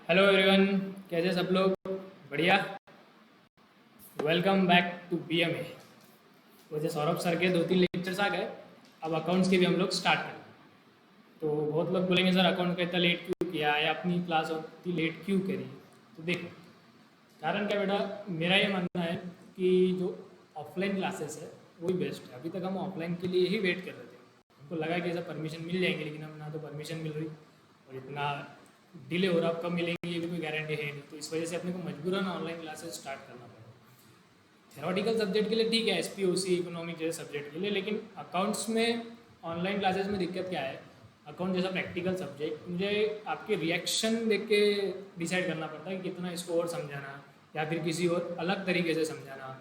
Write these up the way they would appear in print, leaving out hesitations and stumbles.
Hello everyone, कैसे सब लोग? बढ़िया। Welcome back to BMA. वैसे सौरभ सर के 2-3 लेक्चर्स आ गए। अब अकाउंट्स के भी हम लोग स्टार्ट करें। तो बहुत लोग बोलेंगे सर अकाउंट का इतना लेट क्यों किया या अपनी क्लास इतनी लेट क्यों करी। तो देखो, कारण क्या बेटा, मेरा ये मानना है कि जो ऑफलाइन क्लासेस है वही बेस्ट है। अभी तक हम ऑफलाइन के लिए ही वेट कर रहे थे। हमको लगा कि ऐसा परमिशन मिल जाएंगे, लेकिन हम ना तो परमिशन मिल रही और इतना डिले हो रहा। अब कब मिलेंगे ये भी कोई गारंटी है नहीं। तो इस वजह से अपने को मजबूरन ऑनलाइन क्लासेस स्टार्ट करना पड़ा। थेरोटिकल सब्जेक्ट के लिए ठीक है, एसपी ओसी इकोनॉमिक जैसे सब्जेक्ट के लिए, लेकिन अकाउंट्स में ऑनलाइन क्लासेस में दिक्कत क्या है? अकाउंट जैसा प्रैक्टिकल सब्जेक्ट मुझे आपके रिएक्शन देख के डिसाइड करना पड़ता है कि कितना इसको और समझाना या फिर किसी और अलग तरीके से समझाना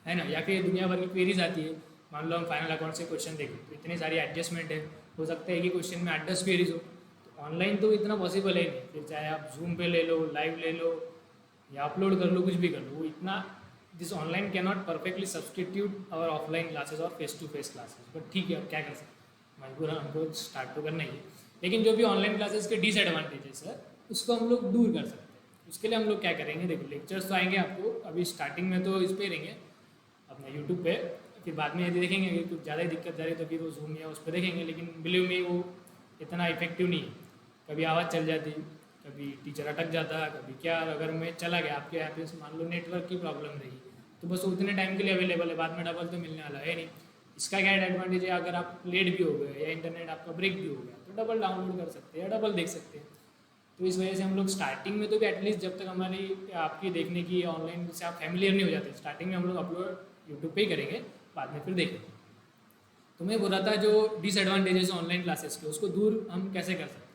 है ना। या फिर दुनिया भर की क्वेरीज आती है। मान लो हम फाइनल अकाउंट से क्वेश्चन देखें तो इतनी सारी एडजस्टमेंट है, हो सकता है कि क्वेश्चन में 8-10 क्वेरीज हो। तो ऑनलाइन तो इतना पॉसिबल है नहीं। फिर चाहे आप जूम पे ले लो, लाइव ले लो या अपलोड कर लो, कुछ भी कर लो, वो इतना this online can not perfectly substitute और ऑफलाइन क्लासेस और face to face classes. But ठीक है, अब क्या कर सकते हैं, मजबूर हमको स्टार्ट तो करना ही है। लेकिन जो भी ऑनलाइन क्लासेस के डिसएडवांटेजेस है उसको हम लोग दूर कर सकते हैं। उसके लिए हम लोग क्या करेंगे, देखो लेक्चर्स तो आएंगे आपको। अभी स्टार्टिंग में तो इस पर ही रहेंगे अपना यूट्यूब पे। फिर बाद में यदि देखेंगे कि कुछ ज़्यादा ही दिक्कत जा रही है तो फिर वो जूम या उस पर देखेंगे। लेकिन बिलीव में वो इतना इफेक्टिव नहीं है। कभी आवाज़ चल जाती, कभी टीचर अटक जाता, कभी क्या। अगर मैं चला गया आपके यहाँ पे, मान लो नेटवर्क की प्रॉब्लम रही तो बस उतने टाइम के लिए अवेलेबल है, बाद में डबल तो मिलने वाला है नहीं। इसका क्या एडवांटेज है, अगर आप लेट भी हो गए या इंटरनेट आपका ब्रेक भी हो गया तो डबल डाउनलोड कर सकते हैं या डबल देख सकते हैं। तो इस वजह से हम लोग स्टार्टिंग में तो भी एटलीस्ट जब तक हमारी आपकी देखने की ऑनलाइन से आप फैमिलियर नहीं हो जाते, स्टार्टिंग में हम लोग अपलोड यूट्यूब पे ही करेंगे, बाद में फिर देखेंगे। तो मैं बोल रहा था जो डिसएडवांटेजेस ऑनलाइन क्लासेस के उसको दूर हम कैसे कर सकते हैं।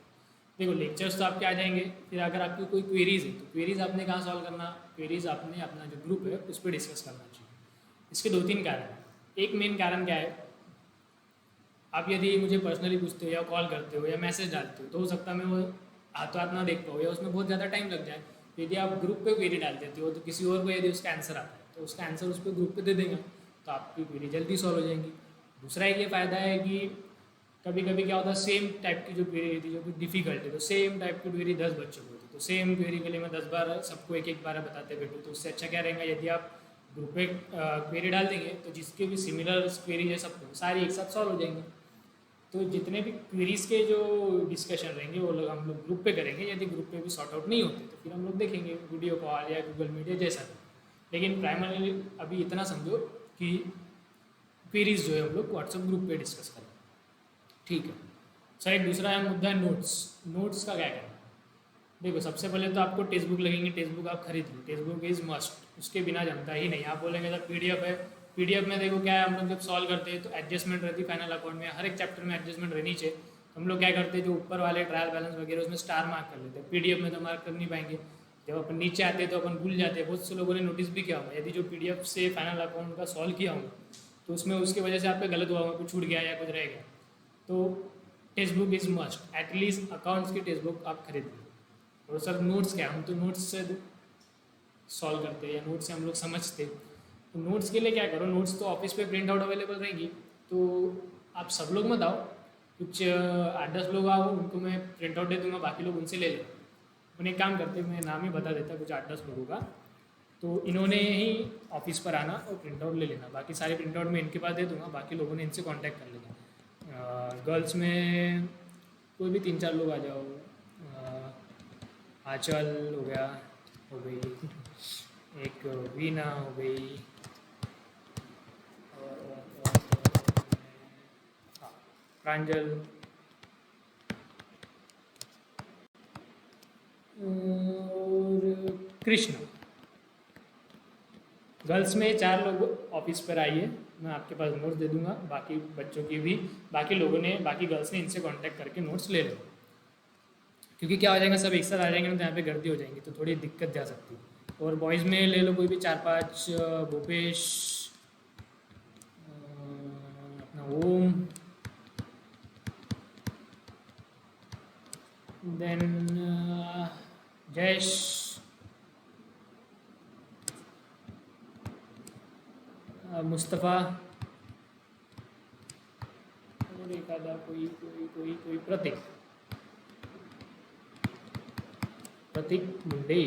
देखो लेक्चर्स तो आपके आ जाएंगे, फिर अगर आपकी कोई क्वेरीज है तो क्वेरीज आपने कहाँ सॉल्व करना, क्वेरीज आपने अपना जो ग्रुप है उस पर डिस्कस करना चाहिए। इसके 2-3 कारण हैं। एक मेन कारण क्या है, आप यदि मुझे पर्सनली पूछते हो या कॉल करते हो या मैसेज डालते हो तो हो सकता है मैं वो हाथों हाथ ना देख पाऊँ या उसमें बहुत ज़्यादा टाइम लग जाए। यदि आप ग्रुप पे क्वेरी डाल देते हो तो किसी और को यदि उसका आंसर आता है तो उसका आंसर उस पर ग्रुप पे दे देगा, तो आपकी क्वेरी जल्दी सॉल्व हो जाएंगी। दूसरा एक ये फ़ायदा है कि कभी कभी क्या होता है, सेम टाइप की जो क्वेरी रहती है जो कुछ डिफिकल्ट है, तो सेम टाइप की क्वेरी 10 बच्चों को होती है, तो सेम क्वेरी के लिए मैं 10 बार सबको एक एक बार बताते बैठूँ। तो उससे अच्छा क्या रहेगा, यदि आप ग्रुप पे क्वेरी डाल देंगे तो जिसके भी सिमिलर क्वेरी है सबको सारी एक साथ सॉल्व हो जाएंगी। तो जितने भी क्वेरीज के जो डिस्कशन रहेंगे वो लोग हम लोग ग्रुप पे करेंगे। यदि ग्रुप पे भी सॉर्ट आउट नहीं होते तो फिर हम लोग देखेंगे वीडियो कॉल या गूगल मीट या जैसा भी। लेकिन प्राइमरली अभी इतना समझो कि क्वेरीज जो है हम लोग व्हाट्सएप ग्रुप पे डिस्कस करें, ठीक है। सर एक दूसरा है मुद्दा है नोट्स। नोट्स का क्या करना है? देखो सबसे पहले तो आपको टेक्स्ट बुक लगेंगे, टेक्स्ट बुक आप खरीद लो, टेक्स्ट बुक इज़ मस्ट, उसके बिना जमता ही नहीं। आप बोलेंगे सर पीडीएफ है, पीडीएफ में देखो क्या है, हम लोग जब सॉल्व करते हैं तो एडजस्टमेंट रहती है फाइनल अकाउंट में, हर एक चैप्टर में एडजस्टमेंट रहनी चाहिए। तो हम लोग क्या करते हैं, जो ऊपर वाले ट्रायल बैलेंस वगैरह उसमें स्टार मार्क कर लेते हैं, पीडीएफ में तो मार्क कर नहीं पाएंगे। जब अपन नीचे आते हैं तो अपन भूल जाते हैं। बहुत से लोगों ने नोटिस भी किया होगा, यदि जो पीडीएफ से फाइनल अकाउंट का सॉल्व किया होगा तो उसमें उसकी वजह से आपका गलत हुआ होगा, कुछ छूट गया या कुछ रह गया। तो text book is must, at least accounts की टेक्स्ट बुक आप खरीद लो। और सर नोट्स क्या, हम तो नोट्स से सॉल्व करते हैं या नोट्स से हम लोग समझते। तो नोट्स के लिए क्या करो, नोट्स तो ऑफिस पे प्रिंट आउट अवेलेबल रहेगी, तो आप सब लोग मत आओ, कुछ 8-10 लोग आओ, उनको मैं प्रिंट आउट दे दूँगा, बाकी लोग उनसे ले लें। उन्हें एक काम करते, मैं नाम ही बता देता कुछ 8-10 लोगों का। तो इन्होंने ही ऑफिस पर आना और प्रिंट आउट ले लेना, बाकी सारे प्रिंट आउट मैं इनके पास दे दूँगा, बाकी लोगों ने इनसे कॉन्टैक्ट कर लेना। गर्ल्स में कोई भी 3-4 लोग आ जाओ। आंचल हो गया, हो गई एक, वीना हो गई, हाँ, प्रांजल और कृष्ण। गर्ल्स में 4 लोग ऑफिस पर आइए, मैं आपके पास नोट्स दे दूंगा, बाकी बच्चों की भी, बाकी गर्ल्स ने इनसे कांटेक्ट करके नोट्स ले लो। क्योंकि क्या हो जाएगा, सब एक साथ आ जाएंगे ना तो यहाँ पे गर्दी हो जाएंगी, तो थोड़ी दिक्कत जा सकती है। और बॉयज़ में ले लो कोई भी 4-5, भूपेश, अपना ओम, देन जयेश, मुस्तफ़ा, और एक आधा कोई कोई कोई कोई प्रतीक। प्रतीक मुंडे।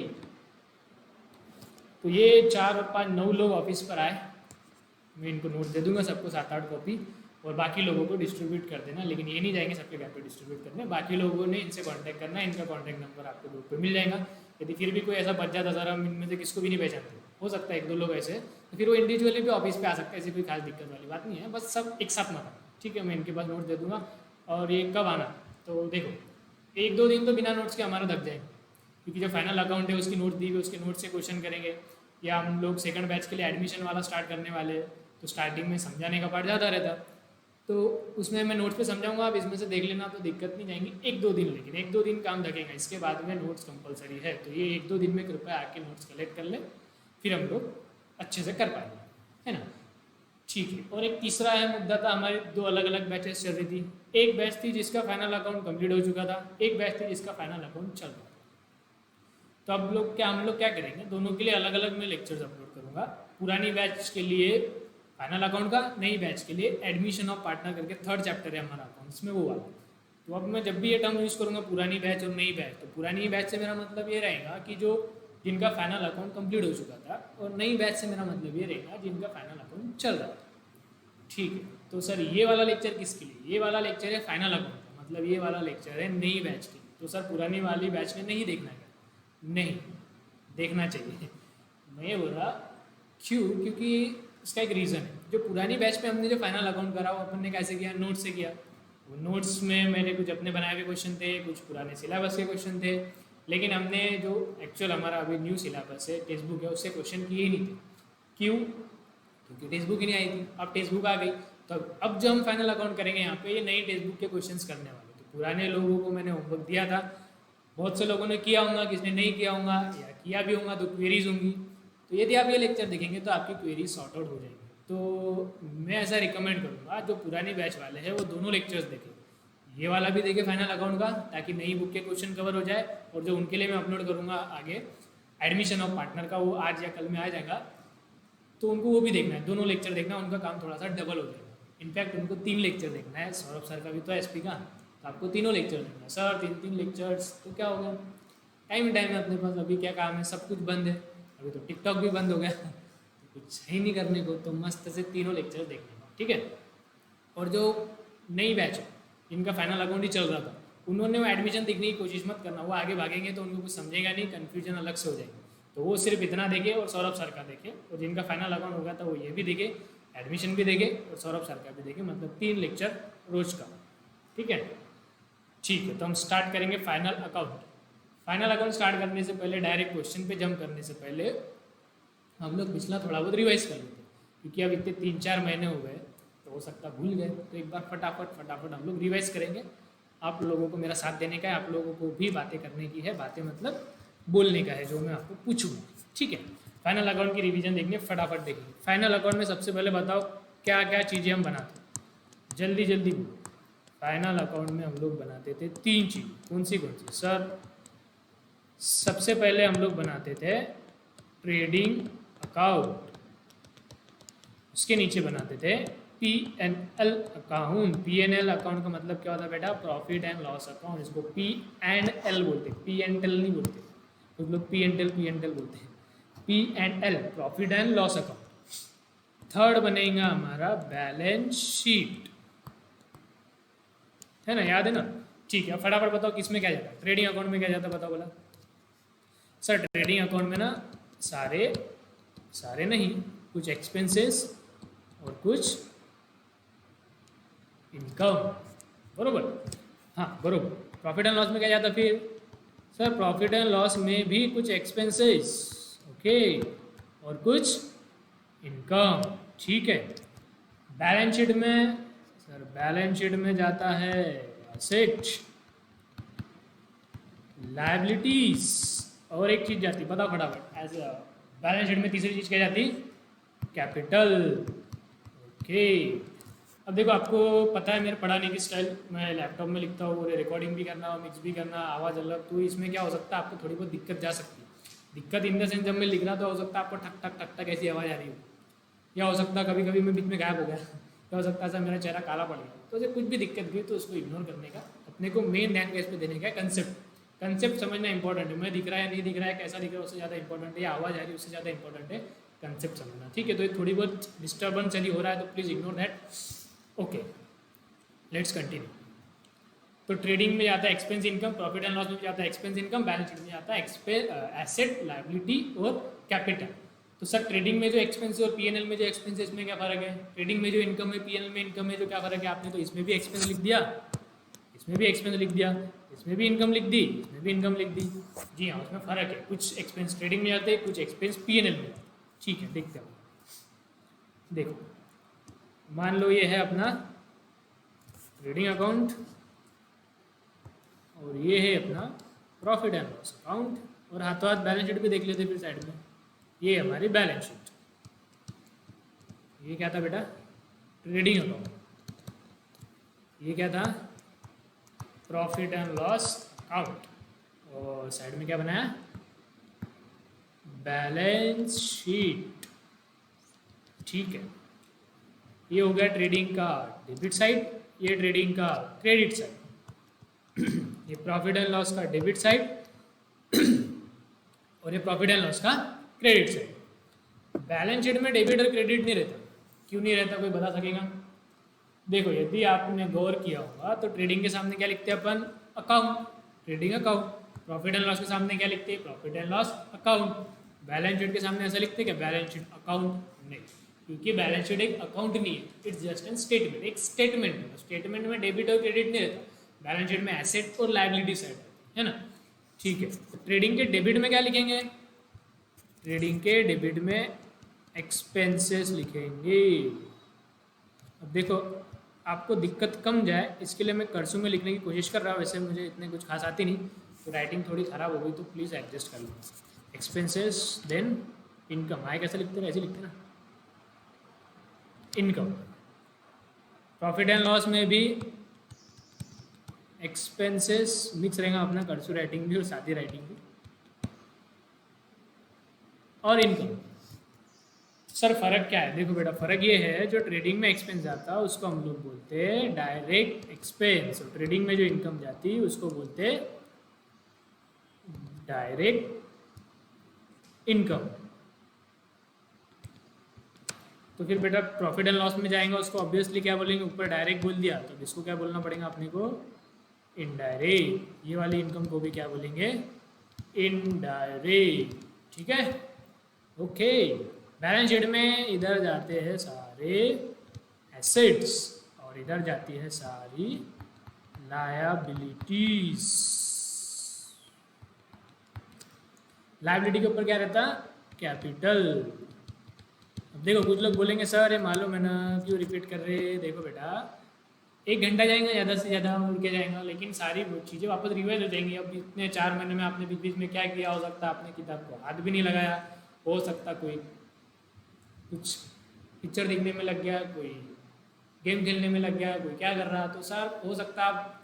तो ये 4 और 5 9 लोग ऑफिस पर आए, मैं इनको नोट दे दूंगा सबको 7-8 कॉपी, और बाकी लोगों को डिस्ट्रीब्यूट कर देना। लेकिन ये नहीं जाएंगे सबके घर पे डिस्ट्रीब्यूट करने, बाकी लोगों ने इनसे कांटेक्ट करना है, इनका कांटेक्ट नंबर आपको ग्रुप पे मिल जाएगा। यदि फिर भी कोई ऐसा बच जाता सर हम इनमें से किसको भी नहीं पहचानते, हो सकता है 1-2 लोग ऐसे, तो फिर वो इंडिविजुअली भी ऑफिस पे आ सकता है, ऐसी कोई खास दिक्कत वाली बात नहीं है, बस सब एक साथ मत आना, ठीक है। मैं इनके पास नोट दे दूंगा। और ये कब आना, तो देखो 1-2 दिन तो बिना नोट्स के हमारा दब जाएंगे, क्योंकि जो फाइनल अकाउंट है उसकी नोट दी हुई, उसके नोट से क्वेश्चन करेंगे, या हम लोग सेकंड बैच के लिए एडमिशन वाला स्टार्ट करने वाले हैं, तो स्टार्टिंग में समझाने का पार्ट ज़्यादा रहता, तो उसमें मैं नोट्स पे समझाऊंगा, आप इसमें से देख लेना, तो दिक्कत नहीं जाएंगी 1-2 दिन, लेकिन 1-2 दिन काम लगेगा, इसके बाद में नोट्स कंपलसरी है। तो ये 1-2 दिन में कृपया आके नोट्स कलेक्ट कर लें, फिर हम लोग अच्छे से कर पाएंगे, है ना, ठीक है। और एक तीसरा है मुद्दा था, हमारी 2 अलग अलग बैचेस चल रही थी। एक बैच थी जिसका फाइनल अकाउंट कंप्लीट हो चुका था, एक बैच थी जिसका फाइनल अकाउंट चल रहा था। तो अब हम लोग क्या करेंगे, दोनों के लिए अलग अलग मैं लेक्चर्स अपलोड करूँगा। पुरानी बैच के लिए फाइनल अकाउंट का, नई बैच के लिए एडमिशन ऑफ पार्टनर करके 3rd चैप्टर है हमारा अकाउंट्स में, वो वाला। तो अब मैं जब भी ये टर्म यूज़ करूँगा पुरानी बैच और नई बैच, तो पुरानी बैच से मेरा मतलब ये रहेगा कि जो जिनका फाइनल अकाउंट कंप्लीट हो चुका था, और नई बैच से मेरा मतलब ये रहेगा जिनका फाइनल अकाउंट चल रहा था, ठीक है। तो सर ये वाला लेक्चर किसके लिए, ये वाला लेक्चर है फाइनल अकाउंट का, मतलब ये वाला लेक्चर है नई बैच के लिए। तो सर पुरानी वाली बैच में नहीं देखना है, नहीं देखना चाहिए। मैं ये बोल रहा क्यों, क्योंकि इसका एक रीज़न है। जो पुरानी बैच पे हमने जो फाइनल अकाउंट करा वो अपन ने कैसे किया, नोट्स से किया। वो नोट्स में मैंने कुछ अपने बनाए हुए क्वेश्चन थे, कुछ पुराने सिलेबस के क्वेश्चन थे, लेकिन हमने जो एक्चुअल हमारा अभी न्यू सिलेबस है, टेक्स्ट बुक है, उससे क्वेश्चन किए ही नहीं थे। क्यों, क्योंकि टेक्स्ट बुक ही नहीं आई थी। अब टेक्स्ट बुक आ गई, तो अब जो हम फाइनल अकाउंट करेंगे यहाँ पे, ये नई टेक्स्ट बुक के क्वेश्चंस करने वाले। तो पुराने लोगों को मैंने होमवर्क दिया था, बहुत से लोगों ने किया होगा, किसने नहीं किया होगा, या किया भी होगा तो क्वेरीज होंगी। तो यदि आप ये लेक्चर देखेंगे तो आपकी क्वेरीज सॉर्ट आउट हो जाएगी। तो मैं ऐसा रिकमेंड करूँगा, जो पुरानी बैच वाले हैं वो दोनों लेक्चर्स देखें, ये वाला भी देखें फाइनल अकाउंट का, ताकि नई बुक के क्वेश्चन कवर हो जाए। और जो उनके लिए मैं अपलोड करूँगा आगे एडमिशन ऑफ पार्टनर का, वो आज या कल में आ जाएगा, तो उनको वो भी देखना है, दोनों लेक्चर देखना, उनका काम थोड़ा सा डबल हो जाएगा। इनफैक्ट उनको 3 लेक्चर देखना है, सौरभ सर का भी तो एसपी का, तो आपको तीनों लेक्चर देखना है। सर 3 लेक्चर्स तो क्या हो गया, टाइम ही टाइम है अपने पास, अभी क्या काम है, सब कुछ बंद है, अभी तो टिकटॉक भी बंद हो गया, तो कुछ है ही नहीं करने को, तो मस्त से तीनों लेक्चर देखने, ठीक है। और जो नई बैच है जिनका फाइनल अकाउंट ही चल रहा था, उन्होंने वो एडमिशन देखने की कोशिश मत करना, वो आगे भागेंगे तो उनको कुछ समझेगा नहीं, कन्फ्यूजन अलग से हो जाएगी। तो वो सिर्फ इतना देखे और सौरभ सर का देखे, और जिनका फाइनल अकाउंट होगा तो वो ये भी देखे, एडमिशन भी देखे और सौरभ सर का भी देखे, मतलब 3 लेक्चर रोज का, ठीक है। ठीक है, तो हम स्टार्ट करेंगे final account. Final account start करने से पहले, डायरेक्ट क्वेश्चन पे जंप करने से पहले, हम लोग पिछला थोड़ा बहुत रिवाइज कर लेते, क्योंकि अब इतने 3-4 महीने हो गए तो हो सकता भूल गए, तो एक बार फटाफट हम लोग रिवाइज करेंगे। आप लोगों को मेरा साथ देने का है, आप लोगों को भी बातें करने की है, बातें मतलब बोलने का है, जो मैं आपको पूछूंगा, ठीक है। फाइनल अकाउंट की रिवीजन देखनी है, फटाफट देखिए। फाइनल अकाउंट में सबसे पहले बताओ क्या क्या चीज़ें हम बनाते हैं, जल्दी जल्दी। फाइनल अकाउंट में हम लोग बनाते थे 3 चीज़, कौन सी सर? सबसे पहले हम लोग बनाते थे ट्रेडिंग अकाउंट, उसके नीचे बनाते थे P&L अकाउंट। P&L अकाउंट का मतलब क्या होता है बेटा? Profit and loss account. इसको P&L बोलते हैं, P&L नहीं बोलते, कुछ लोग P&L बोलते हैं। P&L profit and loss account. Third बनेगा हमारा बैलेंस शीट, है ना, याद है ना? ठीक है, फटाफट बताओ किसमें क्या जाता है? ट्रेडिंग अकाउंट में क्या जाता है, बताओ बोला सर। ट्रेडिंग अकाउंट में ना सारे नहीं, कुछ एक्सपेंसेस और कुछ इनकम, बरोबर? हाँ बरोबर। प्रॉफिट एंड लॉस में क्या जाता फिर? सर प्रॉफिट एंड लॉस में भी कुछ एक्सपेंसेस, ओके, और कुछ इनकम, ठीक है। बैलेंस शीट में, सर बैलेंस शीट में जाता है एसेट, लायबिलिटीज, और एक चीज जाती, बताओ फटाफट। एज बैलेंस शीट में तीसरी चीज क्या जाती? Capital, okay. अब देखो, आपको पता है मेरे पढ़ाने की स्टाइल, मैं लैपटॉप में लिखता हूँ, रिकॉर्डिंग भी करना, मिक्स भी करना, आवाज़ अलग, तो इसमें क्या हो सकता है, आपको थोड़ी बहुत दिक्कत जा सकती है। दिक्कत इन द सेंस, जब मैं लिख रहा तो हो सकता है आपको ठक ठक ठक ठक ऐसी आवाज़ आ रही हो, या हो सकता है कभी कभी मैं बीच में गायब हो गया, या हो सकता है सर मेरा चेहरा काला पड़ गया। तो जब कुछ भी दिक्कत हुई तो उसको इग्नोर करने का, अपने को मेन ध्यान कैसे पे देने का कंसेप्ट, कंसेप्ट समझना इंपॉर्टेंट है, मैं दिख रहा है नहीं दिख रहा है कैसा दिख रहा है उससे ज़्यादा इंपॉर्टेंट है, या आवाज़ आ रही है उससे ज़्यादा इंपॉर्टेंट है कंसेप्ट समझना, ठीक है। तो ये थोड़ी बहुत डिस्टर्बेंस यदि हो रहा है तो please ignore that. Okay, let's continue. तो ट्रेडिंग में जाता है expense income, profit and loss में जाता है एक्सपेंस इनकम, बैलेंस शीट में जाता है एसेट लायबिलिटी और कैपिटल। तो सर ट्रेडिंग में जो एक्सपेंस और पीएनएल में जो एक्सपेंस है इसमें क्या फ़र्क है? ट्रेडिंग में जो इनकम है पीएनएल में इनकम है, जो क्या फ़र्क है? आपने तो इसमें भी एक्सपेंस लिख दिया, इसमें भी एक्सपेंस लिख दिया, इसमें भी इनकम लिख दी, इसमें भी इनकम लिख दी। जी हाँ, उसमें फ़र्क है, कुछ एक्सपेंस ट्रेडिंग में जाते हैं, कुछ एक्सपेंस पीएनएल में जाते हैं। ठीक है, देखते हैं। देखो, मान लो ये है अपना ट्रेडिंग अकाउंट और ये है अपना प्रॉफिट एंड लॉस अकाउंट, और हाथों हाथ बैलेंस शीट भी देख लेते फिर साइड में। ये हमारी बैलेंस शीट, ये क्या था बेटा? Trading account. ये क्या था? Profit and loss account. और साइड में क्या बनाया? Balance sheet. ठीक है, ये हो गया ट्रेडिंग का डेबिट साइड, ये ट्रेडिंग का क्रेडिट साइड। ये प्रॉफिट एंड लॉस का डेबिट साइड और ये प्रॉफिट एंड लॉस का क्रेडिट साइड। बैलेंस शीट में डेबिट और क्रेडिट नहीं रहता। क्यों नहीं रहता, कोई बता सकेगा? देखो, यदि आपने गौर किया होगा तो ट्रेडिंग के सामने क्या लिखते हैं अपन? Account, trading account. Profit and loss के सामने क्या लिखते हैं? Profit and loss account. Balance sheet के सामने ऐसा लिखते हैं क्या? Balance sheet account? नहीं, क्योंकि बैलेंस शीट एक अकाउंट नहीं है, इट्स जस्ट एन स्टेटमेंट। एक स्टेटमेंट है, स्टेटमेंट में डेबिट और क्रेडिट नहीं रहता। बैलेंस शीट में एसेट और लायबिलिटी साइड है ना। ठीक है, तो ट्रेडिंग के डेबिट में क्या लिखेंगे? ट्रेडिंग के डेबिट में एक्सपेंसेस लिखेंगे। अब देखो, आपको दिक्कत कम जाए इसके लिए मैं कर्सों में लिखने की कोशिश कर रहा हूँ। वैसे मुझे इतने कुछ खास आती नहीं, तो राइटिंग थोड़ी ख़राब हो गई, तो प्लीज़ एडजस्ट कर लो। एक्सपेंसेस देन इनकम, आए कैसे लिखते हैं? ऐसे लिखते ना, इनकम। प्रॉफिट एंड लॉस में भी एक्सपेंसेस मिक्स रहेगा अपना, कर्सो राइटिंग भी और सादी राइटिंग भी, और इनकम। सर फर्क क्या है? देखो बेटा, फर्क ये है, जो ट्रेडिंग में एक्सपेंस जाता है उसको हम लोग बोलते हैं डायरेक्ट एक्सपेंस, और ट्रेडिंग में जो इनकम जाती है उसको बोलते हैं डायरेक्ट इनकम। तो फिर बेटा प्रॉफिट एंड लॉस में जाएंगे, उसको ऑब्वियसली क्या बोलेंगे? ऊपर डायरेक्ट बोल दिया, तो इसको क्या बोलना पड़ेगा अपने को? इनडायरेक्ट। ये वाली इनकम को भी क्या बोलेंगे? इनडायरेक्ट। ठीक है, ओके। बैलेंस शीट में इधर जाते हैं सारे एसेट्स और इधर जाती है सारी लायबिलिटीज। लायबिलिटी के ऊपर क्या रहता? कैपिटल। अब देखो, कुछ लोग बोलेंगे सर ये मालूम है ना, क्यों रिपीट कर रहे? देखो बेटा, 1 घंटा जाएगा ज़्यादा से ज़्यादा, उड़ के जाएगा, लेकिन सारी चीज़ें वापस रिवाइज हो जाएंगी। अब इतने 4 महीने में आपने बीच बीच में क्या किया? हो सकता है आपने किताब को हाथ भी नहीं लगाया, हो सकता कोई कुछ पिक्चर देखने में लग गया, कोई गेम खेलने में लग गया, कोई क्या कर रहा, तो सर हो सकता है आप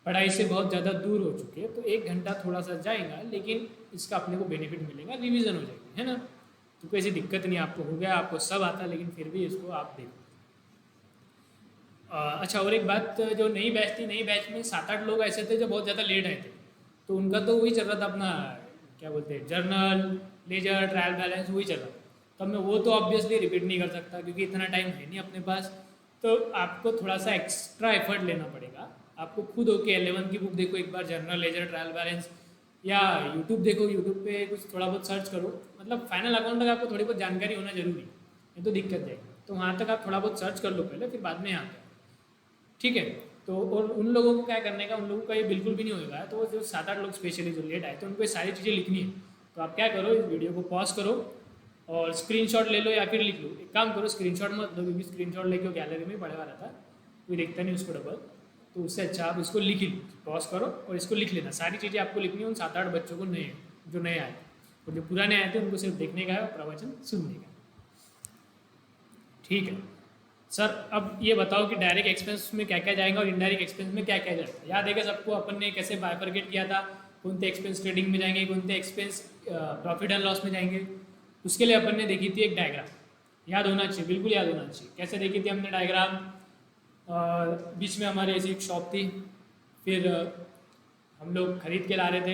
पढ़ाई से बहुत ज़्यादा दूर हो चुके हैं। तो 1 घंटा थोड़ा सा जाएगा, लेकिन इसका अपने को बेनिफिट मिलेगा, रिवीजन हो जाएगी, है ना। तो कोई ऐसी दिक्कत नहीं, आपको हो गया, आपको सब आता, लेकिन फिर भी इसको आप देखो। अच्छा, और एक बात, जो नई बैच थी, नई बैच में 7-8 लोग ऐसे थे जो बहुत ज़्यादा लेट आए थे, तो उनका तो वही चल रहा था अपना, क्या बोलते हैं, जर्नल, लेजर, ट्रायल बैलेंस, वही चल रहा था। तो मैं वो तो ऑब्वियसली रिपीट नहीं कर सकता क्योंकि इतना टाइम है नहीं अपने पास। तो आपको थोड़ा सा एक्स्ट्रा एफर्ट लेना पड़ेगा। आपको खुद होके 11 की बुक देखो एक बार, जर्नल, लेजर, ट्रायल बैलेंस, या यूट्यूब देखो, यूट्यूब पे कुछ थोड़ा बहुत सर्च करो। मतलब फाइनल अकाउंट तक आपको थोड़ी बहुत जानकारी होना जरूरी है, नहीं तो दिक्कत जाएगी। तो वहाँ तक आप थोड़ा बहुत सर्च कर लो पहले, फिर बाद में यहाँ पे, ठीक है। तो और उन लोगों को क्या करने का, उन लोगों का ये बिल्कुल भी नहीं होगा। तो वो जो 7-8 लोग स्पेशली जो लेट आए, तो उनको ये सारी चीज़ें लिखनी है। तो आप क्या करो, इस वीडियो को पॉज करो और स्क्रीनशॉट ले लो या फिर लिख लो। एक काम करो, स्क्रीनशॉट मत लो, क्योंकि स्क्रीनशॉट लेके गैलरी में पड़े हुआ रहता है, कोई देखता नहीं उसको डबल। तो उससे अच्छा आप इसको लिख लो, पॉज करो और इसको लिख लेना। सारी चीज़ें आपको लिखनी है उन 7-8 बच्चों को, नए जो नए आए, और जो पुराने आए थे उनको सिर्फ देखने का है, प्रवचन सुनने का, ठीक है। सर अब ये बताओ कि डायरेक्ट एक्सपेंस में क्या क्या जाएगा और इनडायरेक्ट एक्सपेंस में क्या क्या जाएगा। याद है क्या सबको? अपन ने कैसे बाइफरकेट किया था, कौन से एक्सपेंस ट्रेडिंग में जाएंगे, कौन से एक्सपेंस प्रॉफिट एंड लॉस में जाएंगे। उसके लिए अपन ने देखी थी एक डायग्राम, याद होना चाहिए, बिल्कुल याद होना चाहिए। कैसे देखी थी हमने डायग्राम? बीच में हमारी ऐसी एक शॉप थी, फिर हम लोग खरीद के ला रहे थे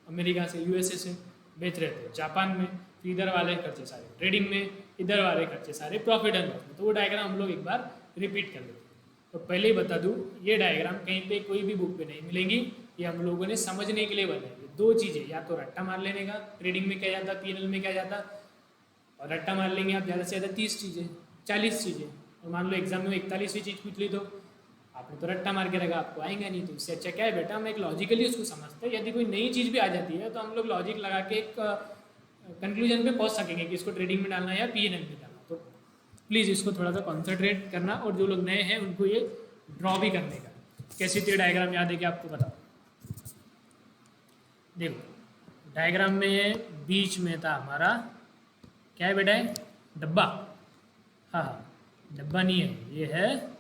अमेरिका से, यूएसए से, बेच रहे थे जापान में, तो इधर वाले खर्चे सारे ट्रेडिंग में, इधर वाले खर्चे सारे प्रॉफिट एंड लॉस में। तो वो डायग्राम हम लोग एक बार रिपीट कर लेते हैं। तो पहले ही बता दूँ, ये डायग्राम कहीं पे कोई भी बुक पे नहीं मिलेंगी, ये हम लोगों ने समझने के लिए बनाई है। दो चीज़ें, या तो रट्टा मार लेने का, ट्रेडिंग में क्या जाता, पीएनएल में क्या जाता, और रट्टा मार लेंगे आप ज़्यादा से ज़्यादा 30 चीज़ें, 40 चीज़ें, और मान लो एग्जाम में 41वीं चीज़ पूछ ली तो आपने तो रट्टा मार के रखा, आपको आएगा नहीं। तो इससे अच्छा क्या है बेटा, हम एक लॉजिकली उसको समझते हैं। यदि कोई नई चीज़ भी आ जाती है तो हम लोग लॉजिक लगा के एक कंक्लूजन पे पहुंच सकेंगे कि इसको ट्रेडिंग में डालना है या पीएनएल में डालना। तो प्लीज़ इसको थोड़ा सा कॉन्सेंट्रेट करना, और जो लोग नए हैं उनको ये ड्रॉ भी करने का। कैसी थी डायग्राम, याद है कि आपको बताओ। देखो डायग्राम में बीच में था हमारा क्या है बेटा, डब्बा। हाँ हाँ, डब्बा नहीं है, ये है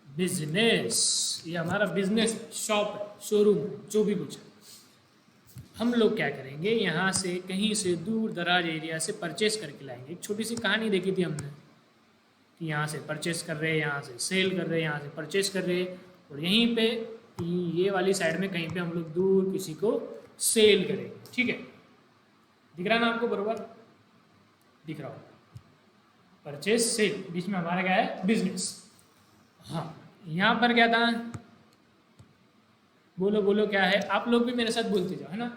बिजनेस। ये हमारा बिजनेस शॉप है, शोरूम है, जो भी कुछ है। हम लोग क्या करेंगे, यहाँ से कहीं से दूर दराज एरिया से परचेस करके लाएंगे। एक छोटी सी कहानी देखी थी हमने कि यहाँ से परचेस कर रहे हैं, यहाँ से सेल कर रहे हैं, यहाँ से परचेस कर रहे हैं, और यहीं पे ये वाली साइड में कहीं पे हम लोग दूर किसी को सेल करेंगे। ठीक है, दिख रहा ना आपको, बरोबर दिख रहा हो। परचेस सेल, बीच में हमारा क्या है, बिजनेस। हाँ, यहाँ पर क्या था, बोलो बोलो क्या है, आप लोग भी मेरे साथ बोलते जाओ, है ना।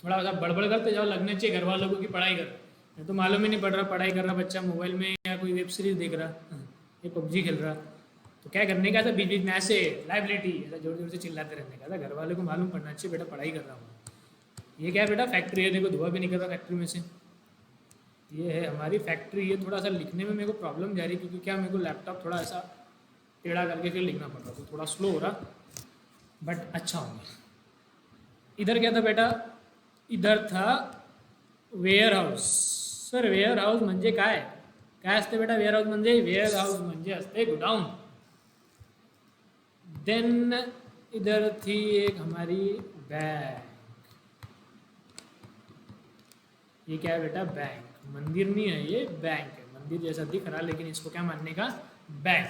थोड़ा सा बड़बड़ करते जाओ, लगने चाहिए घर वालों को कि पढ़ाई कर। मैं तो मालूम ही नहीं पड़ रहा, पढ़ाई कर रहा बच्चा मोबाइल में या कोई वेब सीरीज देख रहा, ये पबजी खेल रहा। तो क्या करने का था, बीच बीच में ऐसे लाइबिलिटी ऐसा जोर जोर से चिल्लाते रहने का था। घर वालों को मालूम पड़ना चाहिए बेटा पढ़ाई कर रहा हूँ। ये क्या है बेटा, फैक्ट्री है, देखो धुआं भी निकल रहा फैक्ट्री में से। ये है हमारी फैक्ट्री। ये थोड़ा सा लिखने में मेरे को प्रॉब्लम जा रही, क्योंकि क्या मेरे को लैपटॉप थोड़ा ऐसा टेढ़ा करके फिर लिखना पड़ रहा, तो थोड़ा स्लो हो रहा, बट अच्छा होगा। इधर क्या था बेटा, इधर था warehouse. Sir warehouse म्हणजे काय असते बेटा, वेयर हाऊस म्हणजे, वेयर हाऊस म्हणजे असते गोडाऊन। देन इधर थी एक हमारी बैंक। ये क्या है बेटा, बैंक। मंदिर नहीं है, ये बैंक है। मंदिर जैसा दिख रहा, लेकिन इसको क्या मानने का, बैंक।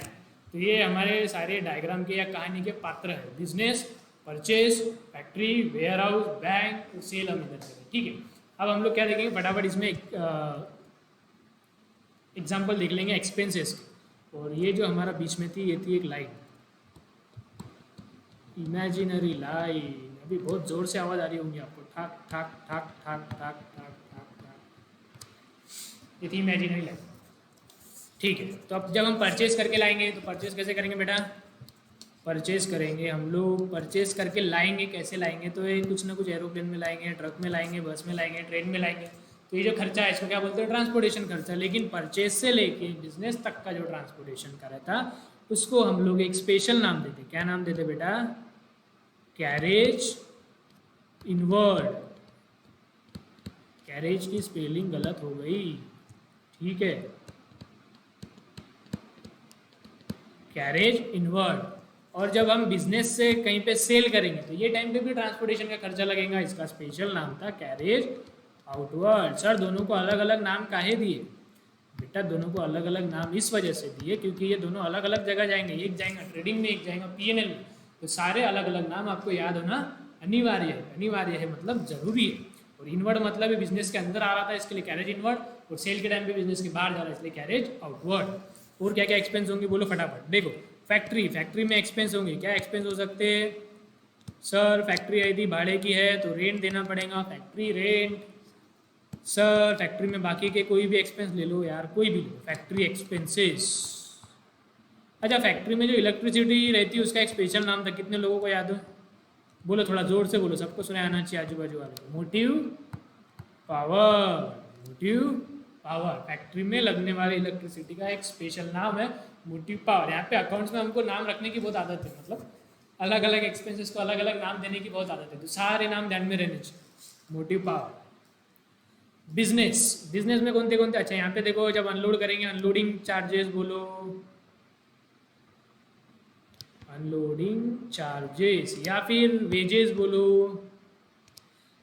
तो ये हमारे सारे डायग्राम के या कहानी के पात्र है। Business, purchase, factory, warehouse, bank, sale हम इधर करें। ठीक है, अब हम लोग क्या देखेंगे फटाफट इसमें एग्जाम्पल देख लेंगे एक्सपेंसेस। और ये जो हमारा बीच में थी, ये थी एक लाइन, इमेजिनरी लाइन। अभी बहुत जोर से आवाज़ आ रही होंगी आपको, ठाक ठाक ठाक ठाक ठाक ठाक ठाक ठाक। ये थी इमेजिनरी लाइन। ठीक है, तो अब जब हम परचेस करके लाएंगे, तो परचेस कैसे करेंगे बेटा, परचेस करेंगे हम लोग, परचेस करके लाएंगे। कैसे लाएंगे, तो ये कुछ ना कुछ एरोप्लेन में लाएंगे, ट्रक में लाएंगे, बस में लाएंगे, ट्रेन में लाएंगे। तो ये जो खर्चा है इसको क्या बोलते हैं, ट्रांसपोर्टेशन खर्चा। लेकिन परचेस से लेके बिजनेस तक का जो ट्रांसपोर्टेशन का रहता, उसको हम लोग एक स्पेशल नाम देते। क्या नाम देते बेटा, कैरेज इनवर्ड। कैरेज की स्पेलिंग गलत हो गई, ठीक है, कैरेज इनवर्ड। और जब हम बिजनेस से कहीं पे सेल करेंगे तो ये टाइम पे भी ट्रांसपोर्टेशन का खर्चा लगेगा। इसका स्पेशल नाम था कैरेज आउटवर्ड। सर दोनों को अलग अलग नाम काहे दिए बेटा, दोनों को अलग अलग नाम इस वजह से दिए क्योंकि ये दोनों अलग अलग जगह जाएंगे। एक जाएगा ट्रेडिंग में, एक जाएगा पीएनएल में। तो सारे अलग अलग नाम आपको याद होना अनिवार्य है। अनिवार्य है मतलब जरूरी है। और इनवर्ड मतलब है बिजनेस के अंदर आ रहा था, इसके लिए कैरेज इनवर्ड, और सेल के टाइम पे बिजनेस के बाहर जा रहा है इसलिए कैरेज आउटवर्ड। और क्या क्या एक्सपेंस होंगे बोलो फटाफट। देखो फैक्ट्री, फैक्ट्री में एक्सपेंस होंगे। क्या एक्सपेंस हो सकते हैं सर, फैक्ट्री यदि भाड़े की है तो रेंट देना पड़ेगा, फैक्ट्री रेंट। सर फैक्ट्री में बाकी के कोई भी एक्सपेंस ले लो यार, कोई भी लो, फैक्ट्री एक्सपेंसेस। अच्छा फैक्ट्री में जो इलेक्ट्रिसिटी रहती है उसका एक स्पेशल नाम था, कितने लोगों को याद हो, बोलो थोड़ा जोर से बोलो, सबको सुना आना चाहिए आजू बाजू वाले को। Motive power, motive power. Factory में लगने वाले इलेक्ट्रिसिटी का एक स्पेशल नाम है मोटिव पावर। यहाँ पे अकाउंट्स में हमको नाम रखने की बहुत आदत है, मतलब अलग अलग एक्सपेंसेस को अलग अलग नाम देने की बहुत आदत है, तो सारे नाम ध्यान में रहने चाहिए। Motive power. बिजनेस, बिजनेस में कौन थे, अच्छा यहाँ पे देखो जब अनलोड करेंगे, अनलोडिंग चार्जेस बोलो, अनलोडिंग चार्जेस, या फिर वेजेस बोलो।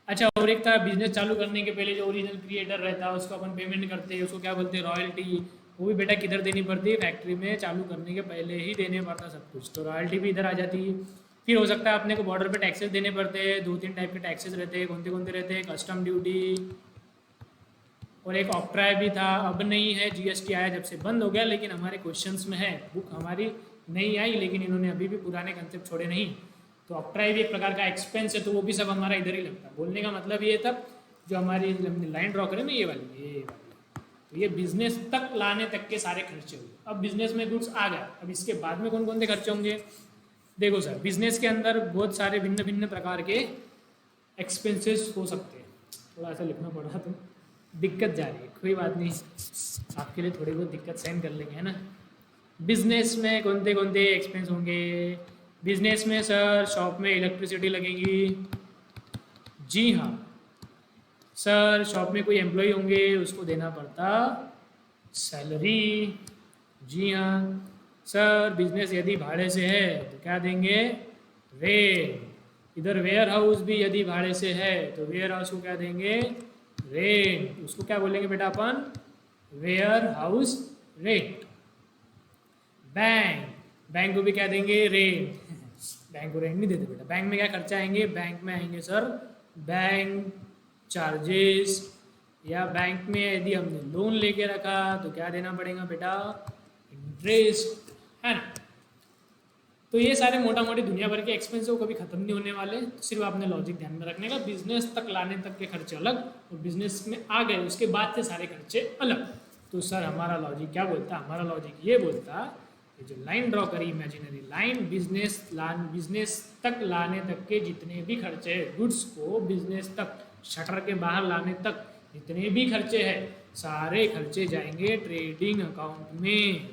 अच्छा और एक था बिजनेस चालू करने के पहले जो ओरिजिनल क्रिएटर रहता है उसको अपन पेमेंट करते हैं, उसको क्या बोलते हैं, रॉयल्टी। वो भी बेटा किधर देनी पड़ती है, फैक्ट्री में चालू करने के पहले ही देने पड़ता सब कुछ, तो रॉयल्टी भी इधर आ जाती है। फिर हो सकता है अपने को बॉर्डर पे टैक्सेस देने पड़ते हैं, 2-3 टाइप के टैक्सेस रहते हैं, कौन कौन से रहते हैं, कस्टम ड्यूटी और एक ऑक्ट्राय भी था, अब नहीं है, जीएसटी आया जब से बंद हो गया, लेकिन हमारे क्वेश्चंस में है, बुक हमारी नहीं आई लेकिन इन्होंने अभी भी पुराने कंसेप्ट छोड़े नहीं। तो ऑक्ट्राय भी एक प्रकार का एक्सपेंस है, तो वो भी सब हमारा इधर ही लगता है। बोलने का मतलब ये था, जो हमारी लाइन ड्रॉ करें ना ये वाली, तो ये बिजनेस तक लाने तक के सारे खर्चे हुए। अब बिजनेस में गुड्स आ गया, अब इसके बाद में कौन कौन से खर्चे होंगे? देखो सर, बिजनेस के अंदर बहुत सारे भिन्न भिन्न प्रकार के एक्सपेंसेस हो सकते हैं। थोड़ा ऐसा लिखना पड़ रहा तो दिक्कत जा रही है, कोई बात नहीं, आपके लिए थोड़ी बहुत दिक्कत सहन कर लेंगे, है ना। बिजनेस में कौन से एक्सपेंस होंगे? बिजनेस में सर शॉप में इलेक्ट्रिसिटी लगेगी, जी हाँ सर। शॉप में कोई एम्प्लॉय होंगे, उसको देना पड़ता सैलरी, जी हाँ सर। बिजनेस यदि भाड़े से है तो क्या देंगे? रेंट। इधर वेयर हाउस भी यदि भाड़े से है तो वेयर हाउस को क्या देंगे? रेंट। उसको क्या बोलेंगे बेटा अपन? Warehouse rent. Bank, bank को भी क्या देंगे? रेंट। बैंक को रेंट नहीं देते बेटा, बैंक में क्या खर्चा आएंगे? बैंक में आएंगे सर बैंक चार्जेस, या बैंक में यदि हमने लोन लेके रखा तो क्या देना पड़ेगा बेटा? इंटरेस्ट, है ना। तो ये सारे मोटा मोटी दुनिया भर के एक्सपेंस को कभी खत्म नहीं होने वाले, तो सिर्फ आपने लॉजिक ध्यान में रखने का, बिजनेस तक लाने तक के खर्चे अलग और बिजनेस में आ गए उसके बाद के सारे खर्चे अलग। तो सर हमारा लॉजिक क्या बोलता? हमारा लॉजिक ये बोलता, जो लाइन ड्रॉ करी इमेजिनरी लाइन, बिजनेस तक लाने तक के जितने भी खर्चे हैं, गुड्स को बिजनेस तक शटर के बाहर लाने तक जितने भी खर्चे हैं, सारे खर्चे जाएंगे ट्रेडिंग अकाउंट में।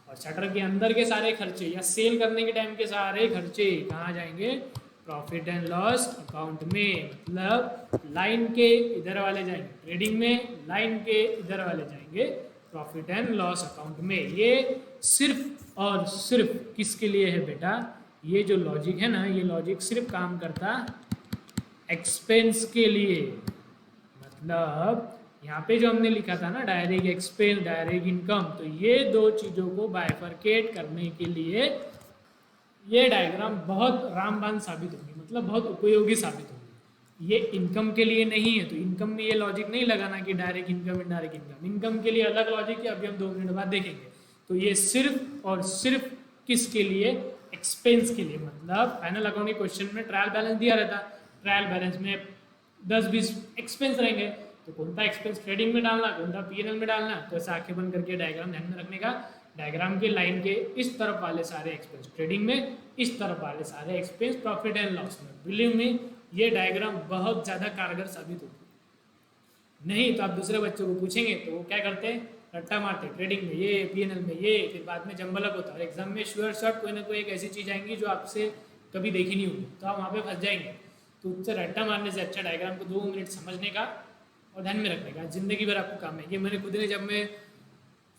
और शटर के अंदर के सारे खर्चे या सेल करने के टाइम के सारे खर्चे कहाँ जाएंगे? प्रॉफिट एंड लॉस अकाउंट में। मतलब लाइन के इधर वाले जाएंगे ट्रेडिंग में, लाइन के इधर वाले जाएंगे प्रॉफिट एंड लॉस अकाउंट में। ये सिर्फ और सिर्फ किसके लिए है बेटा? ये जो लॉजिक है ना, ये लॉजिक सिर्फ काम करता एक्सपेंस के लिए। मतलब यहाँ पे जो हमने लिखा था ना, डायरेक्ट एक्सपेंस डायरेक्ट इनकम, तो ये दो चीज़ों को बाइफरकेट करने के लिए ये डायग्राम बहुत रामबाण साबित होगी, मतलब बहुत उपयोगी साबित होगी। ये इनकम के लिए नहीं है, तो इनकम में ये लॉजिक नहीं लगाना कि direct income indirect income. Income के लिए अलग लॉजिक है, अभी हम 2 मिनट बाद देखेंगे। तो ये सिर्फ और सिर्फ किसके लिए? एक्सपेंस के लिए। मतलब फाइनल अकाउंट के क्वेश्चन में ट्रायल बैलेंस दिया रहता, ट्रायल बैलेंस में 10-20 एक्सपेंस रहेंगे, तो कौन सा एक्सपेंस ट्रेडिंग में डालना, कौन सा पीएनएल में डालना। तो ऐसा आंखें बंद करके डायग्राम ध्यान में रखने का। डायग्राम के लाइन के इस तरफ वाले सारे एक्सपेंस ट्रेडिंग में, इस तरफ वाले सारे एक्सपेंस प्रॉफिट एंड लॉस में। बिलीव मी, ये डायग्राम बहुत ज़्यादा कारगर साबित होगी। नहीं तो आप दूसरे बच्चों को पूछेंगे तो वो क्या करते हैं? रट्टा मारते, ट्रेडिंग में ये, पीएनएल में ये, फिर बाद में जंबलक होता है। और एग्जाम में श्योर शॉट कोई ना कोई एक ऐसी चीज़ आएंगी जो आपसे कभी देखी नहीं होगी, तो आप वहाँ पे फंस जाएंगे। तो उससे रट्टा मारने से अच्छा डायग्राम को 2 मिनट समझने का और ध्यान में रखने का, जिंदगी भर आपको काम है। ये मैंने खुद ने, जब मैं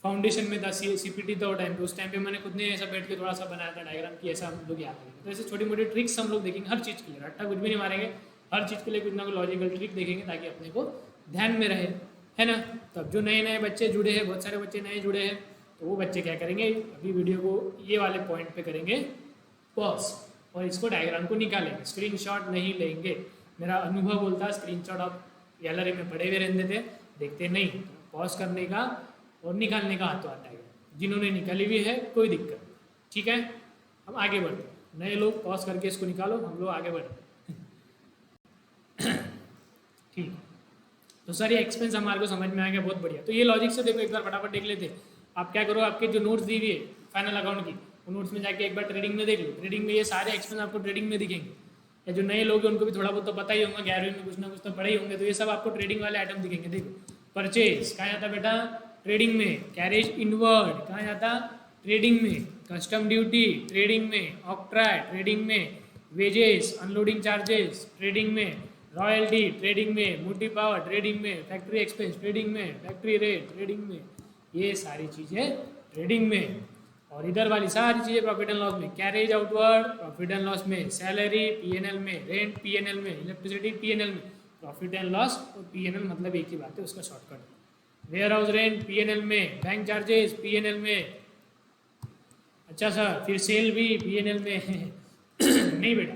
फाउंडेशन में था, सीपीटी था टाइम पे, उस टाइम पे मैंने खुद ने ऐसा बैठ के थोड़ा सा बनाया था डायग्राम की, ऐसा हम लोग याद करेंगे। तो ऐसे छोटी मोटी ट्रिक्स हम लोग देखेंगे हर चीज़ के लिए, रट्टा कुछ भी नहीं मारेंगे, हर चीज़ के लिए कुछ ना कुछ लॉजिकल ट्रिक देखेंगे ताकि अपने को ध्यान में रहे, है ना। तो अब जो नए नए बच्चे जुड़े हैं, बहुत सारे बच्चे नए जुड़े हैं, तो वो बच्चे क्या करेंगे? अभी वीडियो को ये वाले पॉइंट पे करेंगे पॉज और इसको डायग्राम को निकालेंगे, स्क्रीनशॉट नहीं लेंगे। मेरा अनुभव बोलता है स्क्रीनशॉट आप गैलरी में पड़े हुए रहते थे, देखते नहीं, पॉज करने का और निकालने का हाथों हाथ आएगा। जिन्होंने निकाली हुई है कोई दिक्कत नहीं, ठीक है। हम आगे बढ़ते हैं, नए लोग पॉज करके इसको निकालो, हम लोग आगे बढ़ते हैं। ठीक, तो सर ये एक्सपेंस हमारे को समझ में आ गया, बहुत बढ़िया। तो ये लॉजिक से देखो, एक बार फटाफट देख लेते। आप क्या करो, आपके जो नोट्स दी हुई है फाइनल अकाउंट की, वो नोट्स में जाके एक बार ट्रेडिंग में देख लो। ट्रेडिंग में ये सारे एक्सपेंस आपको ट्रेडिंग में दिखेंगे। या जो नए लोग हैं उनको भी थोड़ा बहुत तो पता ही होगा, 11वीं में कुछ ना कुछ तो पढ़े ही होंगे, तो ये सब आपको ट्रेडिंग वाले आइटम दिखेंगे। देखो, परचेज कहाँ जाता बेटा? ट्रेडिंग में। कैरेज इनवर्ड कहाँ जाता? ट्रेडिंग में। कस्टम ड्यूटी ट्रेडिंग में। ऑक्ट्राय ट्रेडिंग में। वेजेस अनलोडिंग चार्जेस ट्रेडिंग में। रॉयल्टी ट्रेडिंग में। मोटी पावर ट्रेडिंग में। फैक्ट्री एक्सपेंस ट्रेडिंग में। फैक्ट्री रेट ट्रेडिंग में। ये सारी चीज़ें ट्रेडिंग में। और इधर वाली सारी चीज़ें प्रॉफिट एंड लॉस में। Carriage outward profit and loss में। सैलरी पीएनएल में। रेंट पीएनएल में। इलेक्ट्रिसिटी पीएनएल में। प्रॉफिट एंड लॉस और पीएनएल मतलब एक ही बात है, उसका shortcut. Warehouse rent PNL में। बैंक चार्जेस पीएनएल में। अच्छा सर, फिर सेल भी पीएनएल में। नहीं बेटा,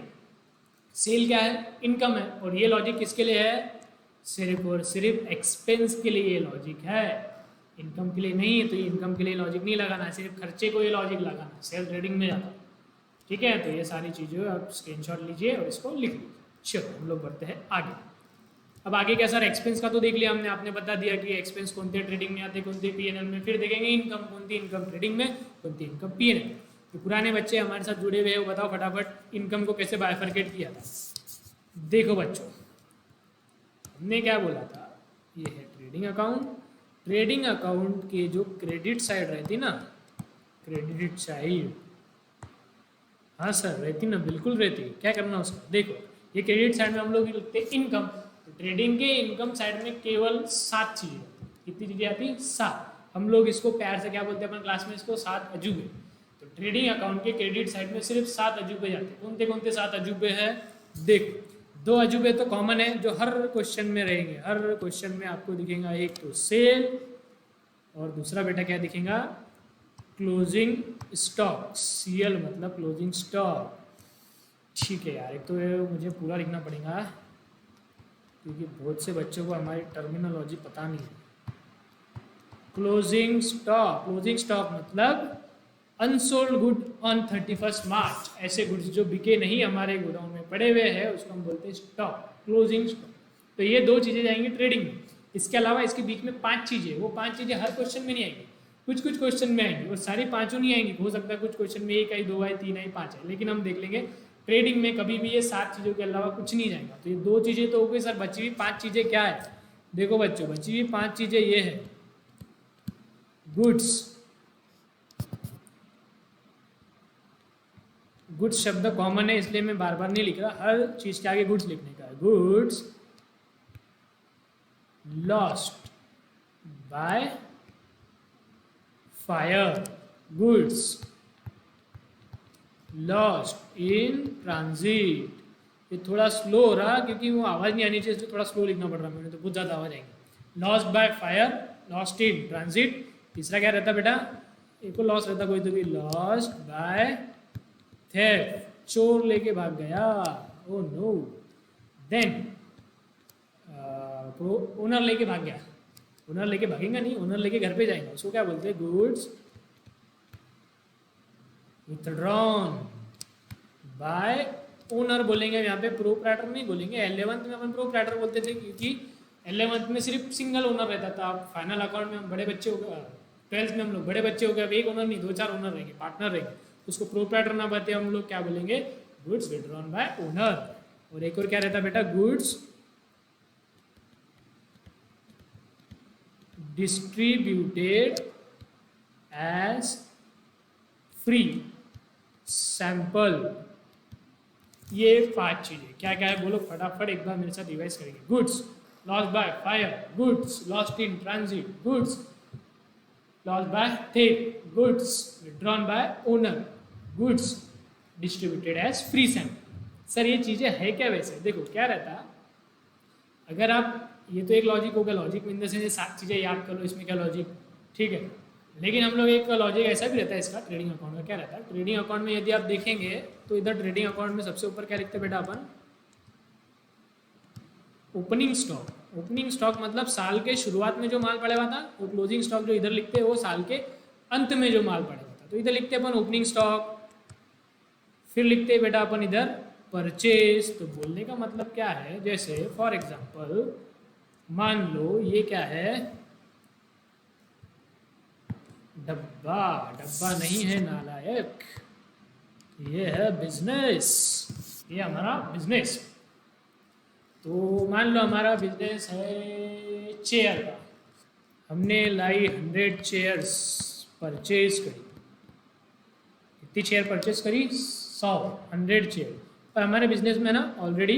सेल क्या है, इनकम है, और ये लॉजिक किसके लिए है, सिर्फ और सिर्फ एक्सपेंस के लिए ये लॉजिक है, इनकम के लिए नहीं है। तो ये इनकम के लिए लॉजिक नहीं लगाना है, सिर्फ खर्चे को ये लॉजिक लगाना है, सेल ट्रेडिंग में जाता है। ठीक है, तो ये सारी चीज़ें आप स्क्रीनशॉट लीजिए और इसको लिख लीजिए। चलो हम लोग बढ़ते हैं आगे। अब आगे क्या सर, एक्सपेंस का तो देख लिया हमने, आपने बता दिया कि एक्सपेंस कौन थे ट्रेडिंग में आते, कौन थे पीएनएल में। फिर देखेंगे इनकम कौन थी, इनकम ट्रेडिंग में, कौन थी इनकम पीएनएल। तो पुराने बच्चे हमारे साथ जुड़े हुए हैं, बताओ फटाफट इनकम को कैसे बाइफरकेट किया था। देखो बच्चों, हमने क्या बोला था, ये है ट्रेडिंग अकाउंट। ट्रेडिंग अकाउंट के जो क्रेडिट साइड रहती ना, क्रेडिट साइड, हाँ सर रहती ना, बिल्कुल रहती। क्या करना उसका, देखो ये क्रेडिट साइड में हम लोग लिखते हैं इनकम। तो ट्रेडिंग के इनकम साइड में केवल 7 चीजें, कितनी चीजें आती, 7। हम लोग इसको प्यार से क्या बोलते हैं अपन क्लास में, इसको 7 अजूबे। तो ट्रेडिंग अकाउंट के क्रेडिट साइड में सिर्फ 7 अजूबे जाते हैं। कौन से 7 अजूबे हैं, देखो 2 अजूबे तो कॉमन है, जो हर क्वेश्चन में रहेंगे, हर क्वेश्चन में आपको दिखेगा। एक तो सेल, और दूसरा बेटा क्या दिखेगा, क्लोजिंग स्टॉक। सीएल मतलब क्लोजिंग स्टॉक। ठीक है यार, एक तो मुझे पूरा लिखना पड़ेगा क्योंकि बहुत से बच्चों को हमारी टर्मिनोलॉजी पता नहीं है। क्लोजिंग स्टॉक, क्लोजिंग स्टॉक मतलब अनसोल्ड गुड ऑन 31 मार्च। ऐसे गुड्स जो बिके नहीं, हमारे गोडाउन में पड़े हुए हैं, उसको हम बोलते हैं स्टॉक, क्लोजिंग स्टॉक। तो ये 2 चीज़ें जाएंगी ट्रेडिंग में। इसके अलावा इसके बीच में 5 चीज़ें, वो 5 चीज़ें हर क्वेश्चन में नहीं आएंगी, कुछ कुछ क्वेश्चन में आएंगी, और सारी 5 नहीं आएंगी। हो सकता है कुछ क्वेश्चन में 1 आई, 2 आई, 3 आई, 5 आई, लेकिन हम देख लेंगे ट्रेडिंग में कभी भी ये 7 चीज़ों के अलावा कुछ नहीं जाएगा। तो ये 2 चीज़ें तो हो गई सर, बची हुई 5 चीज़ें क्या है, देखो बच्चों बची हुई 5 चीज़ें ये है, गुड्स। गुड्स शब्द कॉमन है इसलिए मैं बार बार नहीं लिख रहा, हर चीज के आगे गुड्स लिखने का है। Goods lost by fire, goods lost in transit. ये थोड़ा स्लो हो रहा क्योंकि वो आवाज़ नहीं आनी चाहिए, इसलिए थोड़ा स्लो लिखना पड़ रहा है, मैंने तो बहुत ज़्यादा आवाज़ आएगी। Lost by fire, lost in transit. तीसरा क्या रहता बेटा, एक को लॉस रहता कोई तो भी, लॉस्ट बाय थेफ्ट, चोर लेके भाग गया, ओ नो। देन ओनर लेके भाग गया, ओनर लेके भागेगा नहीं, ओनर लेके घर पे जाएगा, उसको क्या बोलते हैं, गुड्स विथड्रॉन बाय ओनर बोलेंगे यहाँ पे, प्रोप्राइटर नहीं बोलेंगे। 11th में अपन प्रोप्राइटर बोलते थे क्योंकि 11th में सिर्फ सिंगल ओनर रहता था। फाइनल अकाउंट में हम बड़े बच्चे हो गए, 12th में हम लोग बड़े बच्चे हो गए, अब एक ओनर नहीं 2-4 ओनर रहेंगे, पार्टनर रहेंगे, उसको प्रोप्राइटर ना बताते हम लोग क्या बोलेंगे, गुड्स विथड्रॉन बाय ओनर। और एक और क्या रहता बेटा, goods distributed as free sample. ये 5 चीजें क्या क्या है बोलो फटाफट एक बार मेरे साथ रिवाइज करेंगे। Goods lost by fire, goods lost in transit, goods lost by theft, goods withdrawn by owner, goods distributed as free sample. Sir ये चीजें है क्या वैसे, देखो क्या रहता, अगर आप, ये तो एक लॉजिक होगा, लॉजिक में से 7 चीजें याद कर लो, इसमें क्या लॉजिक, ठीक है। लेकिन हम लोग एक लॉजिक ऐसा भी रहता है इसका, ट्रेडिंग अकाउंट का क्या रहता है, ट्रेडिंग अकाउंट में यदि आप देखेंगे तो इधर ट्रेडिंग अकाउंट में सबसे ऊपर क्या लिखते हैं बेटा अपन, ओपनिंग स्टॉक। ओपनिंग स्टॉक मतलब साल के शुरुआत में जो माल पड़ा हुआ था, वो क्लोजिंग स्टॉक जो इधर लिखते हैं वो साल के अंत में जो माल पड़ा हुआ था। तो इधर लिखते हैं अपन ओपनिंग स्टॉक, फिर लिखते हैं बेटा अपन इधर परचेज। तो बोलने का मतलब क्या है, जैसे फॉर एग्जाम्पल मान लो ये क्या है, डब्बा, डब्बा नहीं है नालायक, ये है बिजनेस, ये हमारा बिजनेस। तो मान लो हमारा बिजनेस है चेयर का, हमने लाई 100 चेयर्स परचेज करी, कितनी चेयर परचेज करी, 100 चेयर। पर हमारे बिजनेस में ना ऑलरेडी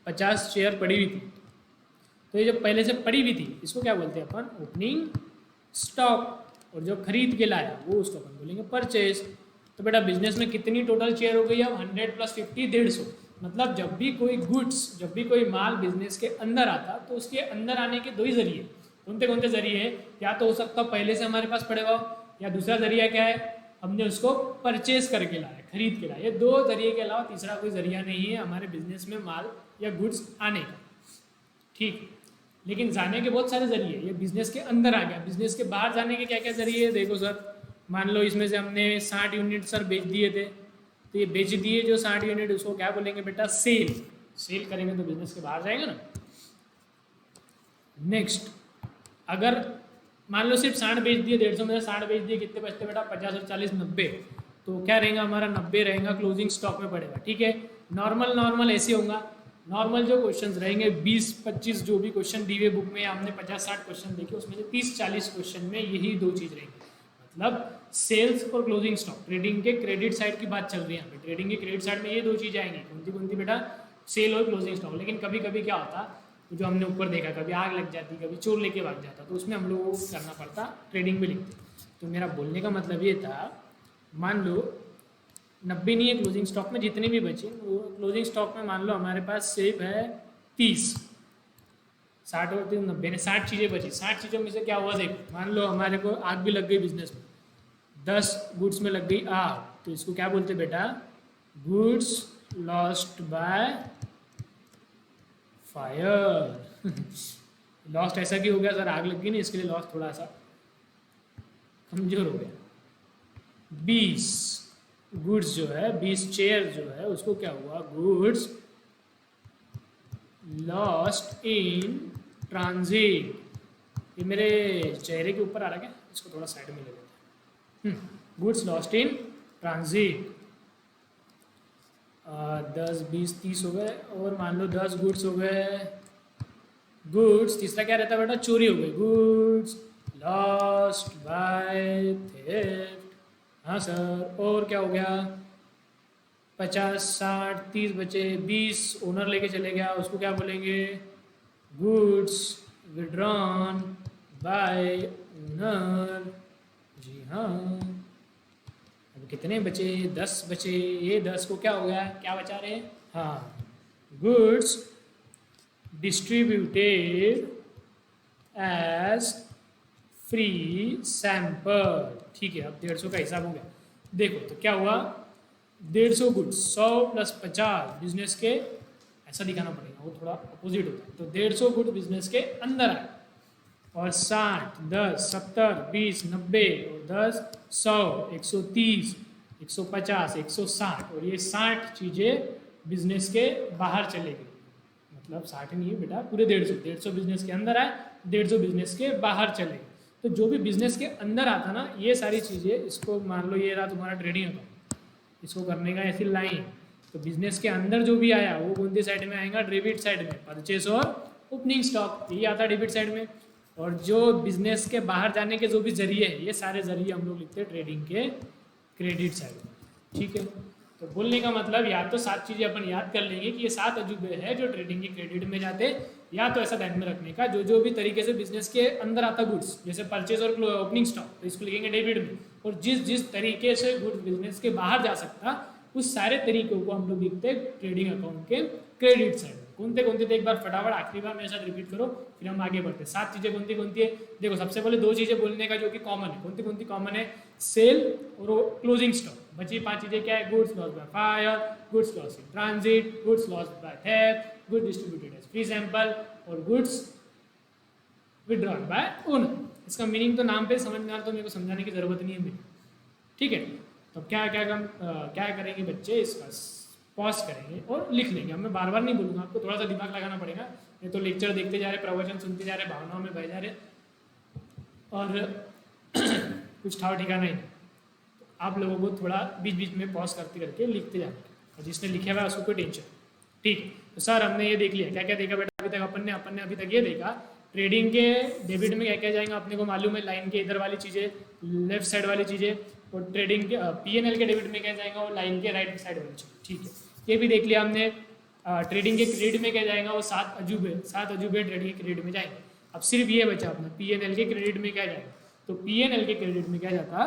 50 चेयर पड़ी हुई थी, तो ये जो पहले से पड़ी हुई थी इसको क्या बोलते हैं अपन, ओपनिंग स्टॉक। और जो खरीद के लाया वो उसको अपन बोलेंगे परचेज। तो बेटा बिजनेस में कितनी टोटल चेयर हो गई, अब 100 + 50 150। मतलब जब भी कोई गुड्स, जब भी कोई माल बिजनेस के अंदर आता तो उसके अंदर आने के 2 ही जरिए, कौन से जरिए हैं, या तो हो सकता है पहले से हमारे पास पड़े हुआ, या दूसरा जरिया क्या है, हमने उसको परचेज करके लाया। खरीद के लाए। ये दो जरिए के अलावा तीसरा कोई जरिया नहीं है हमारे बिजनेस में माल या गुड्स आने का, ठीक। लेकिन जाने के बहुत सारे जरिए, ये बिजनेस के अंदर आ गया। बिजनेस के बाहर जाने के क्या क्या जरिए है देखो सर, मान लो इसमें से हमने 60 यूनिट सर बेच दिए थे, तो ये बेच दिए जो 60 यूनिट, उसको क्या बोलेंगे बेटा, सेल। सेल करेंगे तो बिजनेस के बाहर जाएगा ना। नेक्स्ट, अगर मान लो सिर्फ 60 बेच दिए, 150 में से 60 बेच दिए, कितने बचते बेटा, 50 और 40 90, तो क्या रहेगा हमारा, 90 रहेगा, क्लोजिंग स्टॉक में पड़ेगा, ठीक है। नॉर्मल नॉर्मल ऐसे होगा, नॉर्मल जो क्वेश्चंस रहेंगे 20-25 जो भी क्वेश्चन दी हुए बुक में, हमने 50-60 क्वेश्चन देखे, उसमें से 30-40 क्वेश्चन में यही दो चीज़ रहेंगी, मतलब सेल्स और क्लोजिंग स्टॉक। ट्रेडिंग के क्रेडिट साइड की बात चल रही है यहाँ पे, ट्रेडिंग के क्रेडिट साइड में ये दो चीज़ें आएंगी, कौन सी बेटा, सेल और क्लोजिंग स्टॉक। लेकिन कभी कभी क्या होता, जो हमने ऊपर देखा, कभी आग लग जाती, कभी चोर लेके भाग जाता, तो उसमें हम लोगों को करना पड़ता, ट्रेडिंग में लिखते। तो मेरा बोलने का मतलब ये था, मान लो 90 नहीं है क्लोजिंग स्टॉक में, जितने भी बचे वो क्लोजिंग स्टॉक में मान लो हमारे पास सिर्फ है 30, 60 और 3 90 ने 60 चीज़ें बची। 60 चीज़ों में से क्या हुआ देखो, मान लो हमारे को आग भी लग गई बिजनेस में, 10 गुड्स में लग गई आग, तो इसको क्या बोलते बेटा, goods lost by fire. Lost ऐसा क्यों हो गया सर, आग लग गई ना, इसके लिए लॉस थोड़ा सा कमजोर हो गया। 20 गुड्स जो है, 20 चेयर जो है, उसको क्या हुआ, गुड्स लॉस्ट इन ट्रांजिट। ये मेरे चेहरे के ऊपर आ रहा है क्या, इसको थोड़ा साइड में ले लेते हैं। गुड्स लॉस्ट इन ट्रांजिट, 10 20 30 हो गए, और मान लो 10 गुड्स हो गए, गुड्स, तीसरा क्या रहता है बेटा, चोरी हो गई, गुड्स लॉस्ट बाय थेफ्ट। हाँ सर, और क्या हो गया, 50 60 30 बचे, 20 ओनर लेके चले गया, उसको क्या बोलेंगे, गुड्स विड्रॉन बाय ओनर। जी हाँ, अब कितने बचे, 10 बचे, ये 10 को क्या हो गया, क्या बचा रहे, हाँ, goods distributed as free sample, ठीक है। अब 150 का हिसाब हो गया, देखो तो क्या हुआ, 150 गुड्स, 100 + 50 बिजनेस के, ऐसा दिखाना पड़ेगा, वो थोड़ा अपोजिट होता है, तो 150 गुड बिजनेस के अंदर आए, और 60 10 70 20 90 और 10 100 130 150 160, और ये 60 चीज़ें बिजनेस के बाहर चले गई, मतलब 60 नहीं है बेटा, पूरे 150 बिजनेस के अंदर आए, 150 बिजनेस के बाहर चले गए। तो जो भी बिजनेस के अंदर आता ना, ये सारी चीज़ें, इसको मान लो ये रहा तुम्हारा ट्रेडिंग अकाउंट, इसको करने का ऐसी लाइन, तो बिजनेस के अंदर जो भी आया वो कौन सी साइड में आएगा, डेबिट साइड में, परचेस और ओपनिंग स्टॉक, यही आता है डेबिट साइड में। और जो बिजनेस के बाहर जाने के जो भी जरिए हैं, ये सारे जरिए हम लोग लिखते हैं ट्रेडिंग के क्रेडिट साइड में, ठीक है। तो बोलने का मतलब, या तो 7 चीज़ें अपन याद कर लेंगे कि ये 7 अजूबे हैं जो ट्रेडिंग के क्रेडिट में जाते, या तो ऐसा ध्यान में रखने का, जो भी तरीके से बिजनेस के अंदर आता गुड्स, जैसे परचेज और ओपनिंग स्टॉक, तो इसको लिखेंगे डेबिट में, और जिस तरीके से गुड्स बिजनेस के बाहर जा सकता, उस सारे तरीकों को हम लोग लिखते हैं ट्रेडिंग अकाउंट के क्रेडिट साइड में। कौन थे थे एक बार फटाफट आखिरी बार मेरे साथ रिपीट करो, फिर हम आगे बढ़ते हैं। 7 चीज़ें कौन सी है, देखो सबसे पहले 2 चीज़ें बोलने का जो कि कॉमन है, कौन सी कॉमन है, सेल और क्लोजिंग स्टॉक। बची 5 चीज़ें क्या है, goods lost by fire, goods lost in transit, goods lost by theft, goods distributed as free sample, और गुड्स विड्रॉन बाय ओनर। इसका मीनिंग तो नाम पे समझ में आ रहा, तो मेरे को समझाने की जरूरत नहीं है मेरी, ठीक है। तो क्या करेंगे बच्चे, इसका पॉज करेंगे और लिख लेंगे। अब मैं बार बार नहीं बोलूँगा, आपको थोड़ा सा दिमाग लगाना पड़ेगा, नहीं तो लेक्चर देखते जा रहे, प्रवचन सुनते जा रहे, भावनाओं में बह जा रहे, और कुछ ठाव ठिकाना नहीं। तो आप लोगों को थोड़ा बीच बीच में पॉज करते करके लिखते जाना, और जिसने लिखा हुआ है उसको कोई टेंशन, ठीक। तो सर हमने ये देख लिया, क्या क्या देखा बेटा अभी तक, अपन ने अभी तक ये देखा, ट्रेडिंग के डेबिट में क्या क्या जाएंगे अपने को मालूम है, लाइन के इधर वाली चीज़ें, लेफ्ट साइड वाली चीज़ें, और ट्रेडिंग के पीएनएल के डेबिट में क्या जाएगा, वो लाइन के राइट साइड वाली चीज़, ठीक है। ये भी देख लिया हमने। ट्रेडिंग के क्रेडिट में क्या जाएगा, वो 7 अजूबे ट्रेडिंग के क्रेडिट में जाएंगे। अब सिर्फ ये बचा अपना पीएनएल के क्रेडिट में क्या जाएगा, तो पीएनएल के क्रेडिट में क्या जाता,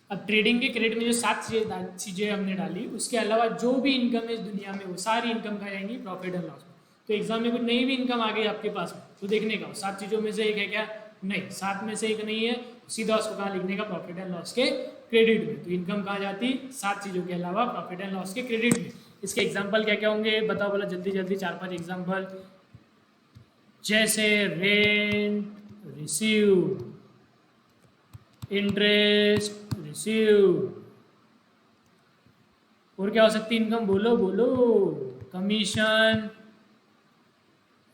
अब ट्रेडिंग के क्रेडिट में जो 7 चीज़ें हमने डाली, उसके अलावा जो भी इनकम है इस दुनिया में, वो सारी इनकम कहाँ जाएंगी, प्रॉफिट एंड लॉस में। तो एग्जाम में कुछ नई भी इनकम आ गई आपके पास में, तो देखने का 7 चीज़ों में से एक है क्या, नहीं, 7 में से एक नहीं है, सीधा उसको कहाँ लिखने का, प्रॉफिट एंड लॉस के क्रेडिट में। तो इनकम कहाँ जाती? 7 चीज़ों के अलावा प्रॉफिट एंड लॉस के क्रेडिट में। इसके एग्जाम्पल क्या क्या होंगे बताओ बोला जल्दी जल्दी, 4-5 एग्जाम्पल। जैसे रेंट रिसीव, इंटरेस्ट रिसीव, और क्या हो सकती है इनकम? बोलो बोलो। कमीशन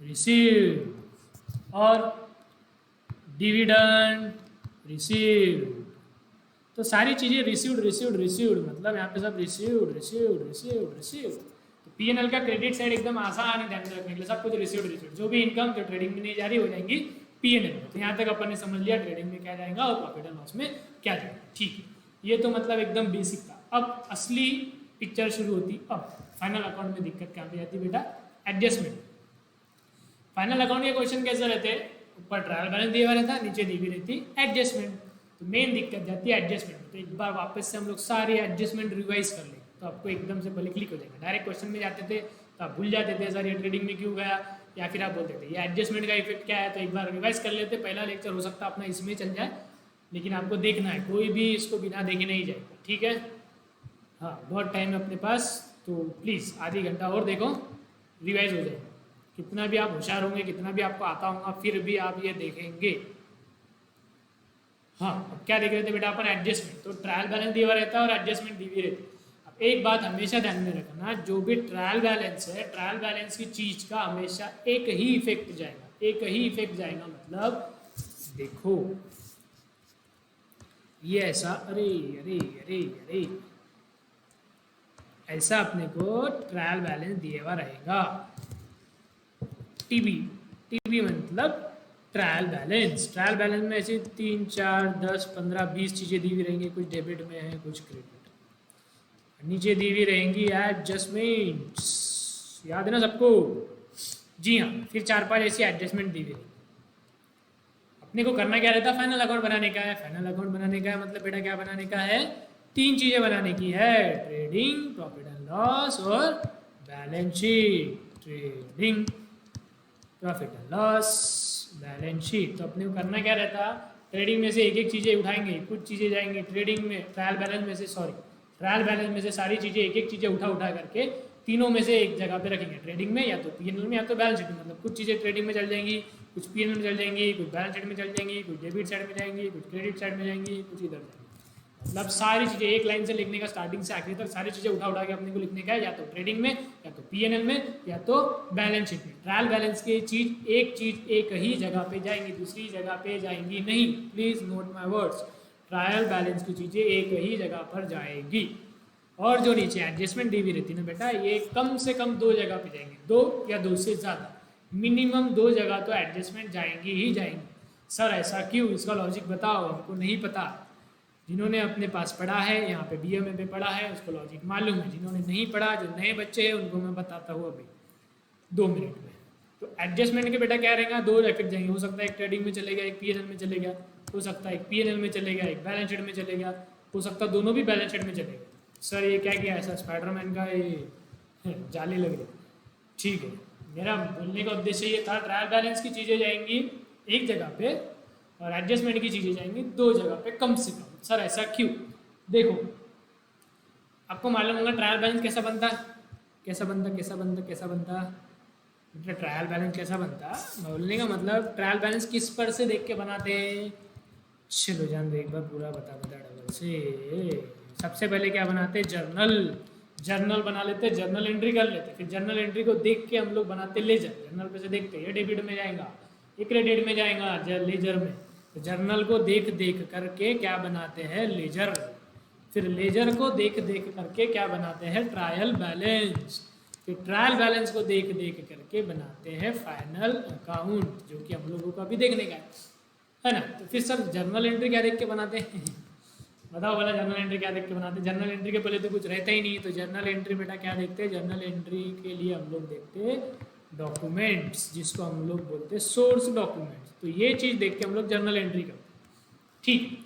रिसीव और डिविडेंड रिसीव। तो सारी चीज़ें रिसीव्ड रिसीव्ड रिसीव्ड, मतलब यहाँ पे सब रिसीव्ड रिसीव्ड रिसीव्ड रिसीव्ड। तो पीएनएल का क्रेडिट साइड एकदम आसान है ध्यान में रखने के लिए, सब कुछ रिसीव्ड रिसीव्ड। जो भी इनकम जो ट्रेडिंग में नहीं जा रही हो जाएंगी पीएनएल में। तो यहाँ तक अपन ने समझ लिया ट्रेडिंग में क्या जाएगा और प्रॉफिट एंड लॉस में क्या जाएगा। ठीक है, ये तो मतलब एकदम बेसिक था। अब असली पिक्चर शुरू होती। अब फाइनल अकाउंट में दिक्कत कहाँ पे जाती बेटा? एडजस्टमेंट। फाइनल अकाउंट के क्वेश्चन कैसे रहते हैं? ऊपर ट्रायल बैलेंस दिया हुआ रहता, नीचे दी हुई रहती एडजस्टमेंट। तो मेन दिक्कत जाती है एडजस्टमेंट। तो एक बार वापस से हम लोग सारी एडजस्टमेंट रिवाइज कर लें तो आपको एकदम से पहले क्लिक हो जाएगा। डायरेक्ट क्वेश्चन में जाते थे तो आप भूल जाते थे सर ये ट्रेडिंग में क्यों गया, या फिर आप बोलते थे ये एडजस्टमेंट का इफेक्ट क्या है। तो एक बार रिवाइज कर लेते। पहला लेक्चर हो सकता है अपना इसमें चल जाए, लेकिन आपको देखना है, कोई भी इसको बिना देखे नहीं जाएगा। ठीक है, हाँ बहुत टाइम है अपने पास, तो प्लीज़ आधी घंटा और देखो, रिवाइज हो जाएगा। कितना भी आप होशियार होंगे, कितना भी आपको आता होगा, फिर भी आप ये देखेंगे। हाँ, अब क्या देख रहे थे बेटा अपन? एडजस्टमेंट। तो ट्रायल बैलेंस दिया हुआ रहता है और एडजस्टमेंट दी हुई रहती है। अब एक बात हमेशा ध्यान में रखना, जो भी ट्रायल बैलेंस है, ट्रायल बैलेंस की चीज का हमेशा एक ही इफेक्ट जाएगा, एक ही इफेक्ट जाएगा। मतलब देखो ये ऐसा, अरे अरे अरे अरे, ऐसा अपने को ट्रायल बैलेंस दिया हुआ रहेगा। टीबी, टीबी मतलब ट्रायल बैलेंस। ट्रायल बैलेंस में ऐसे 3, 4, 10, 15, 20 चीज़ें दी हुई रहेंगी। कुछ डेबिट में है, कुछ क्रेडिट। नीचे दी हुई रहेंगी एडजस्टमेंट्स, याद है ना सबको? जी हाँ, फिर 4-5 ऐसी एडजस्टमेंट दी हुई रहेंगी। अपने को करना क्या रहता है? फाइनल अकाउंट बनाने का है। फाइनल अकाउंट बनाने का है मतलब बेटा क्या बनाने का है? 3 चीज़ें बनाने की है, ट्रेडिंग, प्रॉफिट एंड लॉस और balance sheet. Trading, profit and loss, balance sheet. तो अपने को करना क्या रहता? ट्रेडिंग में से एक एक चीज़ें उठाएंगे, कुछ चीज़ें जाएंगी ट्रेडिंग में, ट्रायल बैलेंस में से, सॉरी ट्रायल बैलेंस में से सारी चीज़ें एक एक चीज़ें उठा उठा करके तीनों में से एक जगह पे रखेंगे, ट्रेडिंग में या तो पीएनएल में या तो बैलेंस शीट में। मतलब कुछ चीज़ें ट्रेडिंग में चल जाएंगी, कुछ पीएनएल में चल जाएंगी, कुछ बैलेंस शीट में चल जाएंगी, कुछ डेबिट साइड में जाएंगी, कुछ क्रेडिट साइड में जाएंगी, कुछ इधर जाएंगी। मतलब सारी चीज़ें एक लाइन से लिखने का, स्टार्टिंग से आखिरी तक सारी चीज़ें उठा उठा के अपने को लिखने का है, या तो ट्रेडिंग में या तो पीएनएल में या तो बैलेंस शीट में। ट्रायल बैलेंस की चीज़ एक ही जगह पे जाएंगी, दूसरी जगह पे जाएंगी नहीं। Please note my words, trial balance की चीज़ें एक ही जगह पर जाएंगी। और जो नीचे एडजस्टमेंट दी हुई रहती है ना बेटा, ये कम से कम 2 जगह पे जाएंगे, 2 या 2 से ज़्यादा, मिनिमम 2 जगह तो एडजस्टमेंट जाएंगी ही जाएंगी। सर ऐसा क्यों? इसका लॉजिक बताओ। हमको नहीं पता। जिन्होंने अपने पास पढ़ा है, यहाँ पे बीएमए पे पढ़ा है, उसको लॉजिक मालूम है। जिन्होंने नहीं पढ़ा, जो नए बच्चे हैं, उनको मैं बताता हूँ अभी 2 मिनट में। तो एडजस्टमेंट के बेटा क्या रहेगा? 2 रैकेट जाएंगे। हो सकता है एक ट्रेडिंग में चलेगा, एक पीएनएल में चलेगा, हो सकता है एक पीएनएल में चलेगा, एक बैलेंस शीट में चलेगा, हो सकता है दोनों भी बैलेंस शीट में चलेगा। सर ये क्या किया? ऐसा स्पाइडरमैन का ये जाली लग रही। ठीक है, मेरा बोलने का उद्देश्य ये था, ट्रायल बैलेंस की चीज़ें जाएंगी एक जगह पे और एडजस्टमेंट की चीज़ें जाएंगी 2 जगह पे कम से कम। सर ऐसा क्यों? देखो आपको मालूम होगा ट्रायल बैलेंस कैसा बनता, कैसा बनता, कैसा बनता, कैसा बनता। ट्रायल बैलेंस कैसा बनता बोलने का मतलब, ट्रायल बैलेंस किस पर से देख के बनाते हैं? चलो जान दो, एक बार पूरा बता डबल से। सबसे पहले क्या बनाते हैं? जर्नल। जर्नल बना लेते, जर्नल एंट्री कर लेते, फिर जर्नल एंट्री को देख के हम लोग बनाते लेजर। जर्नल पे से देखते ये डेबिट में जाएगा, ये क्रेडिट में जाएगा, लेजर में। तो जर्नल को देख देख करके क्या बनाते हैं? लेजर। फिर लेजर को देख देख करके क्या बनाते हैं? Trial balance. फिर ट्रायल बैलेंस को देख देख करके बनाते हैं फाइनल अकाउंट, जो कि हम लोगों को अभी देखने का है ना। तो फिर सर जर्नल एंट्री क्या देख के बनाते हैं? बताओ भला जर्नल एंट्री क्या देख के बनाते हैं? जर्नल एंट्री के पहले तो कुछ रहता ही नहीं। तो जर्नल एंट्री बेटा क्या देखते हैं? जर्नल एंट्री के लिए हम लोग देखते हैं डॉक्यूमेंट्स, जिसको हम लोग बोलते हैं सोर्स डॉक्यूमेंट्स। तो ये चीज़ देख के हम लोग जर्नल एंट्री करते हैं। ठीक,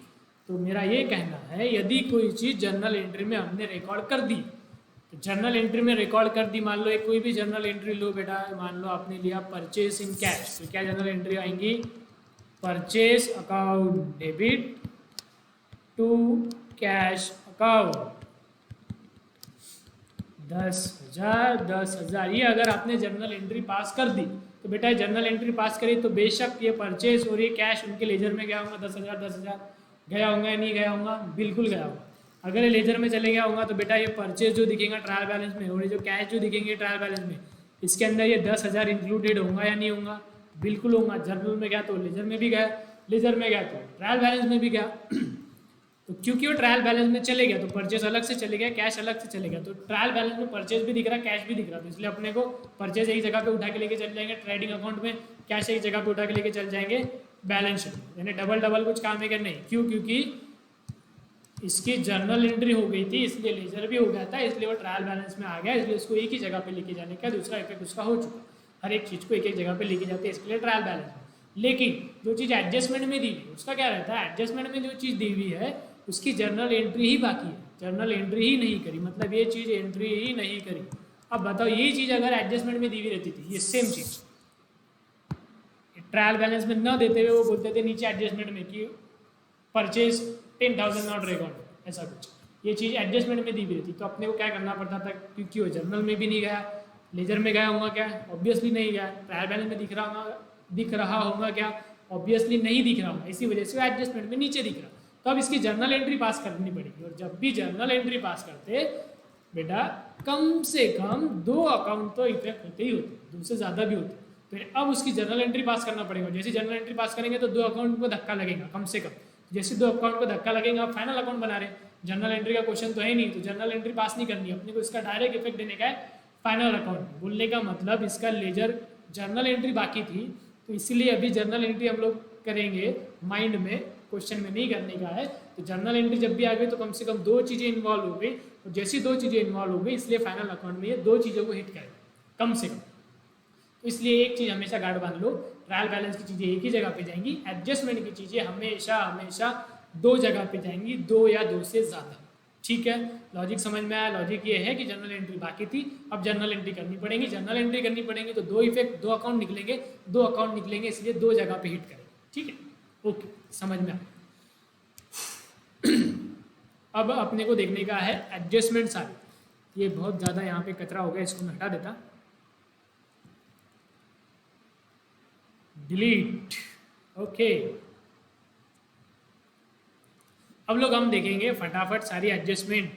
तो मेरा ये कहना है, यदि कोई चीज़ जर्नल एंट्री में हमने रिकॉर्ड कर दी, तो जर्नल एंट्री में रिकॉर्ड कर दी, मान लो एक कोई भी जर्नल एंट्री लो बेटा, मान लो आपने लिया परचेस इन कैश, तो क्या जर्नल एंट्री आएंगी? Purchase account debit to cash account 10,000 ये अगर आपने जर्नल एंट्री पास कर दी तो बेटा जर्नल एंट्री पास करी तो बेशक ये परचेज और ये कैश उनके लेजर में गया होगा 10,000 गया होगा या नहीं गया होगा, बिल्कुल गया होगा। अगर ये लेजर में चले गया होगा तो बेटा ये परचेज जो दिखेगा ट्रायल बैलेंस में और ये जो कैश जो दिखेंगे ट्रायल बैलेंस में इसके अंदर ये 10,000 इंक्लूडेड होगा या नहीं होगा, बिल्कुल होगा। जर्नल में गया तो लेजर में भी गया, लेजर में गया तो ट्रायल बैलेंस में भी गया। तो क्योंकि वो ट्रायल बैलेंस में चले गया तो परचेज अलग से चले गया, कैश अलग से चले गया, तो ट्रायल बैलेंस में परचेज भी दिख रहा, कैश भी दिख रहा, तो इसलिए अपने को परचेज एक जगह पे उठा के लेके चल जाएंगे ट्रेडिंग अकाउंट में, कैश एक जगह पे उठा के लेके चल जाएंगे बैलेंस शीट में। यानी डबल डबल कुछ काम है कि नहीं, क्यों? क्योंकि इसकी जर्नल एंट्री हो गई थी इसलिए लेजर भी हो गया था, इसलिए वो ट्रायल बैलेंस में आ गया, इसलिए उसको एक ही जगह पे लेके जाने का दूसरा इफेक्ट उसका हो चुका। हर एक चीज़ को एक एक जगह पे लेके जाते हैं, इसके लिए ट्रायल बैलेंस में। लेकिन जो चीज़ एडजस्टमेंट में दी हुई उसका क्या रहता है, एडजस्टमेंट में जो चीज़ दी हुई है उसकी जर्नल एंट्री ही बाकी है, जर्नल एंट्री ही नहीं करी, मतलब ये चीज़ एंट्री ही नहीं करी। अब बताओ यही चीज़ अगर एडजस्टमेंट में दी हुई रहती थी, ये सेम चीज़ ट्रायल बैलेंस में न देते हुए वो बोलते थे नीचे एडजस्टमेंट में कि परचेज 10,000 नॉट रिकॉर्ड, ऐसा कुछ, ये चीज़ एडजस्टमेंट में दी हुई रहती तो अपने को क्या करना पड़ता था, क्योंकि वो जर्नल में भी नहीं गया, लेजर में गया होगा क्या, ऑब्वियसली नहीं गया, ट्रायल बैलेंस में दिख रहा होगा क्या, ऑब्वियसली नहीं दिख रहा होगा, इसी वजह से वो एडजस्टमेंट में नीचे दिख रहा। तो अब इसकी जर्नल एंट्री पास करनी पड़ेगी, और जब भी जर्नल एंट्री पास करते बेटा कम से कम 2 अकाउंट तो इफेक्ट होते ही होते, 2 से ज़्यादा भी होते। तो अब उसकी जर्नल एंट्री पास करना पड़ेगा, जैसे जर्नल एंट्री पास करेंगे तो 2 अकाउंट को धक्का लगेगा कम से कम, जैसे 2 अकाउंट को धक्का लगेगा, फाइनल अकाउंट बना रहे, जनरल एंट्री का क्वेश्चन तो है नहीं, तो जनरल एंट्री पास नहीं करनी है अपने को, इसका डायरेक्ट इफेक्ट देने का है फाइनल अकाउंट। बोलने का मतलब इसका लेजर जर्नल एंट्री बाकी थी, तो इसीलिए अभी जर्नल एंट्री हम लोग करेंगे माइंड में, क्वेश्चन में नहीं करने का है। तो जर्नल एंट्री जब भी आ गई तो कम से कम 2 चीज़ें इन्वॉल्व हो गई, और जैसी 2 चीज़ें इन्वॉल्व हो गई इसलिए फाइनल अकाउंट में ये 2 चीज़ों को हिट करेगा कम से कम। तो इसलिए एक चीज़ हमेशा गार्ड बांध लो, ट्रायल बैलेंस की चीज़ें एक ही जगह पे जाएंगी, एडजस्टमेंट की चीज़ें हमेशा 2 जगह पे जाएंगी, 2 या 2 से ज़्यादा। ठीक है, लॉजिक समझ में आया? लॉजिक ये है कि जनरल एंट्री बाकी थी, अब जनरल एंट्री करनी पड़ेगी, जनरल एंट्री करनी पड़ेगी तो 2 इफेक्ट, 2 अकाउंट निकलेंगे, 2 अकाउंट निकलेंगे, इसलिए 2 जगह पे हिट करेंगे। ठीक है, ओके, समझ में आया। अब अपने को देखने का है एडजस्टमेंट सारे, ये बहुत ज़्यादा यहाँ पे कचरा हो गया, इसको मैं हटा देता, डिलीट। ओके, अब लोग हम देखेंगे फटाफट सारी adjustment,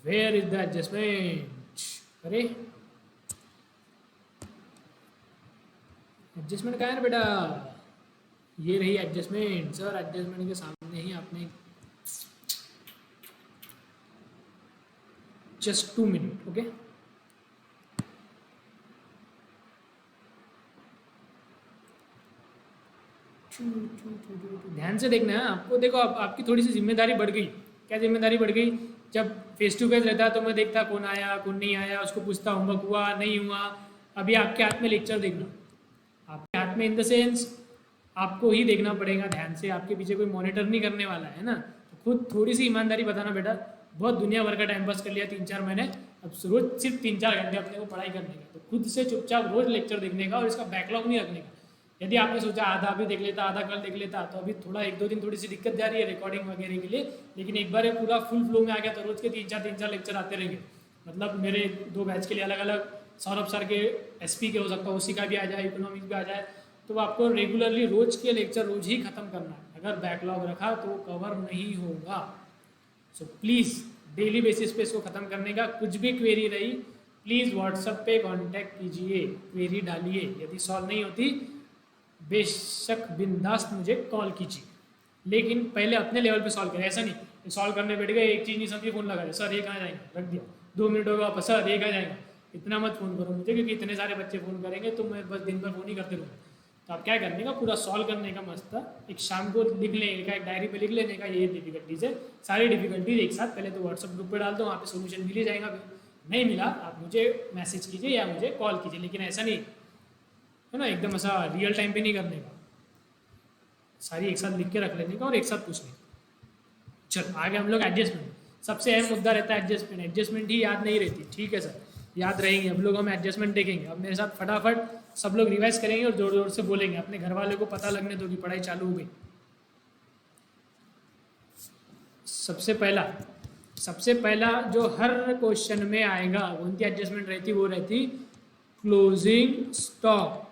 where is the adjustment? अरे एडजस्टमेंट कहाँ है बेटा? ये रही एडजस्टमेंट सर, एडजस्टमेंट के सामने ही आपने जस्ट 2 मिनट। ओके, ध्यान से देखना है आपको। देखो आपकी थोड़ी सी जिम्मेदारी बढ़ गई। क्या जिम्मेदारी बढ़ गई? जब फेस टू फेस रहता तो मैं देखता कौन आया कौन नहीं आया, उसको पूछता होमवर्क हुआ नहीं हुआ। अभी आपके हाथ में लेक्चर देखना, आपके हाथ में इन द सेंस आपको ही देखना पड़ेगा ध्यान से, आपके पीछे कोई मॉनिटर नहीं करने वाला है ना। तो खुद थोड़ी सी ईमानदारी बताना बेटा, बहुत दुनिया भर का टाइम पास कर लिया 3-4 महीने, अब रोज सिर्फ 3-4 घंटे अपने को पढ़ाई करने का। तो खुद से चुपचाप रोज लेक्चर देखने का और इसका बैकलॉग नहीं रखने का। यदि आपने सोचा आधा अभी देख लेता आधा कल देख लेता, तो अभी थोड़ा 1-2 दिन थोड़ी सी दिक्कत जा रही है रिकॉर्डिंग वगैरह के लिए, लेकिन एक बार ये पूरा फुल फ्लो में आ गया तो रोज के 3-4 लेक्चर आते रहेंगे। मतलब मेरे 2 बैच के लिए अलग अलग, सौरभ सर के एसपी के हो सकता है, उसी का भी आ जाए, इकोनॉमिक्स भी आ जाए, तो आपको रेगुलरली रोज के लेक्चर रोज ही खत्म करना है। अगर बैकलॉग रखा तो कवर नहीं होगा। सो प्लीज़ डेली बेसिस पे इसको ख़त्म करने का। कुछ भी क्वेरी रही प्लीज़ व्हाट्सएप पे कांटेक्ट कीजिए, क्वेरी डालिए, यदि सॉल्व नहीं होती बेशक बिंदास्त मुझे कॉल कीजिए, लेकिन पहले अपने लेवल पे सॉल्व करें। ऐसा नहीं सॉल्व करने बैठ गए, एक चीज़ नहीं समझी, फ़ोन लगा दिया, सर ये कहाँ जाएगा, रख दिया, 2 मिनट होगा वापस, सर ये कहाँ जाएगा। इतना मत फ़ोन करो मुझे, क्योंकि इतने सारे बच्चे फ़ोन करेंगे तो मैं बस दिन भर फ़ोन ही करते रहूँगा। तो आप क्या करने का, पूरा सॉल्व करने का मस्त था। एक शाम को लिख लेने का, एक डायरी पे लिख लेने का, ये डिफिकल्टीज है, सारी डिफिकल्टीज एक साथ पहले तो व्हाट्सएप ग्रुप पे डाल दो, वहाँ पे सोल्यूशन मिल ही जाएगा। नहीं मिला आप मुझे मैसेज कीजिए या मुझे कॉल कीजिए, लेकिन ऐसा नहीं है ना, एकदम ऐसा रियल टाइम पे नहीं करने का, सारी एक साथ लिख के रख लेने का और एक साथ पूछने का। चल आगे हम लोग एडजस्टमेंट, सबसे अहम मुद्दा रहता है एडजस्टमेंट। एडजस्टमेंट ही याद नहीं रहती, ठीक है सर, याद रहेंगे। अब लोग हम एडजस्टमेंट देखेंगे। अब मेरे साथ फटाफट सब लोग रिवाइज करेंगे और जोर जोर से बोलेंगे, अपने घर वाले को पता लगने दो कि पढ़ाई चालू हो गई। सबसे पहला जो हर क्वेश्चन में आएगा कौन सी एडजस्टमेंट रहती, वो रहती क्लोजिंग स्टॉक।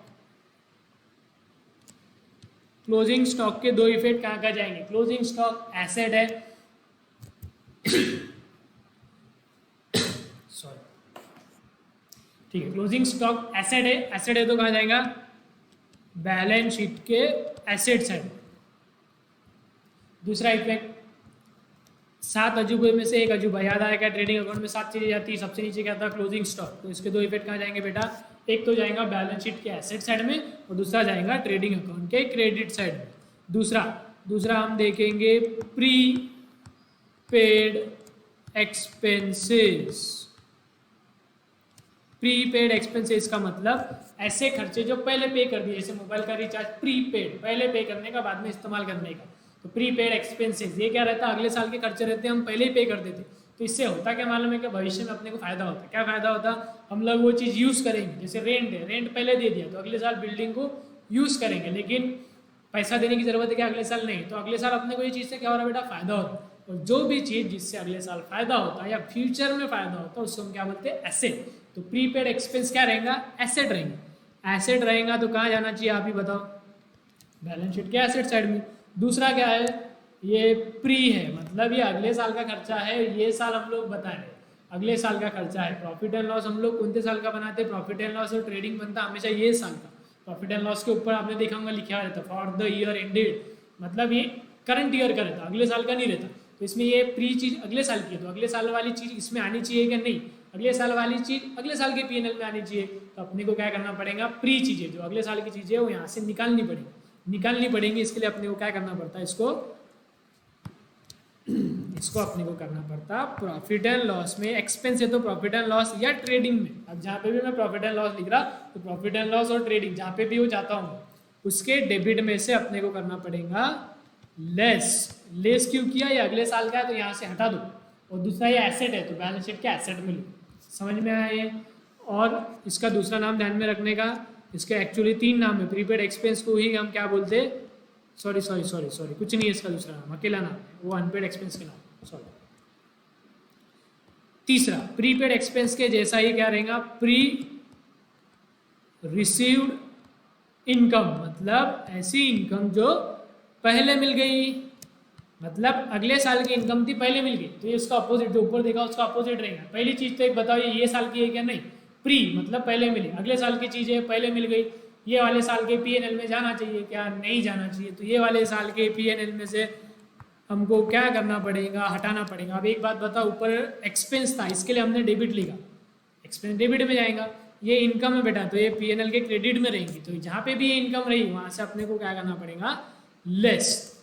क्लोजिंग स्टॉक के दो इफेक्ट कहाँ कहाँ जाएंगे। क्लोजिंग स्टॉक एसेट है, सॉरी ठीक है, क्लोजिंग स्टॉक एसेट है तो कहाँ जाएगा, बैलेंस शीट के एसेट साइड। दूसरा इफेक्ट, 7 अजूबे में से एक अजूबा, याद आएगा ट्रेडिंग अकाउंट में 7 चीजें जाती है, सबसे नीचे क्या था, क्लोजिंग स्टॉक। तो इसके दो इफेक्ट कहाँ जाएंगे बेटा, एक तो जाएगा बैलेंस शीट के एसेट साइड में और दूसरा जाएगा ट्रेडिंग अकाउंट के क्रेडिट साइड में। दूसरा हम देखेंगे pre paid expenses. Prepaid expenses का मतलब ऐसे खर्चे जो पहले पे कर दिए, जैसे मोबाइल का रिचार्ज प्रीपेड, पहले पे करने का बाद में इस्तेमाल करने का। तो प्रीपेड एक्सपेंसेस ये क्या रहता है, अगले साल के खर्चे रहते हैं, हम पहले ही पे कर देते। तो इससे होता क्या मालूम है कि भविष्य में अपने को फायदा होता है। क्या फायदा होता, हम लोग वो चीज़ यूज़ करेंगे, जैसे रेंट है, रेंट पहले दे दिया तो अगले साल बिल्डिंग को यूज़ करेंगे, लेकिन पैसा देने की जरूरत है क्या, अगले साल नहीं। तो अगले साल अपने को ये चीज़ से क्या हो रहा है बेटा, फायदा होता है। और जो भी चीज़ जिससे अगले साल फायदा होता है या फ्यूचर में फायदा होता है उसको हम क्या बोलते हैं, एसेट। तो प्रीपेड एक्सपेंस क्या रहेगा, एसेट रहेंगे। एसेट रहेगा तो कहाँ जाना चाहिए आप ही बताओ, बैलेंस शीट के एसेट साइड में। दूसरा क्या है, ये प्री है, मतलब ये अगले साल का खर्चा है, ये साल हम लोग बता रहे अगले साल का खर्चा है। प्रॉफिट एंड लॉस हम लोग कौन से साल का बनाते हैं, प्रॉफिट एंड लॉस और ट्रेडिंग बनता हमेशा ये साल का। प्रॉफिट एंड लॉस के ऊपर आपने देखा होगा लिखा रहता फॉर द ईयर एंडेड, मतलब ये करंट ईयर का रहता, अगले साल का नहीं रहता। तो इसमें ये प्री चीज अगले साल की है, तो अगले साल वाली चीज इसमें आनी चाहिए क्या, नहीं, अगले साल वाली चीज अगले साल के पीएनएल में आनी चाहिए। तो अपने को क्या करना पड़ेगा, प्री चीजें जो अगले साल की चीजें वो यहाँ से निकालनी पड़ेंगी। इसके लिए अपने को क्या करना पड़ता है, इसको अपने को करना पड़ता प्रॉफिट एंड लॉस में। एक्सपेंस है तो प्रॉफिट एंड लॉस या ट्रेडिंग में, अब जहाँ पे भी मैं प्रॉफिट एंड लॉस लिख रहा तो प्रॉफिट एंड लॉस और ट्रेडिंग जहाँ पे भी वो जाता हूँ उसके डेबिट में से अपने को करना पड़ेगा लेस क्यों किया, ये अगले साल का है तो यहाँ से हटा दो। और दूसरा ये एसेट है तो बैलेंस शीट के एसेट में लो, समझ में आया ये। और इसका दूसरा नाम ध्यान में रखने का, इसके एक्चुअली 3 नाम है। प्रीपेड एक्सपेंस को ही हम क्या बोलते हैं, सॉरी कुछ नहीं है इसका दूसरा नाम, अकेला नाम है वो, अनपेड एक्सपेंस के नाम, सॉरी। तीसरा प्रीपेड एक्सपेंस के जैसा ही क्या रहेगा, प्री रिसीव्ड इनकम, मतलब ऐसी इनकम जो पहले मिल गई, मतलब अगले साल की इनकम थी पहले मिल गई, तो ये उसका अपोजिट, जो ऊपर देखा उसका अपोजिट रहेगा। पहली चीज तो एक बताओ ये साल की है क्या, नहीं, प्री मतलब पहले मिली, अगले साल की चीजें पहले मिल गई, ये वाले साल के पीएनएल में जाना चाहिए क्या, नहीं जाना चाहिए। तो ये वाले साल के पीएनएल में से हमको क्या करना पड़ेगा, हटाना पड़ेगा। अब एक बात बताओ, ऊपर एक्सपेंस था इसके लिए हमने डेबिट लिखा, एक्सपेंस डेबिट में जाएगा, ये इनकम है बेटा तो ये पीएनएल के क्रेडिट में रहेंगी। तो जहाँ पे भी ये इनकम रही वहाँ से अपने को क्या करना पड़ेगा, लेस।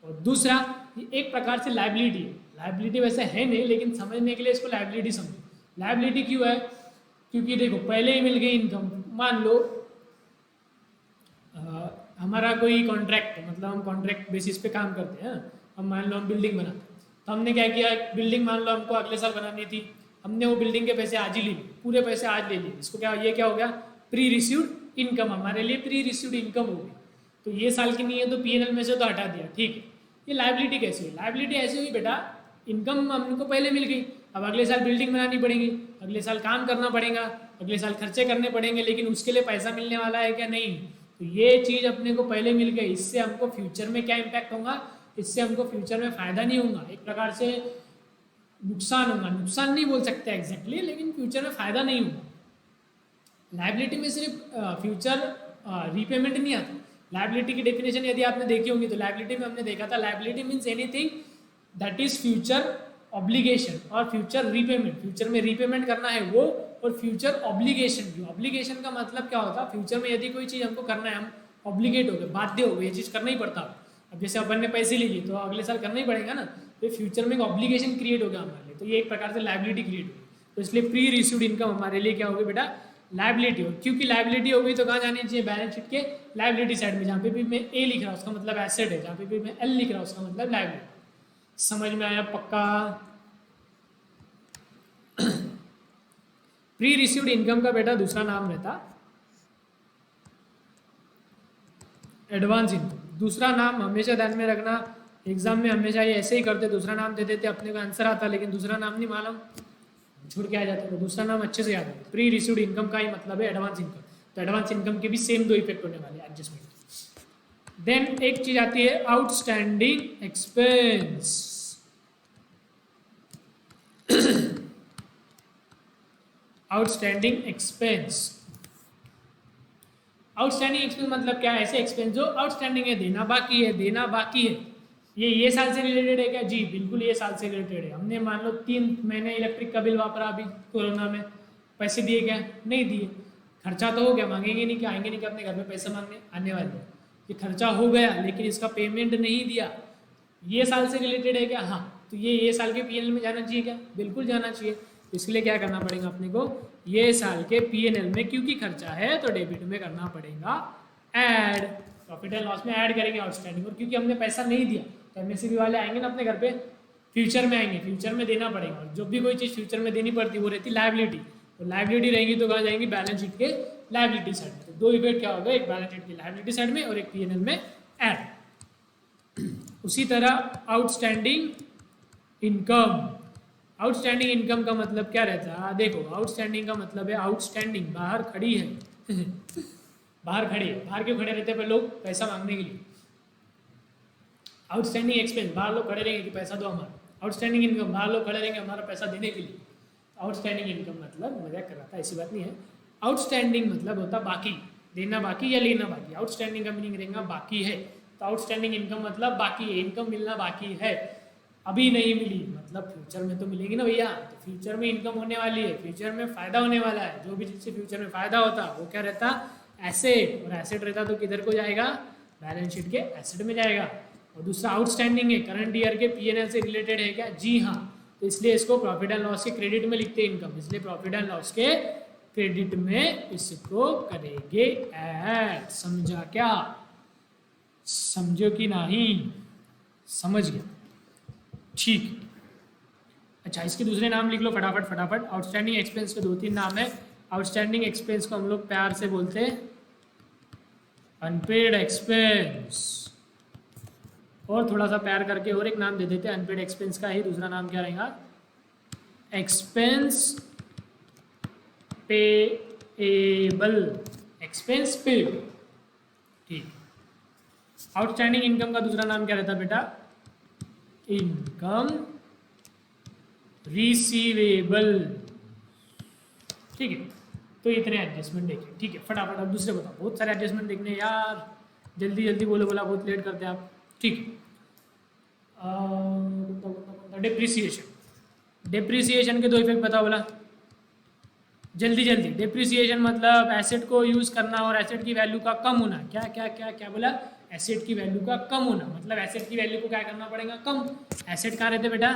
और दूसरा एक प्रकार से लाइबिलिटी है, लाइबिलिटी वैसे है नहीं लेकिन समझने के लिए इसको लाइबिलिटी समझो। लाइबिलिटी क्यों है, क्योंकि देखो पहले ही मिल गई इनकम, मान लो हमारा कोई कॉन्ट्रैक्ट है, मतलब हम कॉन्ट्रैक्ट बेसिस पे काम करते हैं, हम मान लो हम बिल्डिंग बनाते हैं, तो हमने क्या किया, बिल्डिंग मान लो हमको अगले साल बनानी थी, हमने वो बिल्डिंग के पैसे आज ही ले लिए, पूरे पैसे आज ले लिए, इसको क्या, ये क्या हो गया, प्री रिसीव्ड इनकम, हमारे लिए प्री रिसीव्ड इनकम हो गई। तो ये साल की नहीं है तो पीएनएल में से तो हटा दिया, ठीक है। ये लाइबिलिटी कैसी हुई, लाइबिलिटी ऐसी हुई बेटा, इनकम हमको पहले मिल गई, अब अगले साल बिल्डिंग बनानी पड़ेगी, अगले साल काम करना पड़ेगा, अगले साल खर्चे करने पड़ेंगे, लेकिन उसके लिए पैसा मिलने वाला है क्या, नहीं। तो ये चीज़ अपने को पहले मिल गई, इससे हमको फ्यूचर में क्या इम्पैक्ट होगा, इससे हमको फ्यूचर में फायदा नहीं होगा, एक प्रकार से नुकसान होगा, नुकसान नहीं बोल सकते एग्जैक्टली, लेकिन फ्यूचर में फायदा नहीं होगा। लाइबिलिटी में सिर्फ फ्यूचर रीपेमेंट नहीं आता। लाइबिलिटी की डेफिनेशन यदि आपने देखी होगी तो लाइबिलिटी में हमने देखा था, liability means anything that is future obligation और फ्यूचर रीपेमेंट, फ्यूचर में रीपेमेंट करना है वो, और फ्यूचर ऑब्लिगेशन भी। ऑब्लिगेशन का मतलब क्या होता है, फ्यूचर में यदि कोई चीज़ हमको करना है, हम ऑब्लिगेट हो गए, बाध्य हो गए, ये चीज़ करना ही पड़ता है। अब जैसे अपन ने पैसे ले लिए तो अगले साल करना ही पड़ेगा ना, तो फ्यूचर में एक ऑब्लिगेशन क्रिएट हो गया हमारे लिए, तो ये एक प्रकार से लाइबिलिटी क्रिएट हुई। तो इसलिए प्री रिसीव्ड इनकम हमारे लिए क्या होगी बेटा, लाइबिलिटी हो। क्योंकि लाइबिलिटी हो गई तो कहाँ जानी चाहिए, बैलेंस शीट के लाइबिलिटी साइड में। जहाँ पे भी मैं ए लिख रहा हूँ उसका मतलब एसेट है, जहाँ पे भी मैं एल लिख रहा हूँ उसका मतलब लाइबिलिटी। समझ में आया पक्का। प्री रिसीव्ड इनकम का बेटा दूसरा नाम रहता एडवांस इनकम। दूसरा नाम हमेशा ध्यान में रखना, एग्जाम में हमेशा ये ऐसे ही करते, दूसरा नाम दे देते, अपने को आंसर आता लेकिन दूसरा नाम नहीं मालूम, छूट के आ जाते। तो दूसरा नाम अच्छे से याद है। प्री रिसीव्ड इनकम का ही मतलब है एडवांस इनकम, तो एडवांस इनकम के भी सेम दो इफेक्ट होने वाले एडजस्टमेंट। देन एक चीज आती है outstanding expense. Outstanding expense, outstanding expense मतलब क्या है? ऐसे एक्सपेंस जो आउटस्टैंडिंग है, देना बाकी है, देना बाकी है। ये साल से रिलेटेड है क्या? जी बिल्कुल ये साल से रिलेटेड है। हमने मान लो 3 महीने इलेक्ट्रिक का बिल वापरा अभी कोरोना में, पैसे दिए क्या? नहीं दिए। खर्चा तो हो गया, मांगेंगे नहीं क्या? आएंगे नहीं क्या अपने घर में पैसे मांगने? आने वाले। ये खर्चा हो गया लेकिन इसका पेमेंट नहीं दिया, ये साल से रिलेटेड है क्या? हाँ। तो ये साल के पीएनएल में जाना चाहिए क्या? बिल्कुल जाना चाहिए। तो इसके लिए क्या करना पड़ेगा अपने को? ये साल के पीएनएल में क्योंकि खर्चा है तो डेबिट में करना पड़ेगा ऐड, प्रॉफिट एंड लॉस में ऐड करेंगे आउटस्टैंडिंग। और क्योंकि हमने पैसा नहीं दिया तो एमएससीबी वाले आएंगे ना अपने घर पे, फ्यूचर में आएंगे, फ्यूचर में देना पड़ेगा। और जो भी कोई चीज़ फ्यूचर में देनी पड़ती है वो रहती लाइबिलिटी, तो लाइबिलिटी रहेगी तो कहाँ जाएंगी? बैलेंस शीट के लाइबिलिटी साइड में। तो दो इफेक्ट क्या होगा? एक बैलेंस शीट की लाइबिलिटी साइड में और एक पीएनएल में ऐड। उसी तरह आउटस्टैंडिंग इनकम, आउटस्टैंडिंग इनकम का मतलब क्या रहता है? देखो आउटस्टैंडिंग का मतलब है आउटस्टैंडिंग, बाहर खड़ी है बाहर खड़ी है। बाहर क्यों खड़े रहते हैं लोग? पैसा मांगने के लिए। आउटस्टैंडिंग एक्सपेंस, बाहर लोग खड़े रहेंगे कि पैसा दो हमारा। आउटस्टैंडिंग इनकम, बाहर लोग खड़े रहेंगे हमारा पैसा देने के लिए। आउटस्टैंडिंग इनकम मतलब, मजाक कर रहा था, ऐसी बात नहीं है। आउटस्टैंडिंग मतलब होता बाकी, देना बाकी या लेना बाकी। आउटस्टैंडिंग का मीनिंग रहेगा बाकी है। तो आउटस्टैंडिंग इनकम मतलब बाकी है, इनकम मिलना बाकी है, अभी नहीं मिली, मतलब फ्यूचर में तो मिलेगी ना भैया। तो फ्यूचर में इनकम होने वाली है, फ्यूचर में फायदा होने वाला है। जो भी जिससे फ्यूचर में फायदा होता वो क्या रहता? एसेट। और एसेट रहता तो किधर को जाएगा? बैलेंस शीट के एसेट में जाएगा। और दूसरा आउटस्टैंडिंग है, करंट ईयर के पीएनएल से रिलेटेड है क्या? जी हाँ। तो इसलिए इसको प्रॉफिट एंड लॉस के क्रेडिट में लिखते हैं इनकम, इसलिए प्रॉफिट एंड लॉस के क्रेडिट में इसको करेंगे ऐड। समझा क्या? समझो कि नहीं? समझ गया, ठीक। अच्छा, इसके दूसरे नाम लिख लो फटाफट फटाफट। आउटस्टैंडिंग एक्सपेंस के 2-3 नाम है। आउटस्टैंडिंग एक्सपेंस को हम लोग प्यार से बोलते हैं अनपेड एक्सपेंस, और थोड़ा सा प्यार करके और एक नाम दे देते हैं अनपेड एक्सपेंस का ही दूसरा नाम क्या रहेगा? एक्सपेंस पेएबल, एक्सपेंस पेएबल, ठीक। आउटस्टैंडिंग इनकम का दूसरा नाम क्या रहता है बेटा? इनकम रिसीवेबल, ठीक है। तो इतने एडजस्टमेंट देखिए, ठीक है। फटाफट अब दूसरे बताओ, बहुत सारे एडजस्टमेंट देखने यार, जल्दी जल्दी बोलो, बोला बहुत लेट करते हैं आप, ठीक है। डिप्रिसिएशन, डिप्रिसिएशन के दो इफेक्ट बताओ बोला, जल्दी जल्दी। डिप्रिसिएशन मतलब एसेट को यूज करना और एसेट की वैल्यू का कम होना। क्या क्या क्या क्या बोला? एसेट की वैल्यू का कम होना, मतलब एसेट की वैल्यू को क्या करना पड़ेगा? कम। एसेट कहाँ रहते बेटा?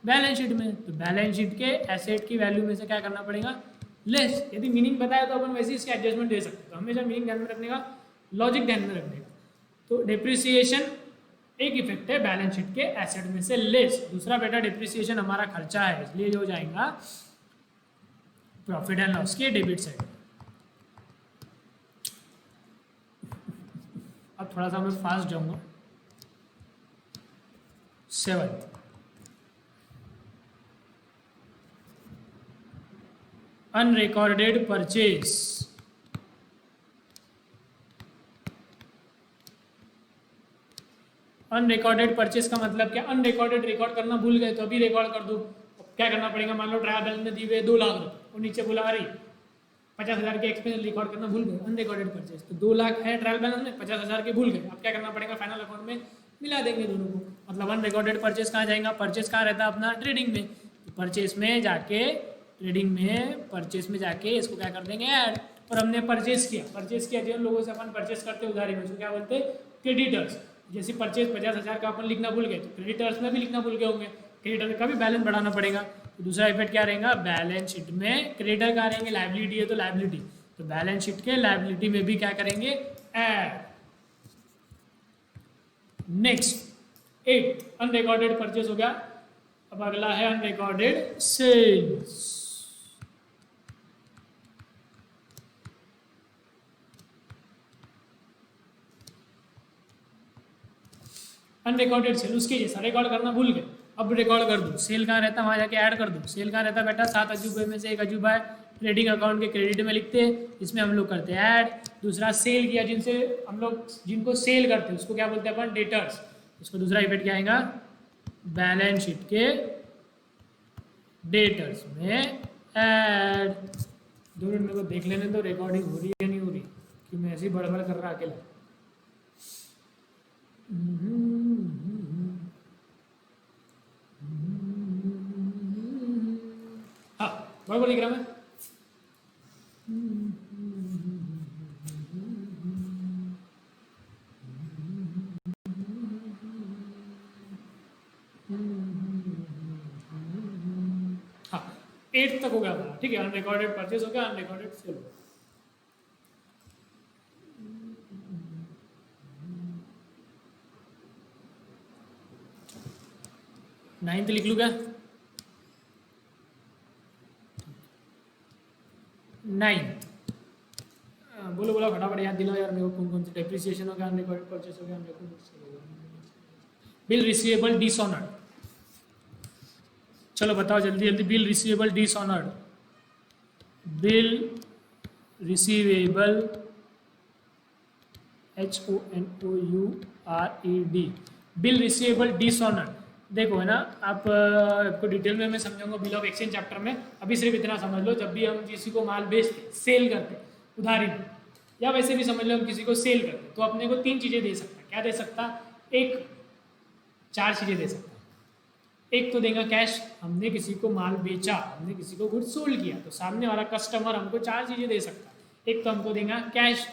बैलेंस शीट में। तो बैलेंस शीट के एसेट की वैल्यू में से क्या करना पड़ेगा? लेस। यदि मीनिंग बताया तो अपन वैसे इसके एडजस्टमेंट दे सकते हैं। तो हमेशा मीनिंग ध्यान में रखने का, लॉजिक ध्यान में रखने का। तो डिप्रिसिएशन एक इफेक्ट है बैलेंस शीट के एसेट में से लेस। दूसरा बेटा डिप्रिसिएशन हमारा खर्चा है, इसलिए जो जाएगा प्रॉफिट एंड लॉस के डेबिट साइड। अब थोड़ा सा मैं फास्ट जाऊंगा। 7, अनरिकॉर्डेड परचेज। अनरिकॉर्डेड परचेज का मतलब क्या? अनरिकॉर्डेड, रिकॉर्ड करना भूल गए तो अभी रिकॉर्ड कर दो। क्या करना पड़ेगा? मान लो ट्रायल बैलेंस में दी हुए 2 लाख रुपये और नीचे बोला अरे 50,000 के एक्सपेंस रिकॉर्ड करना भूल गए, अनरिकॉर्डेड परचेज। तो 2 लाख है ट्रायल बैलेंस में, 50,000 के भूल गए। अब क्या करना पड़ेगा? फाइनल अकाउंट में मिला देंगे दोनों को। मतलब अनरिकॉर्डेड परचेज कहाँ जाएगा? परचेज कहाँ रहता है अपना? ट्रेडिंग में। तो परचेज में जाके, ट्रेडिंग में परचेज में जाके इसको क्या कर देंगे? ऐड। और हमने परचेज किया, परचेज किया जिन लोगों से अपन परचेज करते उधारी में, उसको क्या बोलते हैं? क्रेडिटर्स। जैसे परचेज 50,000 का अपन लिखना भूल गए तो क्रेडिटर्स में भी लिखना भूल गए होंगे, क्रेडिटर का भी बैलेंस बढ़ाना पड़ेगा। तो दूसरा इफेक्ट क्या रहेगा? बैलेंस शीट में क्रेडिटर कहाँ रहेंगे? लाइबिलिटी है तो लाइबिलिटी, तो बैलेंस शीट के लाइबिलिटी में भी क्या करेंगे? ऐड। नेक्स्ट, एक अनरिकॉर्डेड परचेज हो गया। अब अगला है अनरिकॉर्डेड सेल्स। अनरिकॉर्डेड सेल उसके जैसा, रिकॉर्ड करना भूल गए, अब रिकॉर्ड कर दूँ। सेल कहाँ रहता है, वहाँ जाके ऐड कर दूँ। सेल कहाँ रहता है बेटा, 7 अजूबे में से एक अजूबा है, ट्रेडिंग अकाउंट के क्रेडिट में लिखते हैं, इसमें हम लोग करते हैं ऐड। दूसरा सेल किया, जिनसे हम लोग जिनको सेल करते हैं उसको क्या बोलते हैं अपन, डेटर्स। उसको दूसरा इफेक्ट क्या आएगा, बैलेंस शीट के डेटर्स में ऐड। 2 मिनट मेरे को देख लेने दो रिकॉर्डिंग हो रही है या नहीं हो रही, कि मैं ऐसे ही बड़बड़ कर रहा अकेला। हाँ बड़बड़ लिख रहा मैं। हाँ 8 तक हो गया था, ठीक है। अनरिकॉर्डेड परचेज हो गया, अनरिकॉर्डेड सेल हो गया। 9th लिख लूँ क्या, 9th। बोलो बोलो फटाफट याद दिलाओ यार मेरे को, कौन कौन से डेप्रिसिएशन हो गया, अनरिकॉर्डेड परचेज हो गया, बिल रिसीवेबल डिसऑनर्ड। चलो बताओ जल्दी जल्दी, bill receivable dishonoured, bill receivable HONOURED, bill receivable dishonoured. देखो है ना, आपको डिटेल में मैं समझाऊंगा बिल ऑफ एक्सचेंज चैप्टर में, अभी सिर्फ इतना समझ लो, जब भी हम किसी को माल बेचते सेल करते उधारी में, या वैसे भी समझ लो हम किसी को सेल करते, तो अपने को 3 चीज़ें दे सकता है। क्या दे सकता, 4 चीज़ें दे सकता है। एक तो देगा कैश, हमने किसी को माल बेचा, हमने किसी को गुड सोल्ड किया, तो सामने वाला कस्टमर हमको 4 चीज़ें दे सकता है। एक तो हमको देगा कैश,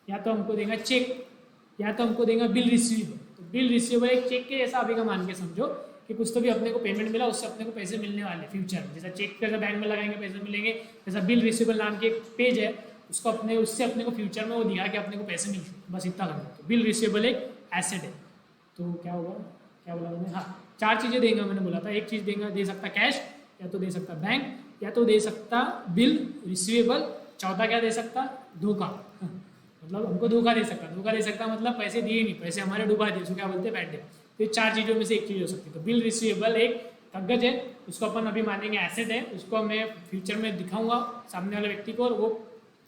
या तो हमको देगा चेक, या तो हमको देगा बिल रिसीवेबल। तो बिल रिसीवेबल एक चेक के जैसा अभी का मान के समझो कि कुछ तो भी अपने को पेमेंट मिला, उससे अपने को पैसे मिलने वाले फ्यूचर में। जैसा चेक कैसा बैंक में लगाएंगे पैसे मिलेंगे, जैसा बिल रिसीवेबल नाम के एक पेज है, उसको उससे अपने को फ्यूचर में वो दिया कि अपने को पैसे मिलते हैं, बस इतना करना। तो बिल रिसीवेबल एक एसेट है। तो क्या होगा, क्या बोला मैंने, हाँ 4 चीज़ें देंगे मैंने बोला था। एक चीज़ देगा, दे सकता कैश, या तो दे सकता बैंक, या तो दे सकता बिल रिसीवेबल, चौथा क्या दे सकता, धोखा। मतलब हमको धोखा दे सकता, धोखा दे सकता मतलब पैसे दिए नहीं, पैसे हमारे डुबा दिए, उसको क्या बोलते हैं, बैड डेट। तो 4 चीज़ों में से एक चीज़ हो सकती है। तो बिल रिसीवेबल एक कागज है, उसको अपन अभी मानेंगे एसेट है, उसको मैं फ्यूचर में दिखाऊंगा सामने वाले व्यक्ति को, और वो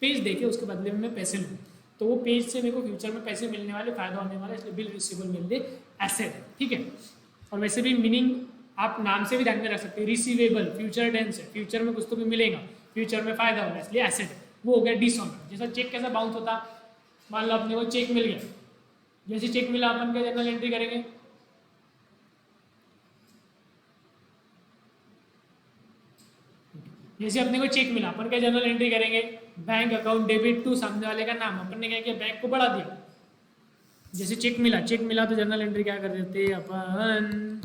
पेज देके उसके बदले में मैं पैसे लूँ, तो वो पेज से मेरे को फ्यूचर में पैसे मिलने वाले, फायदा होने वाला, इसलिए बिल रिसीवेबल मिल दे एसेट है, ठीक है। और वैसे भी मीनिंग आप नाम से भी ध्यान में रख सकते हैं, रिसीवेबल फ्यूचर टेंस है, फ्यूचर में कुछ तो भी मिलेगा, फ्यूचर में फायदा होगा, इसलिए एसेट है। वो हो गया डिसऑनर। जैसा चेक कैसा बाउंस होता, मान लो अपने को चेक मिल गया, जैसे चेक मिला अपन क्या जर्नल एंट्री करेंगे, जैसे अपने को चेक मिला अपन क्या जर्नल एंट्री करेंगे, बैंक अकाउंट डेबिट टू सामने वाले का नाम, अपन ने क्या किया, बैंक को बढ़ा दिया। जैसे चेक मिला तो जर्नल एंट्री क्या कर देते अपन,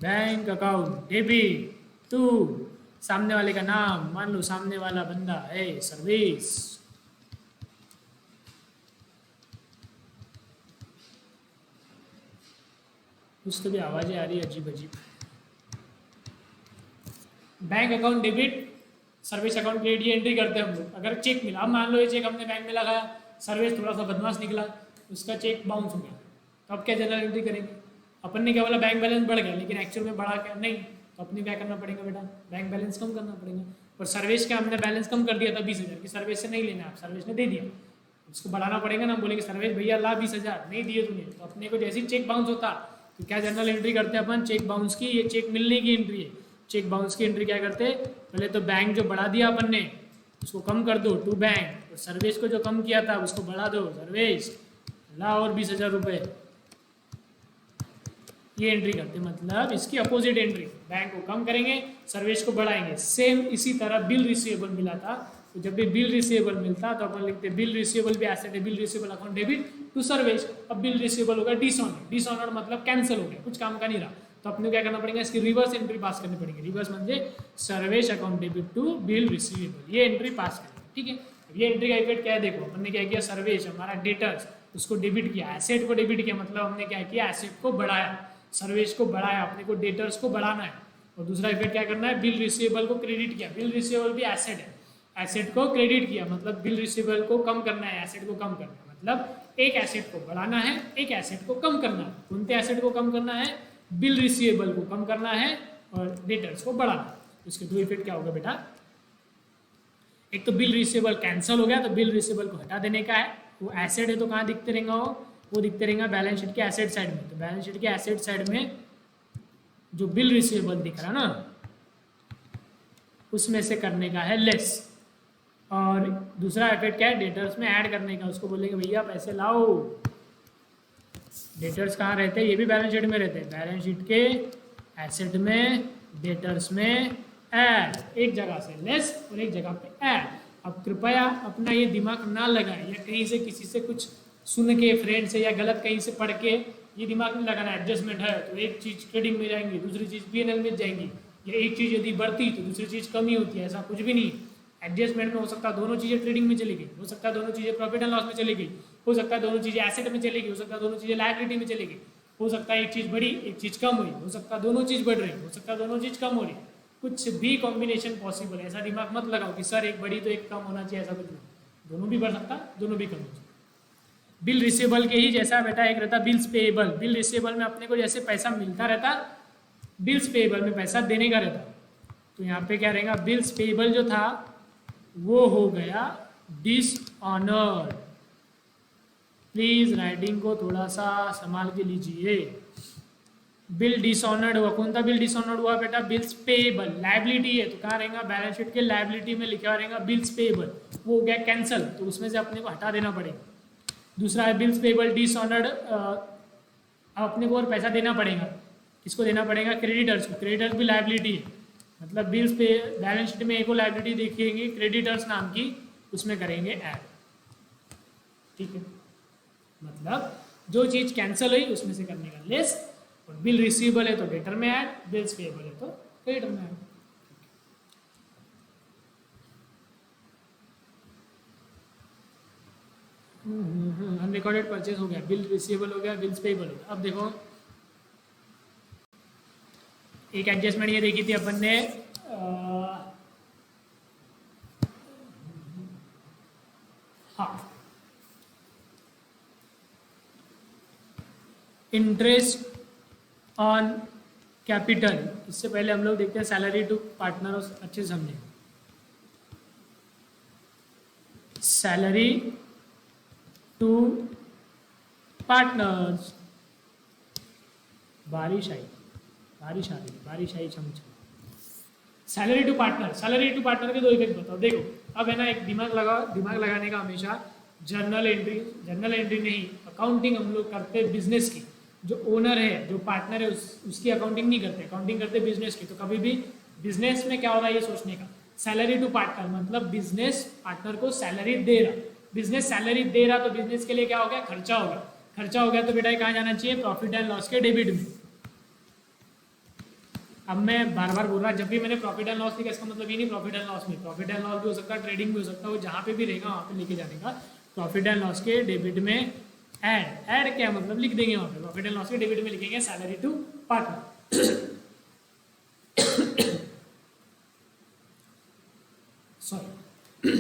बैंक अकाउंट डेबिट टू सामने वाले का नाम, मान लो सामने वाला बंदा है सर्विस, कुछ तो भी आवाजें आ रही है अजीब अजीब। Bank account debit, service account credit, ये एंट्री करते हैं हम लोग। अगर चेक मिला, अब मान लो ये चेक हमने बैंक में लगाया, सर्विस थोड़ा सा बदमाश निकला, उसका चेक बाउंस हो गया, तो अब क्या जर्नल एंट्री करेंगे, अपन ने क्या बोला बैंक बैलेंस बढ़ गया, लेकिन एक्चुअल में बढ़ा क्या नहीं, तो अपने क्या करना पड़ेगा बेटा, बैंक बैलेंस कम करना पड़ेगा। और सर्विस का हमने बैलेंस कम कर दिया था 20,000 की, सर्विस से नहीं लेना, आप सर्विस ने दे दिया, उसको बढ़ाना पड़ेगा ना। हम बोलेंगे सर्विस भैया ला 20,000, नहीं दिए तूने, तो अपने को जैसे ही चेक बाउंस होता तो क्या जर्नल एंट्री करते हैं अपन, चेक बाउंस की, ये चेक मिलने की एंट्री है। चेक बाउंस की एंट्री क्या करते हैं, पहले तो बैंक जो बढ़ा दिया अपन ने उसको कम कर दो टू बैंक, और सर्विस को जो कम किया था उसको बढ़ा दो, सर्विस ला और 20,000 रुपये, ये एंट्री करते हैं। मतलब इसकी अपोजिट एंट्री, बैंक को कम करेंगे, सर्विस को बढ़ाएंगे। सेम इसी तरह बिल रिसीवेबल मिला था, तो जब भी बिल रिसीवेबल मिलता तो अपन लिखते बिल रिसीवेबल भी एसेट है, bill receivable account debit to service. अब बिल रिसीवेबल होगा डिसऑनर, डिसऑनर मतलब कैंसिल हो गया, कुछ काम का नहीं रहा, तो अपने क्या करना पड़ेगा, इसकी रिवर्स एंट्री पास करनी पड़ेगी। रिवर्स म्हणजे service account debit to bill receivable, ये एंट्री पास करनी, ठीक है। ये एंट्री का इफेक्ट क्या है, देखो अपन ने क्या किया, सर्विस हमारा डेटर्स उसको डेबिट किया, एसेट को डेबिट किया, मतलब हमने क्या किया, एसेट को बढ़ाया, सर्विस को बढ़ाया, अपने को डेटर्स को बढ़ाना है। और दूसरा इफेक्ट क्या करना है, बिल रिसीवेबल को क्रेडिट किया, बिल रिसीवेबल भी एसेट है, एसेट को क्रेडिट किया, मतलब बिल रिसीवेबल को कम करना है, एसेट को कम करना है, मतलब एक एसेट को बढ़ाना है, एक एसेट को कम करना है। कौन से एसेट को कम करना है? बिल रिसीवेबल को कम करना है और डेटर्स को बढ़ाना है। इसके दो इफेक्ट क्या होगा बेटा? एक तो बिल रिसीवेबल कैंसिल हो गया, तो बिल रिसीवेबल को हटा देने का है। वो एसेट है तो कहाँ दिखते रहेगा? वो दिखते रहेगा बैलेंस शीट के एसेट साइड में। तो बैलेंस शीट के एसेट साइड में जो बिल रिसीवेबल दिख रहा ना, उसमें से करने का है लेस। और दूसरा इफेक्ट क्या है? डेटर्स में ऐड करने का। उसको बोलेंगे भैया पैसे लाओ। डेटर्स कहाँ रहते हैं? ये भी बैलेंस शीट में रहते हैं। बैलेंस शीट के एसेट में, डेटर्स में ऐड, एक जगह से लेस और एक जगह पे ऐड। अब कृपया अपना ये दिमाग ना लगाएं या कहीं से किसी से कुछ सुन के, फ्रेंड से या गलत कहीं से पढ़ के ये दिमाग नहीं लगाना। एडजस्टमेंट है तो एक चीज़ ट्रेडिंग में जाएंगी, दूसरी चीज़ P&L में जाएंगी, या एक चीज़ यदि बढ़ती तो दूसरी चीज़ कमी होती है, ऐसा कुछ भी नहीं। एडजस्टमेंट में हो सकता है दोनों चीज़ें ट्रेडिंग में चली गई, हो सकता है दोनों चीज़ें प्रॉफिट एंड लॉस में चली गई, हो सकता है दोनों चीज़ें एसेट में चली गई, हो सकता है दोनों चीज़ें लायबिलिटी में चली गई, हो सकता है एक चीज़ बढ़ी एक चीज़ कम हुई, हो सकता है दोनों चीज़ बढ़ रही, हो सकता है दोनों चीज़ कम हो रही। कुछ भी कॉम्बिनेशन पॉसिबल है। ऐसा दिमाग मत लगाओ कि सर एक बड़ी तो एक कम होना चाहिए, ऐसा कुछ नहीं। दोनों भी बढ़ सकता, दोनों भी कम हो सकता। बिल रिसीवेबल के ही जैसा बेटा एक रहता बिल्स पेएबल। बिल रिसीवेबल में अपने को जैसे पैसा मिलता रहता, बिल्स पेएबल में पैसा देने का रहता। तो यहाँ पे क्या रहेगा? बिल्स पेएबल जो था वो हो गया डिसऑनर्ड। प्लीज राइटिंग को थोड़ा सा संभाल के लीजिए। बिल डिसऑनर्ड हुआ। कौन सा बिल डिसऑनर्ड हुआ बेटा? Bills payable. लायबिलिटी है तो कहाँ रहेगा? बैलेंस शीट के लायबिलिटी में लिखा रहेगा बिल्स पेएबल। वो हो गया कैंसल, तो उसमें से अपने को हटा देना पड़ेगा। दूसरा है बिल्स पेएबल डिसऑनर्ड। अब अपने को और पैसा देना पड़ेगा। किसको देना पड़ेगा? क्रेडिटर्स को। क्रेडिटर्स भी लायबिलिटी है, मतलब बिल्स पे बैलेंस शीट में एक लायबिलिटी देखेंगे क्रेडिटर्स नाम की, उसमें करेंगे ऐड। ठीक है, मतलब जो चीज़ कैंसिल हुई उसमें से करने का लेस। और बिल रिसीवेबल है तो डेटर में ऐड, बिल्स पेएबल है तो क्रेडिटर में ऐड। अनरिकॉर्डेड परचेज हो गया, बिल रिसीवेबल हो गया, बिल्स पेएबल हो गया। अब देखो एक एडजस्टमेंट ये देखी थी अपन ने, हाँ, इंटरेस्ट ऑन कैपिटल। इससे पहले हम लोग देखते हैं सैलरी टू पार्टनर, अच्छे से समझे। Salary to partners. बारिश आई, बारिश आ रही, बारिश आई चमचम। Salary to partner, salary to partner के दो इफेक्ट बताओ। देखो अब है ना, एक दिमाग लगाने का हमेशा। जर्नल एंट्री नहीं, अकाउंटिंग हम लोग करते हैं बिजनेस की। जो ओनर है, जो पार्टनर है, उसकी अकाउंटिंग नहीं करते, अकाउंटिंग करते बिजनेस की। तो कभी भी बिजनेस में क्या हो रहा है ये सोचने का। सैलरी टू पार्टनर मतलब बिजनेस पार्टनर को सैलरी दे रहा, बिजनेस सैलरी दे रहा, तो बिजनेस के लिए क्या हो गया? खर्चा हो गया। खर्चा हो गया तो बेटा कहाँ जाना चाहिए? प्रॉफिट एंड लॉस के डेबिट में। अब मैं बार बार बोल रहा, जब भी मैंने प्रॉफिट एंड लॉस लिखा इसका मतलब ये नहीं प्रॉफिट एंड लॉस में। प्रॉफिट एंड लॉस भी हो सकता है, ट्रेडिंग भी हो सकता है, वो जहाँ पे भी रहेगा वहाँ पे लेके जाने का। प्रॉफिट एंड लॉस के डेबिट में ऐड क्या मतलब लिख देंगे वहाँ पे। प्रॉफिट एंड लॉस के डेबिट में लिखेंगे सैलरी टू पार्टनर। सॉरी।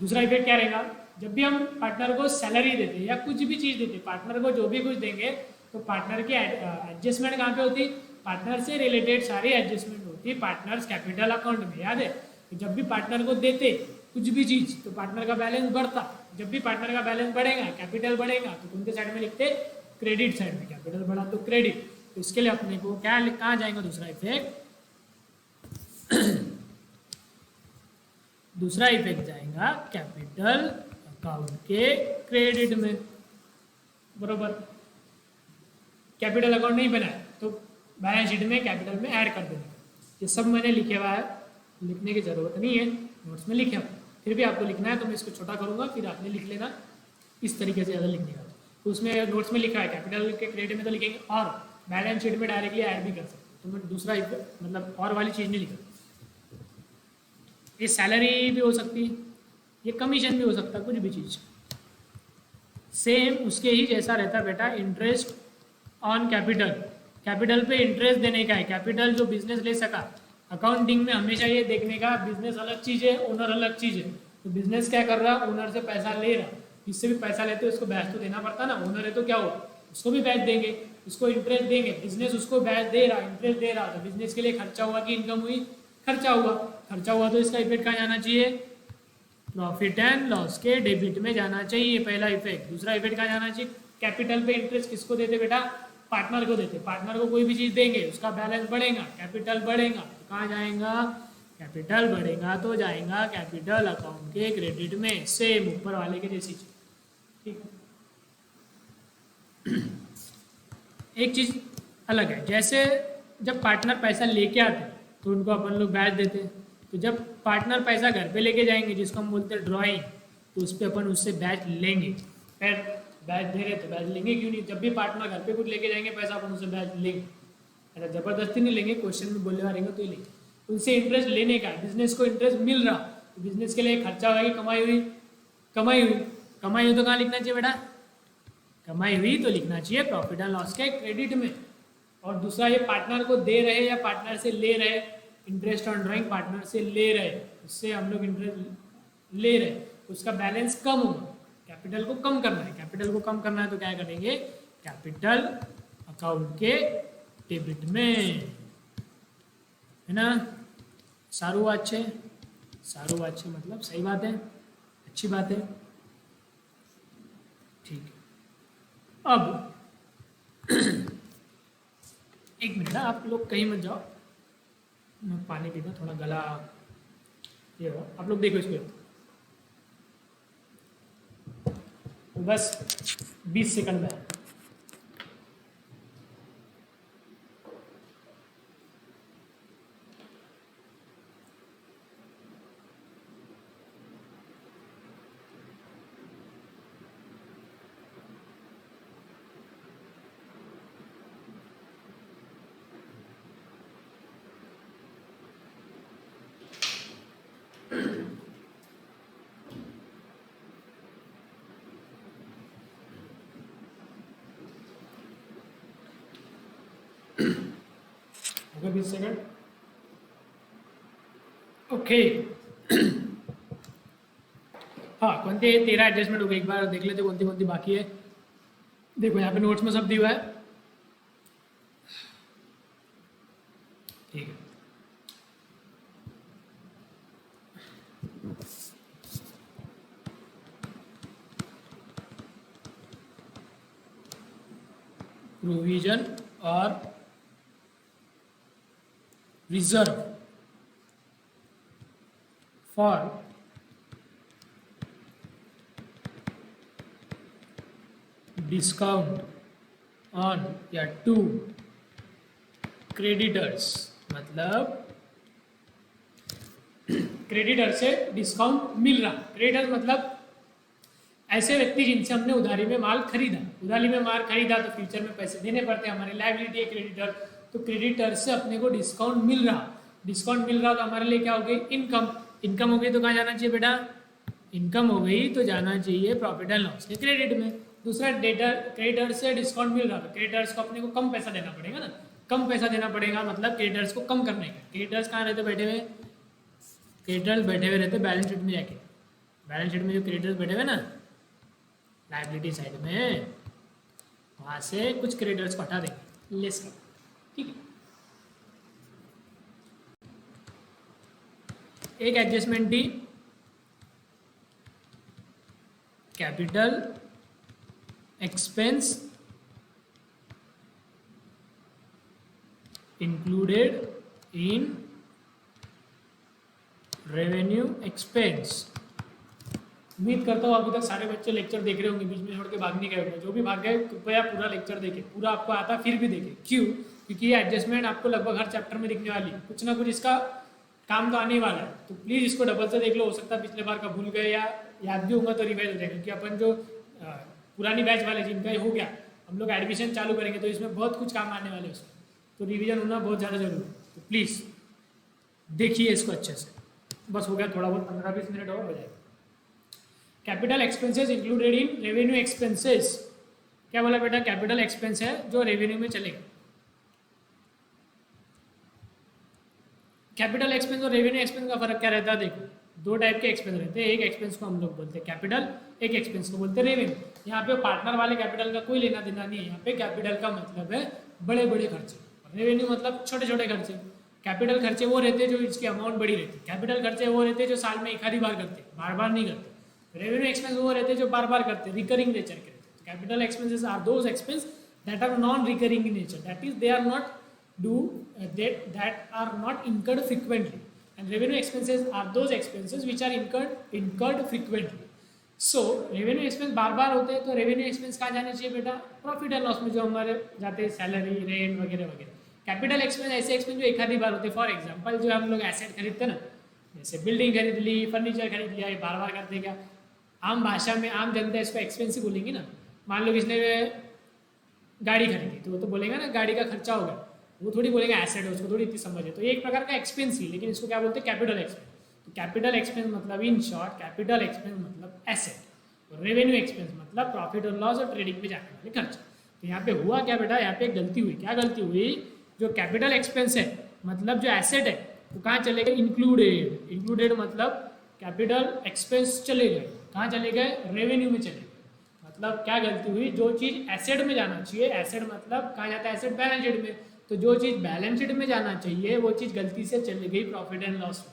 दूसरा इफेक्ट क्या रहेगा? जब भी हम पार्टनर को सैलरी देते हैं या कुछ भी चीज़ देते हैं, पार्टनर को जो भी कुछ देंगे, तो पार्टनर की एडजस्टमेंट कहाँ पे होती? पार्टनर से रिलेटेड सारी एडजस्टमेंट होती है पार्टनर्स कैपिटल अकाउंट में। याद है? तो जब भी पार्टनर को देते कुछ भी चीज़ तो पार्टनर का बैलेंस बढ़ता। जब भी पार्टनर का बैलेंस बढ़ेगा, कैपिटल बढ़ेगा, तो कौन के साइड में लिखते? क्रेडिट साइड में। कैपिटल बढ़ा तो क्रेडिट। तो इसके लिए अपने को क्या कहाँ जाएगा? दूसरा इफेक्ट दूसरा इफेक्ट जाएगा कैपिटल अकाउंट के क्रेडिट में। बरोबर। कैपिटल अकाउंट नहीं बनाया तो बैलेंस शीट में कैपिटल में ऐड कर देंगे। ये सब मैंने लिखे हुआ है, लिखने की जरूरत नहीं है, नोट्स में लिखे हुआ। फिर भी आपको लिखना है तो मैं इसको छोटा करूंगा, फिर आपने लिख लेना इस तरीके से ज़्यादा लिखने का। तो उसमें नोट्स में लिखा है कैपिटल के क्रेडिट में तो लिखेंगे, और बैलेंस शीट में डायरेक्टली ऐड भी कर सकते हैं। तो मैं दूसरा मतलब और वाली चीज़ नहीं लिखा। ये सैलरी भी हो सकती है, ये कमीशन भी हो सकता है, कुछ भी चीज़। सेम उसके ही जैसा रहता बेटा इंटरेस्ट ऑन कैपिटल। कैपिटल पे इंटरेस्ट देने का है। कैपिटल जो बिजनेस ले सका, अकाउंटिंग में हमेशा ये देखने का बिजनेस अलग चीज़ है, ओनर अलग चीज़ है। तो बिजनेस क्या कर रहा है, ओनर से पैसा ले रहा, जिससे भी पैसा लेते उसको ब्याज तो देना पड़ता ना। ओनर है तो क्या हो, उसको भी ब्याज देंगे, उसको इंटरेस्ट देंगे। बिजनेस उसको ब्याज दे रहा, इंटरेस्ट दे रहा, तो बिजनेस के लिए खर्चा हुआ कि इनकम हुई, खर्चा हुआ। खर्चा हुआ तो इसका इफेक्ट कहाँ जाना चाहिए, प्रॉफिट एंड लॉस के डेबिट में जाना चाहिए, पहला इफेक्ट। दूसरा इफेक्ट कहाँ जाना चाहिए, कैपिटल पे इंटरेस्ट किसको देते बेटा, पार्टनर को देते। पार्टनर को कोई भी चीज देंगे उसका बैलेंस बढ़ेगा, कैपिटल बढ़ेगा, तो कहाँ जाएगा, कैपिटल बढ़ेगा तो जाएगा कैपिटल अकाउंट के क्रेडिट में। सेम ऊपर वाले के जैसी चीज, ठीक है। एक चीज अलग है, जैसे जब पार्टनर पैसा लेके आते तो उनको अपन लोग ब्याज देते हैं। तो जब पार्टनर पैसा घर पे लेके जाएंगे, जिसको हम बोलते हैं ड्राइंग, तो उस पर अपन उससे ब्याज लेंगे। फिर ब्याज दे रहे तो ब्याज लेंगे क्यों नहीं, जब भी पार्टनर घर पे कुछ लेके जाएंगे पैसा, अपन उससे ब्याज लेंगे। अगर जबरदस्ती नहीं लेंगे, क्वेश्चन में बोलने वाले तो ही लेंगे। उनसे इंटरेस्ट लेने का, बिजनेस को इंटरेस्ट मिल रहा, तो बिजनेस के लिए खर्चा हुआ कि कमाई हुई, कमाई हुई। कमाई हुई तो कहाँ लिखना चाहिए बेटा, कमाई हुई तो लिखना चाहिए प्रॉफिट एंड लॉस के क्रेडिट में। और दूसरा, ये पार्टनर को दे रहे या पार्टनर से ले रहे, इंटरेस्ट ऑन ड्राइंग पार्टनर से ले रहे, उससे हम लोग इंटरेस्ट ले रहे, उसका बैलेंस कम होगा, कैपिटल को कम करना है। कैपिटल को कम करना है तो क्या करेंगे, कैपिटल अकाउंट के डेबिट में, है ना। सारू अच्छे, सारू अच्छे मतलब सही बात है, अच्छी बात है, ठीक है। अब एक मिनट, आप लोग कहीं मत जाओ, मैं पानी पीता, थोड़ा गला ये हो। आप लोग देखो इसको, बस 20 सेकंड में। होगा 20 सेकंड, ओके। हाँ, कोणते 13 एडजस्टमेंट हो गए, एक बार देख लेते कोणती कोणती बाकी है। देखो यहाँ पे नोट्स में सब दिया हुआ है, ठीक है। प्रोविजन और रिजर्व फॉर डिस्काउंट ऑन या टू क्रेडिटर्स, मतलब क्रेडिटर से डिस्काउंट मिल रहा। क्रेडिटर मतलब ऐसे व्यक्ति जिनसे हमने उधारी में माल खरीदा, उधारी में माल खरीदा तो फ्यूचर में पैसे देने पड़ते हैं, हमारी लायबिलिटी है क्रेडिटर। तो क्रेडिटर से अपने को डिस्काउंट मिल रहा, डिस्काउंट मिल रहा तो हमारे लिए क्या हो गई, इनकम। इनकम हो गई तो कहाँ जाना चाहिए बेटा, इनकम हो गई तो जाना चाहिए प्रॉफिट एंड लॉस के क्रेडिट में। दूसरा, डेटर, क्रेडिटर से डिस्काउंट मिल रहा, तो क्रेडिटर्स को अपने को कम पैसा देना पड़ेगा ना, कम पैसा देना पड़ेगा, मतलब क्रेडिटर्स को कम करने का। क्रेडिटर्स कहाँ रहते बैठे हुए, क्रेडिटर्स बैठे हुए रहते बैलेंस शीट में जाके। बैलेंस शीट में जो क्रेडिटर्स बैठे हुए ना लाइबिलिटी साइड में, वहां से कुछ क्रेडिटर्स को हटा देंगे, लेस कर, ठीक है। एक adjustment D, capital expense included in revenue expense. उम्मीद करता हूँ अभी तक सारे बच्चे लेक्चर देख रहे होंगे, बीच में छोड़ के भाग नहीं गए होंगे। जो भी भाग गए कृपया पूरा लेक्चर देखें, पूरा आपको आता फिर भी देखें। क्यों, क्योंकि ये एडजस्टमेंट आपको लगभग हर चैप्टर में दिखने वाली है, कुछ ना कुछ इसका काम तो आने वाला है। तो प्लीज़ इसको डबल से देख लो, हो सकता है पिछले बार का भूल गए या याद भी होगा तो रिवाइज हो जाएगा। क्योंकि अपन जो पुरानी बैच वाले जिनका हो गया, हम लोग एडमिशन चालू करेंगे तो इसमें बहुत कुछ काम आने वाले उसमें, तो रिविजन होना बहुत ज़्यादा जरूरी है। तो प्लीज़ देखिए इसको अच्छे से। बस हो गया, थोड़ा बहुत 15-20 मिनट और हो जाएगा। Capital expenses included in revenue expenses, क्या बोला बेटा, कैपिटल एक्सपेंस है जो रेवेन्यू में चलेगा। कैपिटल एक्सपेंस और रेवेन्यू एक्सपेंस का फर्क क्या रहता है? देखो, दो टाइप के एक्सपेंस रहते हैं। एक एक्सपेंस को हम लोग बोलते हैं कैपिटल, एक एक्सपेंस को बोलते हैं रेवेन्यू। यहाँ पे पार्टनर वाले कैपिटल का कोई लेना देना नहीं है। यहाँ पे कैपिटल का मतलब है बड़े बड़े खर्चे, रेवेन्यू मतलब छोटे छोटे खर्चे। कैपिटल खर्चे वो रहते हैं जो इसकी अमाउंट बड़ी रहती है, कैपिटल खर्चे वो रहते हैं जो साल में एक आधी बार करते हैं, बार बार नहीं करते। रेवेन्यू एक्सपेंस वो रहते हैं जो बार बार करते हैं, रिकरिंग नेचर के रहते हैं। Capital expenses are those expense that are non recurring in nature, that is they are not that are not incurred frequently, and revenue expenses are those expenses which are incurred frequently. So revenue expense बार बार होते हैं, तो revenue expense कहाँ जाने चाहिए बेटा? Profit and loss में जो हमारे जाते हैं, सैलरी, रेंट वगैरह वगैरह। कैपिटल एक्सपेंस ऐसे एक्सपेंस जो एक आधी बार होते हैं। फॉर एग्जांपल जो हम लोग एसेट खरीदते हैं ना, जैसे बिल्डिंग खरीद ली, फर्नीचर खरीद लिया, ये बार बार करते क्या? आम भाषा में आम जनता इसको एक्सपेंसिव बोलेंगे ना। मान लो किसने गाड़ी खरीदी तो वो तो बोलेगा ना गाड़ी का खर्चा होगा, वो थोड़ी बोलेगा एसेट है, उसको थोड़ी इतनी समझ है। तो ये एक प्रकार का एक्सपेंस ही, लेकिन इसको क्या बोलते हैं? Capital expense. तो कैपिटल एक्सपेंस मतलब इन शॉर्ट कैपिटल एक्सपेंस मतलब एसेट, और रेवेन्यू एक्सपेंस मतलब प्रॉफिट और लॉस और ट्रेडिंग में जाने वाले खर्च। तो यहाँ पे हुआ क्या बेटा? यहाँ पे एक गलती हुई। क्या गलती हुई? जो कैपिटल एक्सपेंस है मतलब जो एसेट है वो कहाँ चले गए? इंक्लूडेड। इंक्लूडेड मतलब कैपिटल एक्सपेंस चले गए, कहाँ चले गए? रेवेन्यू में चले गए। मतलब क्या गलती हुई? जो चीज़ एसेट में जाना चाहिए, एसेट मतलब कहाँ जाता है? एसेट बैलेंस शीट में। तो जो चीज़ बैलेंस शीट में जाना चाहिए वो चीज़ गलती से चली गई प्रॉफिट एंड लॉस में।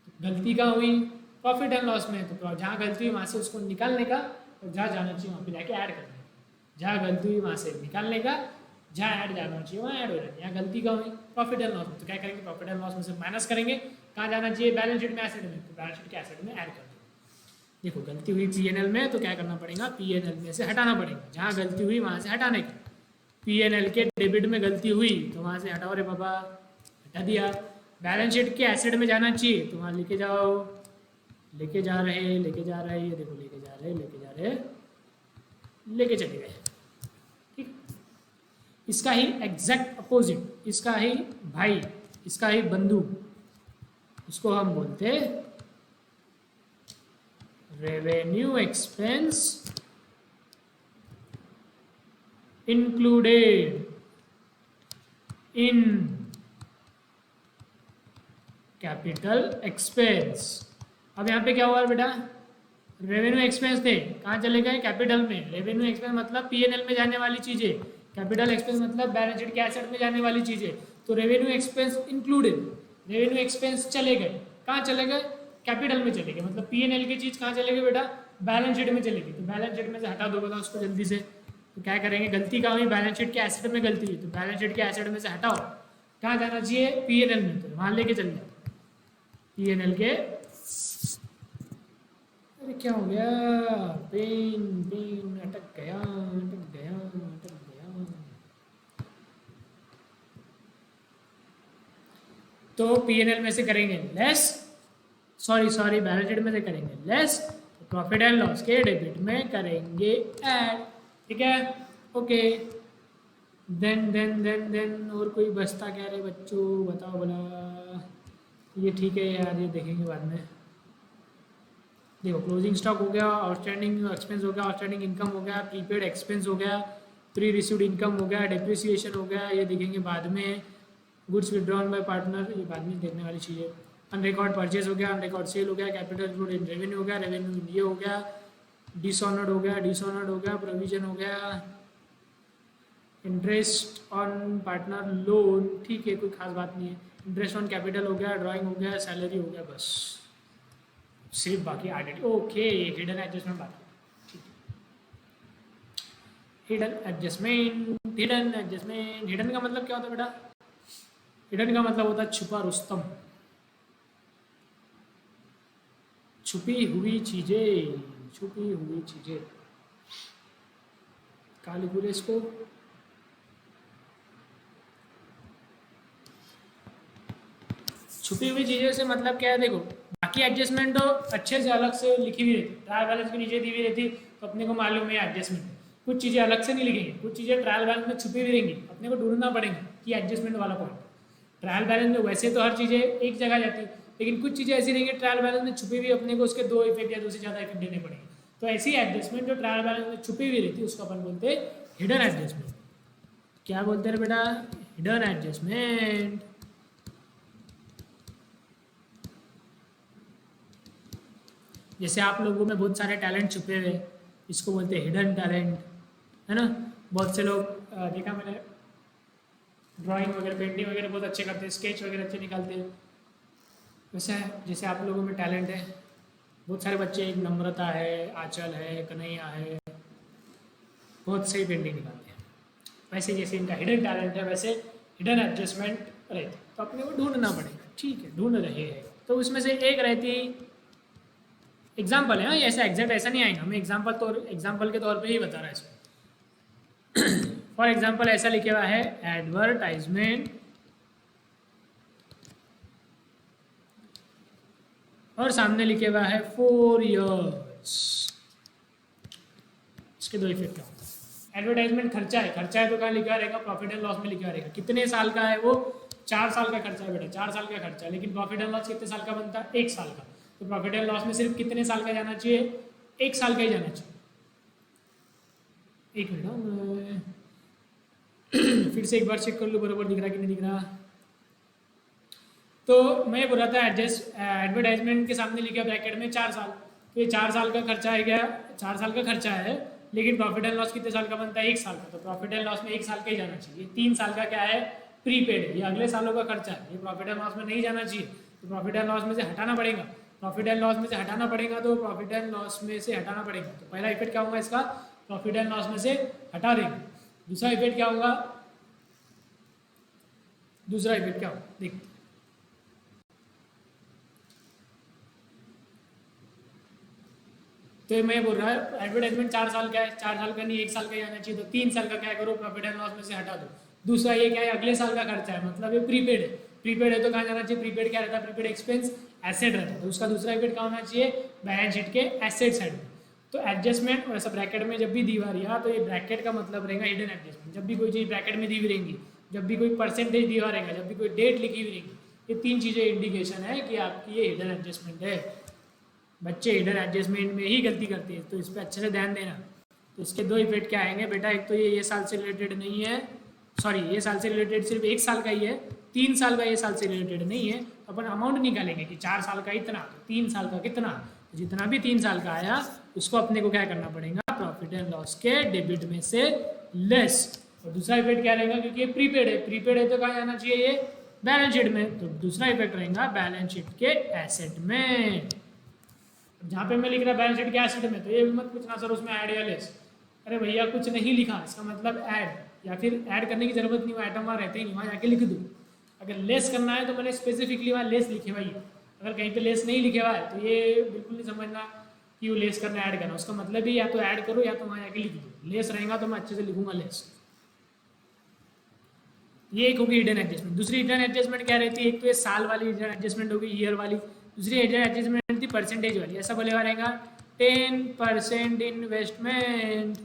तो गलती कहाँ हुई? प्रॉफिट एंड लॉस में। तो जहाँ गलती हुई वहाँ से उसको निकालने का, और जहाँ जाना चाहिए वहाँ पे जाके ऐड करना है। जहाँ गलती हुई वहाँ से निकालने का, जहाँ ऐड जाना चाहिए वहाँ ऐड हो जाए। यहाँ गलती कहाँ हुई? प्रॉफिट एंड लॉस में। तो क्या करेंगे? प्रॉफिट एंड लॉस में से माइनस करेंगे, कहाँ जाना चाहिए? बैलेंस शीट में, एसेट में। तो बैलेंस शीट के एसेट में ऐड कर दो। देखो गलती हुई पीएनएल में, तो क्या करना पड़ेगा? पीएनएल में से हटाना पड़ेगा। जहाँ गलती हुई वहाँ से हटाने का। पीएनएल के डेबिट में गलती हुई तो वहाँ से हटाओ रे बाबा, हटा दिया। बैलेंस शीट के एसेट में जाना चाहिए तो वहाँ लेके जाओ, लेके जा रहे, ये देखो लेके जा रहे, लेके चले गए। ठीक, इसका ही एग्जैक्ट अपोजिट, इसका ही भाई, इसका ही बंधु, इसको हम बोलते revenue expense included in capital expense. अब यहाँ पे क्या हुआ बेटा? रेवेन्यू एक्सपेंस थे, कहाँ चले गए? कैपिटल में। रेवेन्यू एक्सपेंस मतलब पीएनएल में जाने वाली चीजें, कैपिटल एक्सपेंस मतलब बैलेंस शीट के एसेट में जाने वाली चीजें। तो revenue expense included, revenue expense चले गए, कहाँ चले गए? कैपिटल में चले गए। मतलब पीएनएल की चीज कहाँ चले गए बेटा? बैलेंस शीट में चले गई। तो बैलेंस शीट में से हटा दो, बताओ उसको जल्दी से। तो क्या करेंगे? गलती कहाँ हुई? बैलेंस शीट के एसेट में गलती हुई, तो बैलेंस शीट के एसेट में से हटाओ, कहाँ जाना चाहिए? पीएनएल में। तो वहां लेके चल जाओ पीएनएल के। अरे क्या हो गया? पेन पेन अटक गया, अटक गया, अटक गया। तो पीएनएल में से करेंगे लेस, सॉरी बैलेंस शीट में से करेंगे लेस, प्रॉफिट एंड लॉस के डेबिट में करेंगे ऐड। ठीक है, ओके। देन और कोई बचता क्या रे बच्चों? बताओ भला। ये ठीक है यार, ये देखेंगे बाद में। देखो क्लोजिंग स्टॉक हो गया, आउटस्टैंडिंग एक्सपेंस हो गया, आउटस्टैंडिंग इनकम हो गया, प्रीपेड एक्सपेंस हो गया, प्री रिसीव्ड इनकम हो गया, डेप्रिसिएशन हो गया, ये देखेंगे बाद में। गुड्स विड्रॉन बाय पार्टनर, ये बाद में देखने वाली चीज़ है। अनरिकॉर्ड परचेज हो गया, अनरिकॉर्ड सेल हो गया, कैपिटल इंक्लूड इन रेवेन्यू हो गया, रेवेन्यू ये हो गया, डिसऑनर्ड हो गया, प्रोविजन हो गया, इंटरेस्ट ऑन पार्टनर लोन, ठीक है कोई खास बात नहीं है। इंटरेस्ट ऑन कैपिटल हो गया, ड्राइंग हो गया, सैलरी हो गया, बस सिर्फ बाकी एडेड। ओके, हिडन एडजस्टमेंट बात, ठीक है। हिडन एडजस्टमेंट, हिडन का मतलब क्या होता है बेटा? हिडन का मतलब होता है छुपा रुस्तम, छुपी हुई चीजें, छुपी हुई चीजें। कहाँ लिखूँ इसको? छुपी हुई चीज़ें से मतलब क्या है? देखो बाकी एडजस्टमेंट तो अच्छे से अलग से लिखी हुई रहती, ट्रायल बैलेंस के नीचे दी हुई रहती, तो अपने को मालूम है एडजस्टमेंट। कुछ चीज़ें अलग से नहीं लिखेंगे, कुछ चीज़ें ट्रायल बैलेंस में छुपी हुई रहेंगी, अपने को ढूंढना पड़ेगा कि एडजस्टमेंट वाला पॉइंट। ट्रायल बैलेंस में वैसे तो हर चीज़ें एक जगह जाती है, लेकिन कुछ चीज़ें ऐसी रहेंगी ट्रायल बैलेंस में छुपी हुई, अपने को उसके दो इफेक्ट या दो से ज़्यादा इफेक्ट देने पड़ेंगे। तो ऐसी एडजस्टमेंट जो ट्रायल बैलेंस में छुपी हुई रहती है उसको अपन बोलते हैं हिडन एडजस्टमेंट। क्या बोलते हैं बेटा? Hidden adjustment. जैसे आप लोगों में बहुत सारे टैलेंट छुपे हुए हैं, इसको बोलते हैं हिडन टैलेंट, है ना। बहुत से लोग देखा मैंने ड्राइंग वगैरह पेंटिंग वगैरह बहुत अच्छे करते हैं, स्केच वगैरह अच्छे निकालते हैं। वैसे जैसे आप लोगों में टैलेंट है, बहुत सारे बच्चे, एक नम्रता है, आंचल है, कन्हैया है, बहुत सही पेंटिंग निकालते हैं। वैसे जैसे इनका हिडन टैलेंट है, वैसे हिडन एडजस्टमेंट रहती, तो अपने को ढूंढना पड़ेगा। ठीक है, ढूंढ रहे हैं, तो उसमें से एक रहती, एग्जाम्पल है, हाँ, ऐसा एग्जैक्ट ऐसा नहीं आएगा, मैं एग्जाम्पल के तौर पे ही बता रहा है इसमें। फॉर एग्जाम्पल ऐसा लिखे हुआ है, एडवर्टाइजमेंट और सामने लिखे हुआ है 4 years। इसके दो इफेक्ट क्या होता है। एडवर्टाइजमेंट खर्चा है तो कहाँ लिखा रहेगा, प्रॉफिट एंड लॉस में लिखा रहेगा। कितने साल का है वो, 4 साल का खर्चा है बेटा, 4 साल का खर्चा है। लेकिन प्रॉफिट एंड लॉस कितने साल का बनता है, 1 साल का। तो प्रॉफिट एंड लॉस में सिर्फ कितने साल का जाना चाहिए, 1 साल का ही जाना चाहिए। एक मिनट, फिर से एक बार चेक कर लो बराबर दिख रहा कि नहीं दिख रहा। तो मैं बोल रहा था एडवर्टाइजमेंट के सामने लिखा ब्रैकेट में 4 साल, तो ये 4 साल का खर्चा है क्या, 4 साल का खर्चा है। लेकिन प्रॉफिट एंड लॉस कितने साल का बनता है, 1 साल का। तो प्रॉफिट एंड लॉस में 1 साल का ही जाना चाहिए। 3 साल का क्या है, प्रीपेड है, ये अगले सालों का खर्चा है, ये प्रॉफिट एंड लॉस में नहीं जाना चाहिए। तो प्रॉफिट एंड लॉस में से हटाना पड़ेगा, प्रॉफिट एंड लॉस में से हटाना पड़ेगा, तो प्रॉफिट एंड लॉस में से हटाना पड़ेगा। तो पहला इफेक्ट क्या होगा इसका, प्रॉफिट एंड लॉस में से हटा देंगे। दूसरा इफेक्ट क्या होगा, दूसरा इफेक्ट क्या होगा देखते। तो मैं बोल रहा है एडवर्टाइजमेंट 4 साल का है, 4 साल का नहीं 1 साल का ही आना चाहिए। तो 3 साल का क्या करो, प्रॉफिट एंड लॉस में से हटा दो। दूसरा ये क्या है, अगले साल का खर्चा है, मतलब ये प्रीपेड है। प्रीपेड है तो कहाँ जाना चाहिए, प्रीपेड क्या रहता है, प्रीपेड एक्सपेंस एसेट रहता है। तो उसका दूसरा इफेक्ट क्या होना चाहिए, बैलेंस शीट के एसेट साइड में। तो एडजस्टमेंट वैसा ब्रैकेट में जब भी दी हुआ रहा, तो ये ब्रैकेट का मतलब रहेगा हिडन एडजस्टमेंट। जब भी कोई चीज़ ब्रैकेट में दी हुई रहेंगी, जब भी कोई परसेंटेज दिया रहेगा, जब भी कोई डेट लिखी हुई रहेगी, ये 3 चीज़ें इंडिकेशन है कि आपकी ये हिडन एडजस्टमेंट है। बच्चे हिडन एडजस्टमेंट में ही गलती करते हैं, तो इस पर अच्छे से ध्यान देना। तो इसके 2 इफेक्ट क्या आएंगे बेटा, एक तो ये साल से रिलेटेड नहीं है, सॉरी ये साल से रिलेटेड सिर्फ 1 साल का ही है, 3 साल का ये साल से रिलेटेड नहीं है। तो अपन अमाउंट निकालेंगे कि 4 साल का इतना, तो 3 साल का कितना, तो जितना भी 3 साल का आया उसको अपने को क्या करना पड़ेगा, प्रॉफिट एंड लॉस के डेबिट में से लेस। और दूसरा इफेक्ट क्या रहेगा, क्योंकि ये प्रीपेड है, प्रीपेड है तो कहाँ जाना चाहिए, ये बैलेंस शीट में। तो दूसरा इफेक्ट रहेगा बैलेंस शीट के एसेट में। जहाँ पे मैं लिख रहा बैलेंस शीट के एसेट में, तो ये मत पूछना सर उसमें ऐड या लेस। अरे भैया कुछ नहीं लिखा, इसका मतलब ऐड, या फिर ऐड करने की जरूरत नहीं, वो आइटम वहाँ रहते ही नहीं, वहाँ जाके लिख दो। अगर लेस करना है तो मैंने स्पेसिफिकली वहाँ लेस लिखे हुआ है। अगर कहीं पे लेस नहीं लिखे हुआ है तो ये बिल्कुल नहीं समझना कि वो लेस करना ऐड करना, उसका मतलब ही या तो ऐड करो या तो वहाँ जाके लिख दो। लेस रहेगा तो मैं अच्छे से लिखूंगा लेस। ये एक होगी हिडन एडजस्टमेंट। दूसरी हिडन एडजस्टमेंट क्या रहती है, एक तो ये साल वाली हिडन एडजस्टमेंट होगी, ईयर वाली। दूसरी हिडन एडजस्टमेंट थी परसेंटेज वाली। ऐसा बोलेगा रहेगा 10% इन्वेस्टमेंट,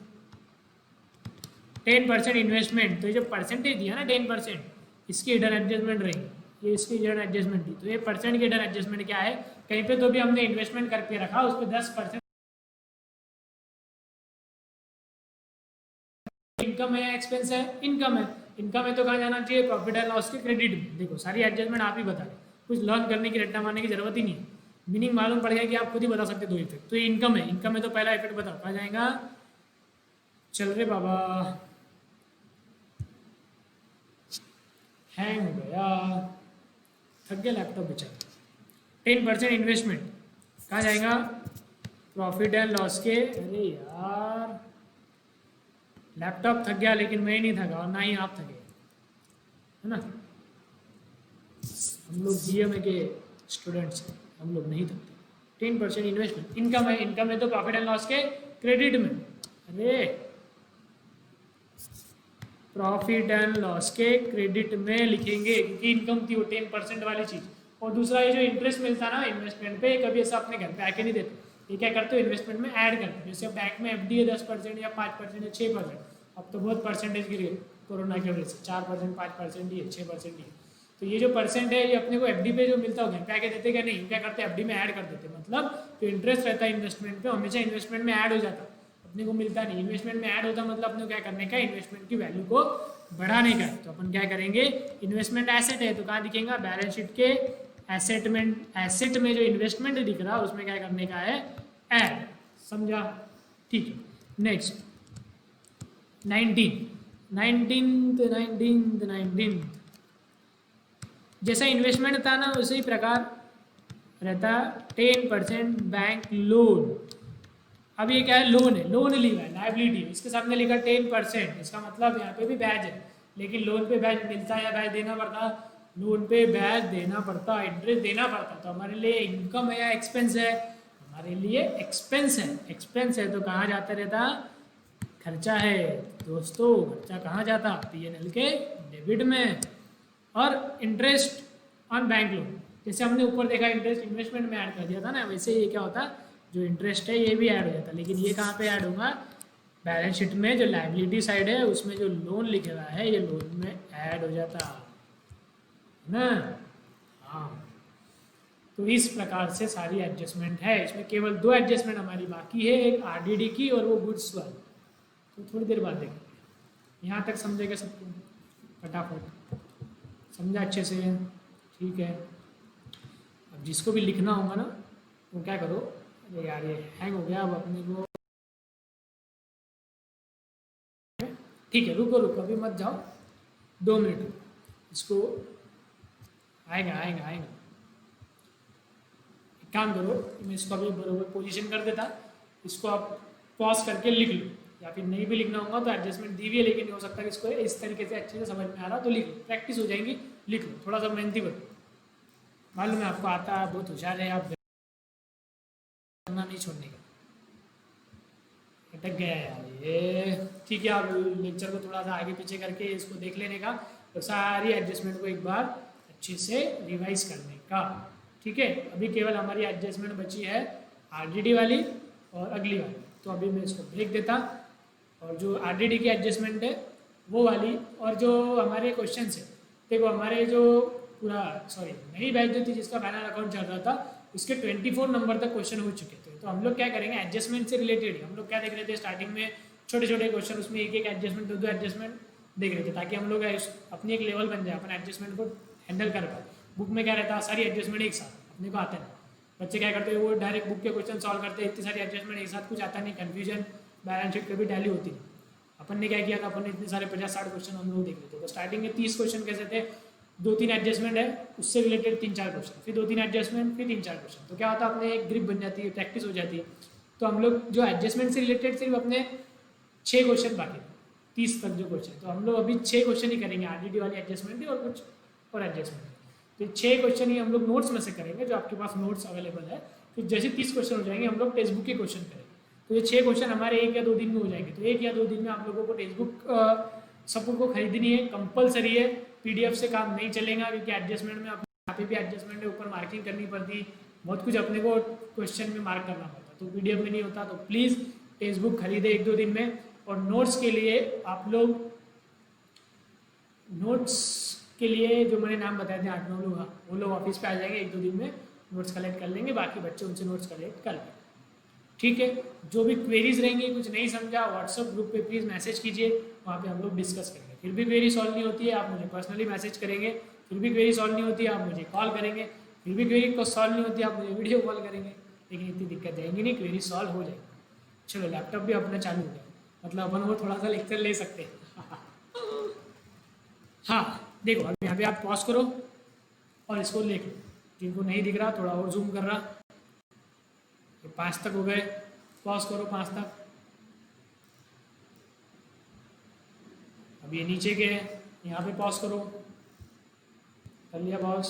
10% इन्वेस्टमेंट। तो ये जो परसेंटेज दिया ना 10%, इसकी हिडन एडजस्टमेंट रहेगी, ये इसकी हिडन एडजस्टमेंट थी। तो ये परसेंट की हिडन एडजस्टमेंट क्या है, कहीं पे तो भी हमने इन्वेस्टमेंट करके रखा, उस पर 10% इनकम है या एक्सपेंस है, इनकम है। इनकम है तो कहाँ जाना चाहिए, प्रॉफिट एंड लॉस के क्रेडिट में। देखो सारी एडजस्टमेंट आप ही बता रहे, कुछ लर्न करने की रट्टा मारने की जरूरत ही नहीं है, मीनिंग मालूम पड़ गया कि आप खुद ही बता सकते 2 इफेक्ट। तो ये इनकम है, इनकम है तो पहला इफेक्ट बताओ कहाँ जाएगा। चल रे बाबा, हैंग हो गया, थक गया लैपटॉप बेचारा। 10% इन्वेस्टमेंट कहाँ जाएगा, प्रॉफिट एंड लॉस के। अरे यार लैपटॉप थक गया, लेकिन मैं नहीं थका और ना ही आप थके, है ना। हम लोग बीएमए के स्टूडेंट्स हैं, हम लोग नहीं थकते। 10% इन्वेस्टमेंट, इनकम है, इनकम है तो प्रॉफिट एंड लॉस के क्रेडिट में। अरे प्रॉफिट एंड लॉस के क्रेडिट में लिखेंगे, क्योंकि इनकम थी वो 10% वाली चीज़। और दूसरा ये जो इंटरेस्ट मिलता ना इन्वेस्टमेंट पे, कभी ऐसा अपने घर पे आके नहीं देते, ये क्या करते हो इन्वेस्टमेंट में ऐड करते हो। जैसे बैंक में एफडी है 10% या 5% या 6%, अब तो बहुत परसेंटेज गिरी है कोरोना की वजह से, 4% 5% ही है, 6% ही है। तो ये जो परसेंट है ये अपने को एफडी पे जो मिलता है घर पे आके देते क्या नहीं, क्या करते हैं एफडी में ऐड कर देते, मतलब जो इंटरेस्ट रहता है इन्वेस्टमेंट पे हमेशा इन्वेस्टमेंट में ऐड हो जाता है, अपने को मिलता नहीं। इन्वेस्टमेंट में ऐड होता मतलब अपने को क्या करने का, इन्वेस्टमेंट की वैल्यू को बढ़ाने का है। तो अपन क्या करेंगे, इन्वेस्टमेंट एसेट है तो कहाँ दिखेगा, बैलेंस शीट के एसेट में जो इन्वेस्टमेंट दिख रहा है उसमें क्या करने का है, ऐड, समझा? ठीक है, नेक्स्ट 19 जैसा इन्वेस्टमेंट था ना उसी प्रकार रहता 10% बैंक लोन। अब ये क्या है, लोन है, लोन ली है, लाइबिलिटी, इसके सामने लिखा 10%, इसका मतलब यहाँ पे भी ब्याज है, लेकिन लोन पे ब्याज मिलता है या ब्याज देना पड़ता? लोन पे ब्याज देना पड़ता, इंटरेस्ट देना पड़ता। तो हमारे लिए इनकम है या एक्सपेंस है? हमारे लिए एक्सपेंस है। एक्सपेंस है तो कहाँ जाता रहता? खर्चा है दोस्तों, खर्चा कहाँ जाता? पीएनएल के डेबिट में। और इंटरेस्ट ऑन बैंक लोन, जैसे हमने ऊपर देखा इंटरेस्ट इन्वेस्टमेंट में ऐड कर दिया था ना, वैसे ये क्या होता, जो इंटरेस्ट है ये भी ऐड हो जाता, लेकिन ये कहाँ पे ऐड होगा? बैलेंस शीट में जो लाइबिलिटी साइड है उसमें जो लोन लिखे हुआ है ये लोन में ऐड हो जाता है ना। हाँ, तो इस प्रकार से सारी एडजस्टमेंट है। इसमें केवल 2 एडजस्टमेंट हमारी बाकी है, एक आरडीडी की और वो गुड्स वाली, तो थोड़ी देर बाद देखेंगे। यहाँ तक समझेगा सबको? फटाफट समझा अच्छे से? ठीक है, अब जिसको भी लिखना होगा ना वो क्या करो, अरे यार ये हैंग हो गया, अब अपने को, ठीक है रुको रुको अभी मत जाओ, 2 मिनट, इसको आएगा आएगा आएगा। एक काम करो, मैं इसको अभी बराबर पोजीशन कर देता, इसको आप पॉज करके लिख लो, या फिर नहीं भी लिखना होगा तो एडजस्टमेंट दी हुई है, लेकिन हो सकता है कि इसको इस तरीके से अच्छे से समझ में आ रहा तो लिख लो, प्रैक्टिस हो जाएगी, लिख लो, थोड़ा सा मेहनती बनो, मालूम है आपको आता है, बहुत होशियार है आप, करना नहीं छोड़ने का। अटक गया यार ये, ठीक है, आप लेक्चर को थोड़ा सा आगे पीछे करके इसको देख लेने का और सारी एडजस्टमेंट को एक बार अच्छे से रिवाइज करने का। ठीक है, अभी केवल हमारी एडजस्टमेंट बची है आरडीडी वाली और अगली वाली, तो अभी मैं इसको ब्रेक देता, और जो आरडीडी की एडजस्टमेंट है वो वाली, और जो हमारे क्वेश्चन है, देखो हमारे जो पूरा नई बैच जो थी जिसका बैनर अकाउंट चल रहा था उसके 24 नंबर तक क्वेश्चन हो चुके थे। तो हम लोग क्या करेंगे, एडजस्टमेंट से रिलेटेड हम लोग क्या देख रहे थे स्टार्टिंग में, छोटे छोटे क्वेश्चन, उसमें एक एक एडजस्टमेंट, 2 एडजस्टमेंट देख रहे थे, ताकि हम लोग अपनी एक लेवल बन जाए, अपन एडजस्टमेंट को हैंडल कर पाए। बुक में क्या रहता है, सारी एडजस्टमेंट एक साथ अपने को आता है, बच्चे क्या करते हैं वो डायरेक्ट बुक के क्वेश्चन सॉल्व करते हैं, इतनी सारी एडजस्टमेंट एक साथ कुछ आता नहीं, कन्फ्यूजन, बैलेंस शीट कभी टैली होती नहीं। अपन ने क्या किया था, अपन ने इतने सारे 50-60 क्वेश्चन हम लोग देख रहे थे। तो स्टार्टिंग में 30 क्वेश्चन कैसे थे, 2-3 एडजस्टमेंट है उससे रिलेटेड 3-4 क्वेश्चन, फिर 2-3 एडजस्टमेंट, फिर 3-4 क्वेश्चन, तो क्या होता है अपने एक ग्रिप बन जाती है, प्रैक्टिस हो जाती है। तो हम लोग जो एडजस्टमेंट से रिलेटेड सिर्फ अपने 6 क्वेश्चन बाकी, 30 तक जो क्वेश्चन, तो हम लोग अभी 6 क्वेश्चन ही करेंगे, आरडीडी वाली एडजस्टमेंट ही और कुछ और एडजस्टमेंट। तो 6 क्वेश्चन ही हम लोग नोट्स में से करेंगे, जो आपके पास नोट्स अवेलेबल है। फिर जैसे 30 क्वेश्चन हो जाएंगे हम लोग टेक्स्ट बुक के क्वेश्चन करेंगे। तो ये 6 क्वेश्चन हमारे 1 या 2 दिन में हो जाएंगे। तो 1 या 2 दिन में आप लोगों को टेक्स्ट बुक सबको खरीदनी है, कंपलसरी है, पीडीएफ से काम नहीं चलेगा, क्योंकि एडजस्टमेंट में यहाँ पे भी एडजस्टमेंट है, ऊपर मार्किंग करनी पड़ती, बहुत कुछ अपने को क्वेश्चन में मार्क करना पड़ता, तो पीडीएफ में नहीं होता। तो प्लीज़ टेक्स्ट बुक खरीदे 1-2 दिन में। और नोट्स के लिए आप लोग, नोट्स के लिए जो मैंने नाम बताए थे 8-9 लोग, वो लोग ऑफिस पे आ जाएंगे, 1-2 दिन में नोट्स कलेक्ट कर लेंगे, बाकी बच्चे उनसे नोट्स कलेक्ट कर लेंगे। ठीक है, जो भी क्वेरीज रहेंगी, कुछ नहीं समझा, व्हाट्सअप ग्रुप पे प्लीज़ मैसेज कीजिए, वहाँ पे हम लोग डिस्कस करेंगे। फिर भी क्वेरी सॉल्व नहीं होती है आप मुझे पर्सनली मैसेज करेंगे, फिर भी क्वेरी सॉल्व नहीं होती है आप मुझे कॉल करेंगे, फिर भी क्वेरी को सॉल्व नहीं होती है आप मुझे वीडियो कॉल करेंगे, लेकिन इतनी दिक्कत जाएंगी नहीं, क्वेरी सॉल्व हो जाएगी। चलो लैपटॉप भी अपना चालू हो गया, मतलब अपन वो थोड़ा सा लेक्चर ले सकते हैं। हाँ देखो, अब यहाँ पे आप पॉज करो और इसको लिख लो, जिनको नहीं दिख रहा थोड़ा और जूम कर रहा, 5 तक हो गए, पॉज करो 5 तक। अब ये नीचे के हैं, यहाँ पे पॉज करो, कर लिया पॉज।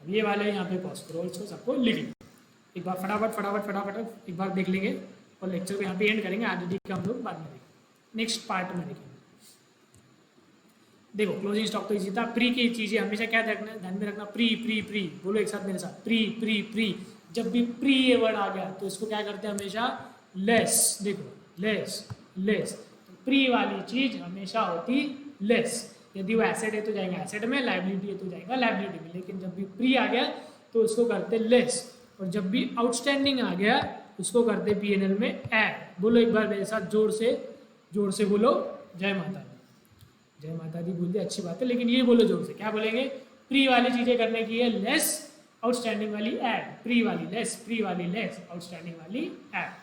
अब ये वाले यहाँ पे पॉज करो, इसको सबको लिख लो एक बार, फटाफट एक बार देख लेंगे, और लेक्चर को यहाँ पे एंड करेंगे, आरडीडी का हम लोग बाद में देखेंगे, नेक्स्ट पार्ट में देखेंगे। देखो क्लोजिंग स्टॉक तो इजी था। प्री की चीज़ें हमेशा क्या रखना, ध्यान में रखना, प्री बोलो एक साथ मेरे साथ, प्री। जब भी प्री ये वर्ड आ गया तो इसको क्या करते हैं हमेशा, लेस। देखो लेस, तो प्री वाली चीज हमेशा होती लेस। यदि वो एसेट है तो जाएगा एसेट में, लाइबिलिटी है तो जाएगा लाइबिलिटी में, लेकिन जब भी प्री आ गया तो उसको करते लेस, और जब भी आउटस्टैंडिंग आ गया उसको करते पीएनएल में ऐड। बोलो एक बार मेरे साथ जोर से बोलो, जय माता दी। जय माता दी बोल दी, अच्छी बात है, लेकिन ये बोलो जोर से, क्या बोलेंगे, प्री वाली चीजें करने की है लेस, आउटस्टैंडिंग वाली ऐड, प्री वाली लेस, प्री वाली लेस, आउटस्टैंडिंग वाली ऐड।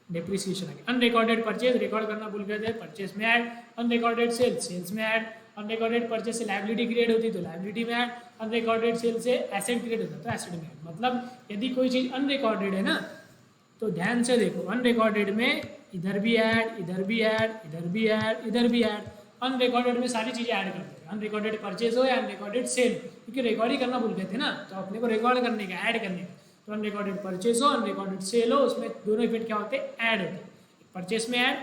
डेप्रिसिएशन आ गया। अनरिकॉर्डेड परचेज रिकॉर्ड करना भूल गए थे, परचेज में ऐड। अनरिकॉर्डेड सेल्स, सेल्स में ऐड। अनरिकॉर्डेड परचेज से लायबिलिटी क्रिएट होती तो लायबिलिटी में ऐड। अनरिकॉर्डेड सेल से एसेट क्रिएट होता तो एसेट में ऐड। मतलब यदि कोई चीज अनरिकॉर्डेड है ना तो ध्यान से देखो, अनरिकॉर्डेड में इधर भी ऐड, इधर भी ऐड, इधर भी ऐड, इधर भी ऐड। अनरिकॉर्डेड में सारी चीजें ऐड करते हैं, अनरिकॉर्डेड परचेज हो या अनरिकॉर्डेड सेल, क्योंकि रिकॉर्ड ही करना भूल गए थे ना, तो अपने को रिकॉर्ड करने का, ऐड करने का। तो अनरिकॉर्डेड परचेज हो, अनरिकॉर्डेड सेल हो, उसमें दोनों इफेक्ट क्या होते हैं, ऐड होते हैं। परचेस में ऐड,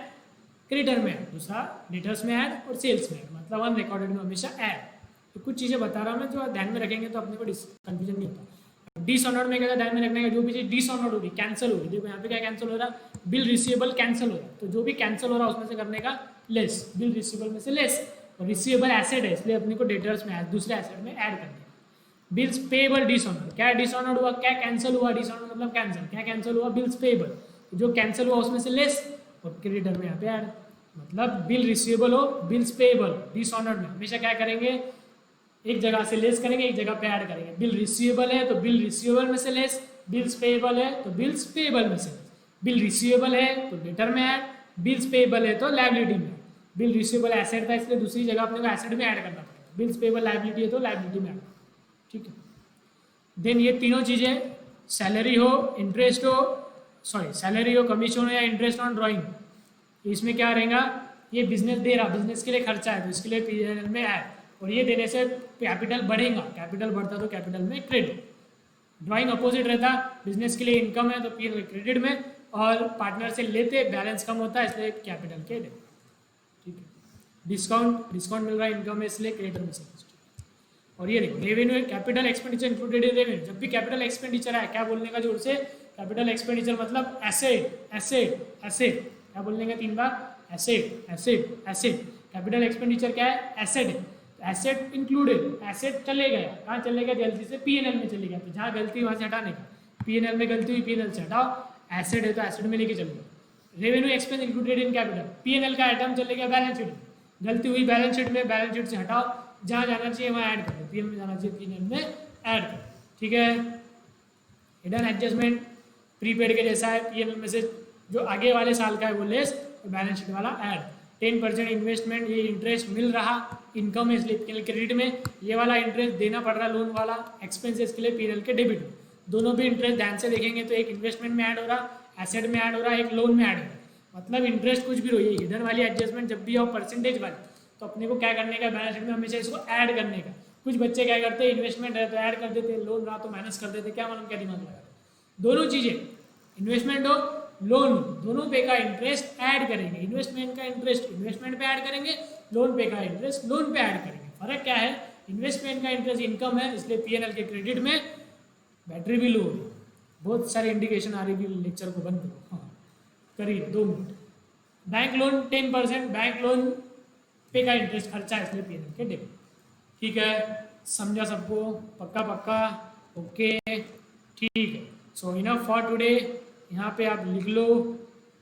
क्रेडिटर में ऐड, दूसरा डेटर्स में ऐड और सेल्स में ऐड। मतलब अनरिकॉर्डेड में हमेशा ऐड। तो कुछ चीजें बता रहा हूँ मैं, जो ध्यान में रखेंगे तो अपने को कंफ्यूजन नहीं होता। डिसऑनर्ड में क्या ध्यान में रखने का, जो भी चीज डिसऑनर्ड होगी, कैंसिल होगी। देखो यहाँ पे क्या कैंसिल हो रहा है, बिल रिसीवेबल कैंसिल हो रहा है, तो जो भी कैंसिल हो रहा है उसमें से करने का लेस, बिल रिसीवेबल में से लेस। और रिसीवेबल एसेट है इसलिए अपने को डेटर्स में दूसरे एसेट में ऐड करना है। बिल्स पेबल डिसऑनर्ड, क्या डिसऑनर्ड हुआ, क्या कैंसिल हुआ, डिसऑनर्ड मतलब कैंसिल, क्या कैंसिल हुआ, बिल्स पेबल, जो कैंसिल हुआ उसमें से लेस, और क्रेडिटर में यहाँ पे ऐड। मतलब बिल रिसीवेबल हो, बिल्स पेबल, डिसऑनर्ड में हमेशा क्या करेंगे, एक जगह से लेस करेंगे, एक जगह पे ऐड करेंगे। बिल रिसीवेबल है तो बिल रिसीवेबल में से लेस, बिल्स पेबल है तो बिल्स पेबल में से लेस। बिल रिसीवेबल है तो डेटर में ऐड, बिल्स पेबल है तो लायबिलिटी में। बिल रिसीवेबल एसेट था इसलिए दूसरी जगह अपने को एसेट में ऐड करना पड़ेगा। बिल्स पेबल लायबिलिटी है तो लायबिलिटी में ऐड, ठीक है। देन ये तीनों चीजें, सैलरी हो, इंटरेस्ट हो, सॉरी सैलरी हो, कमीशन हो या इंटरेस्ट ऑन ड्राइंग, इसमें क्या रहेगा, ये बिजनेस दे रहा, बिजनेस के लिए खर्चा है तो इसके लिए पीएनएल में ऐड। और ये देने से कैपिटल बढ़ेगा, कैपिटल बढ़ता तो कैपिटल में क्रेडिट। ड्राइंग अपोजिट रहता, बिजनेस के लिए इनकम है तो पीएनएल क्रेडिट में, और पार्टनर से लेते बैलेंस कम होता है इसलिए कैपिटल के डेबिट, ठीक है। डिस्काउंट, डिस्काउंट मिल रहा है इनकम है इसलिए क्रेडिटर में से। और ये देखो revenue, capital expenditure included in revenue. जब भी कैपिटल एक्सपेंडिचर है, क्या बोलने का जोर से, कैपिटल एक्सपेंडिचर मतलब एसेट, एसेट, एसेट। क्या बोलने का तीन बार, asset, asset, asset. Capital expenditure क्या है, एसेट है, एसेट इंक्लूडेड, एसेट चले गया, कहाँ चले गया, गलती से पीएनएल में चले गया, तो जहाँ गलती वहाँ से हटाने का, पीएनएल में गलती हुई पीएनएल से हटाओ, एसेट है तो एसेट में लेके चल गया। Revenue expense included in capital, PNL का आइटम चले गया बैलेंस शीट में, गलती हुई बैलेंस शीट में, बैलेंस शीट से हटाओ, जहाँ जाना चाहिए वहाँ ऐड करो, पीएनएल में जाना चाहिए पीएनएल में ऐड करो, ठीक है। हिडन एडजस्टमेंट प्रीपेड के जैसा है, पीएनएल में से जो आगे वाले साल का है वो लेस, और बैलेंस शीट वाला ऐड। 10% इन्वेस्टमेंट, ये इंटरेस्ट मिल रहा, इनकम है इसलिए क्रेडिट में, ये वाला इंटरेस्ट देना पड़ रहा लोन वाला, एक्सपेंसेस के लिए पीएनएल के डेबिट में। दोनों भी इंटरेस्ट ध्यान से देखेंगे तो एक इन्वेस्टमेंट में ऐड हो रहा, एसेट में ऐड हो रहा, एक लोन में ऐड हो रहा। मतलब इंटरेस्ट कुछ भी रही, हिडन वाली एडजस्टमेंट जब भी हो परसेंटेज वाली, तो अपने को क्या करने का, बैलेंस शीट में हमेशा इसको ऐड करने का। कुछ बच्चे क्या करते हैं, इन्वेस्टमेंट है तो ऐड कर देते, लोन रहा तो माइनस कर देते, क्या मालूम क्या दिमाग लगा। दोनों चीजें, इन्वेस्टमेंट हो, लोन, दोनों पे का इंटरेस्ट ऐड करेंगे। इन्वेस्टमेंट का इंटरेस्ट इन्वेस्टमेंट पे ऐड करेंगे, लोन पे का इंटरेस्ट लोन पे ऐड करेंगे। फर्क क्या है, इन्वेस्टमेंट का इंटरेस्ट इनकम है इसलिए पीएनएल के क्रेडिट में, बैटरी भी लो, बहुत सारे इंडिकेशन आ रही है, लेक्चर को बंद करो, हाँ करिए 2 minute. Bank loan 10%, bank loan पे का इंटरेस्ट खर्चा है इसलिए पीएनएल के डेबिट, ठीक है। समझा सबको, पक्का पक्का, ओके, ठीक है। सो इनफ फॉर टुडे, यहाँ पे आप लिख लो,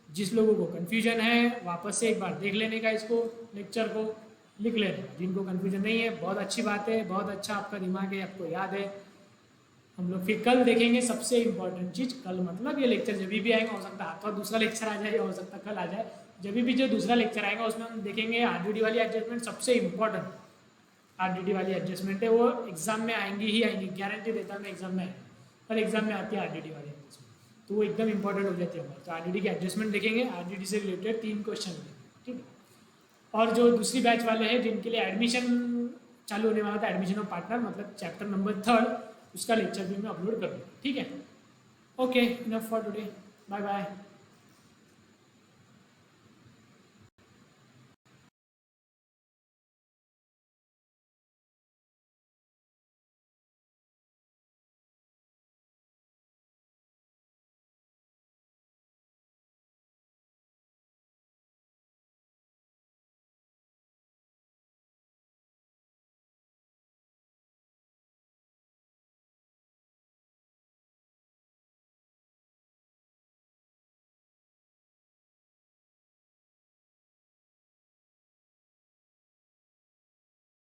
जिस लोगों को कन्फ्यूजन है वापस से एक बार देख लेने का, इसको लेक्चर को लिख लेना, जिनको कन्फ्यूजन नहीं है बहुत अच्छी बात है, बहुत अच्छा आपका दिमाग है, आपको याद है। हम लोग फिर कल देखेंगे सबसे इम्पोर्टेंट चीज़, कल मतलब ये लेक्चर जब भी आएगा, हो सकता है तो दूसरा लेक्चर आ जाए, हो सकता है कल आ जाए, जब भी जो दूसरा लेक्चर आएगा उसमें हम देखेंगे आरडीडी वाली एडजस्टमेंट, सबसे इम्पोर्टेंट आरडीडी वाली एडजस्टमेंट है, वो एग्जाम में आएंगी ही आएंगी, गारंटी देता मैं एग्जाम में आएंगी, पर एग्जाम में आती है आरडीडी वाली एडजस्टमेंट, तो वो एकदम इंपॉर्टेंट हो जाती है हमारी। तो आरडीडी की एडजस्टमेंट देखेंगे, आरडीडी से रिलेटेड 3 क्वेश्चन देखेंगे, ठीक है। और जो दूसरी बैच वाले हैं जिनके लिए एडमिशन चालू होने वाला था, एडमिशन ऑफ पार्टनर मतलब चैप्टर नंबर 3, उसका लेक्चर भी मैं अपलोड कर दूँगा, ठीक है। Okay, enough for today, bye bye.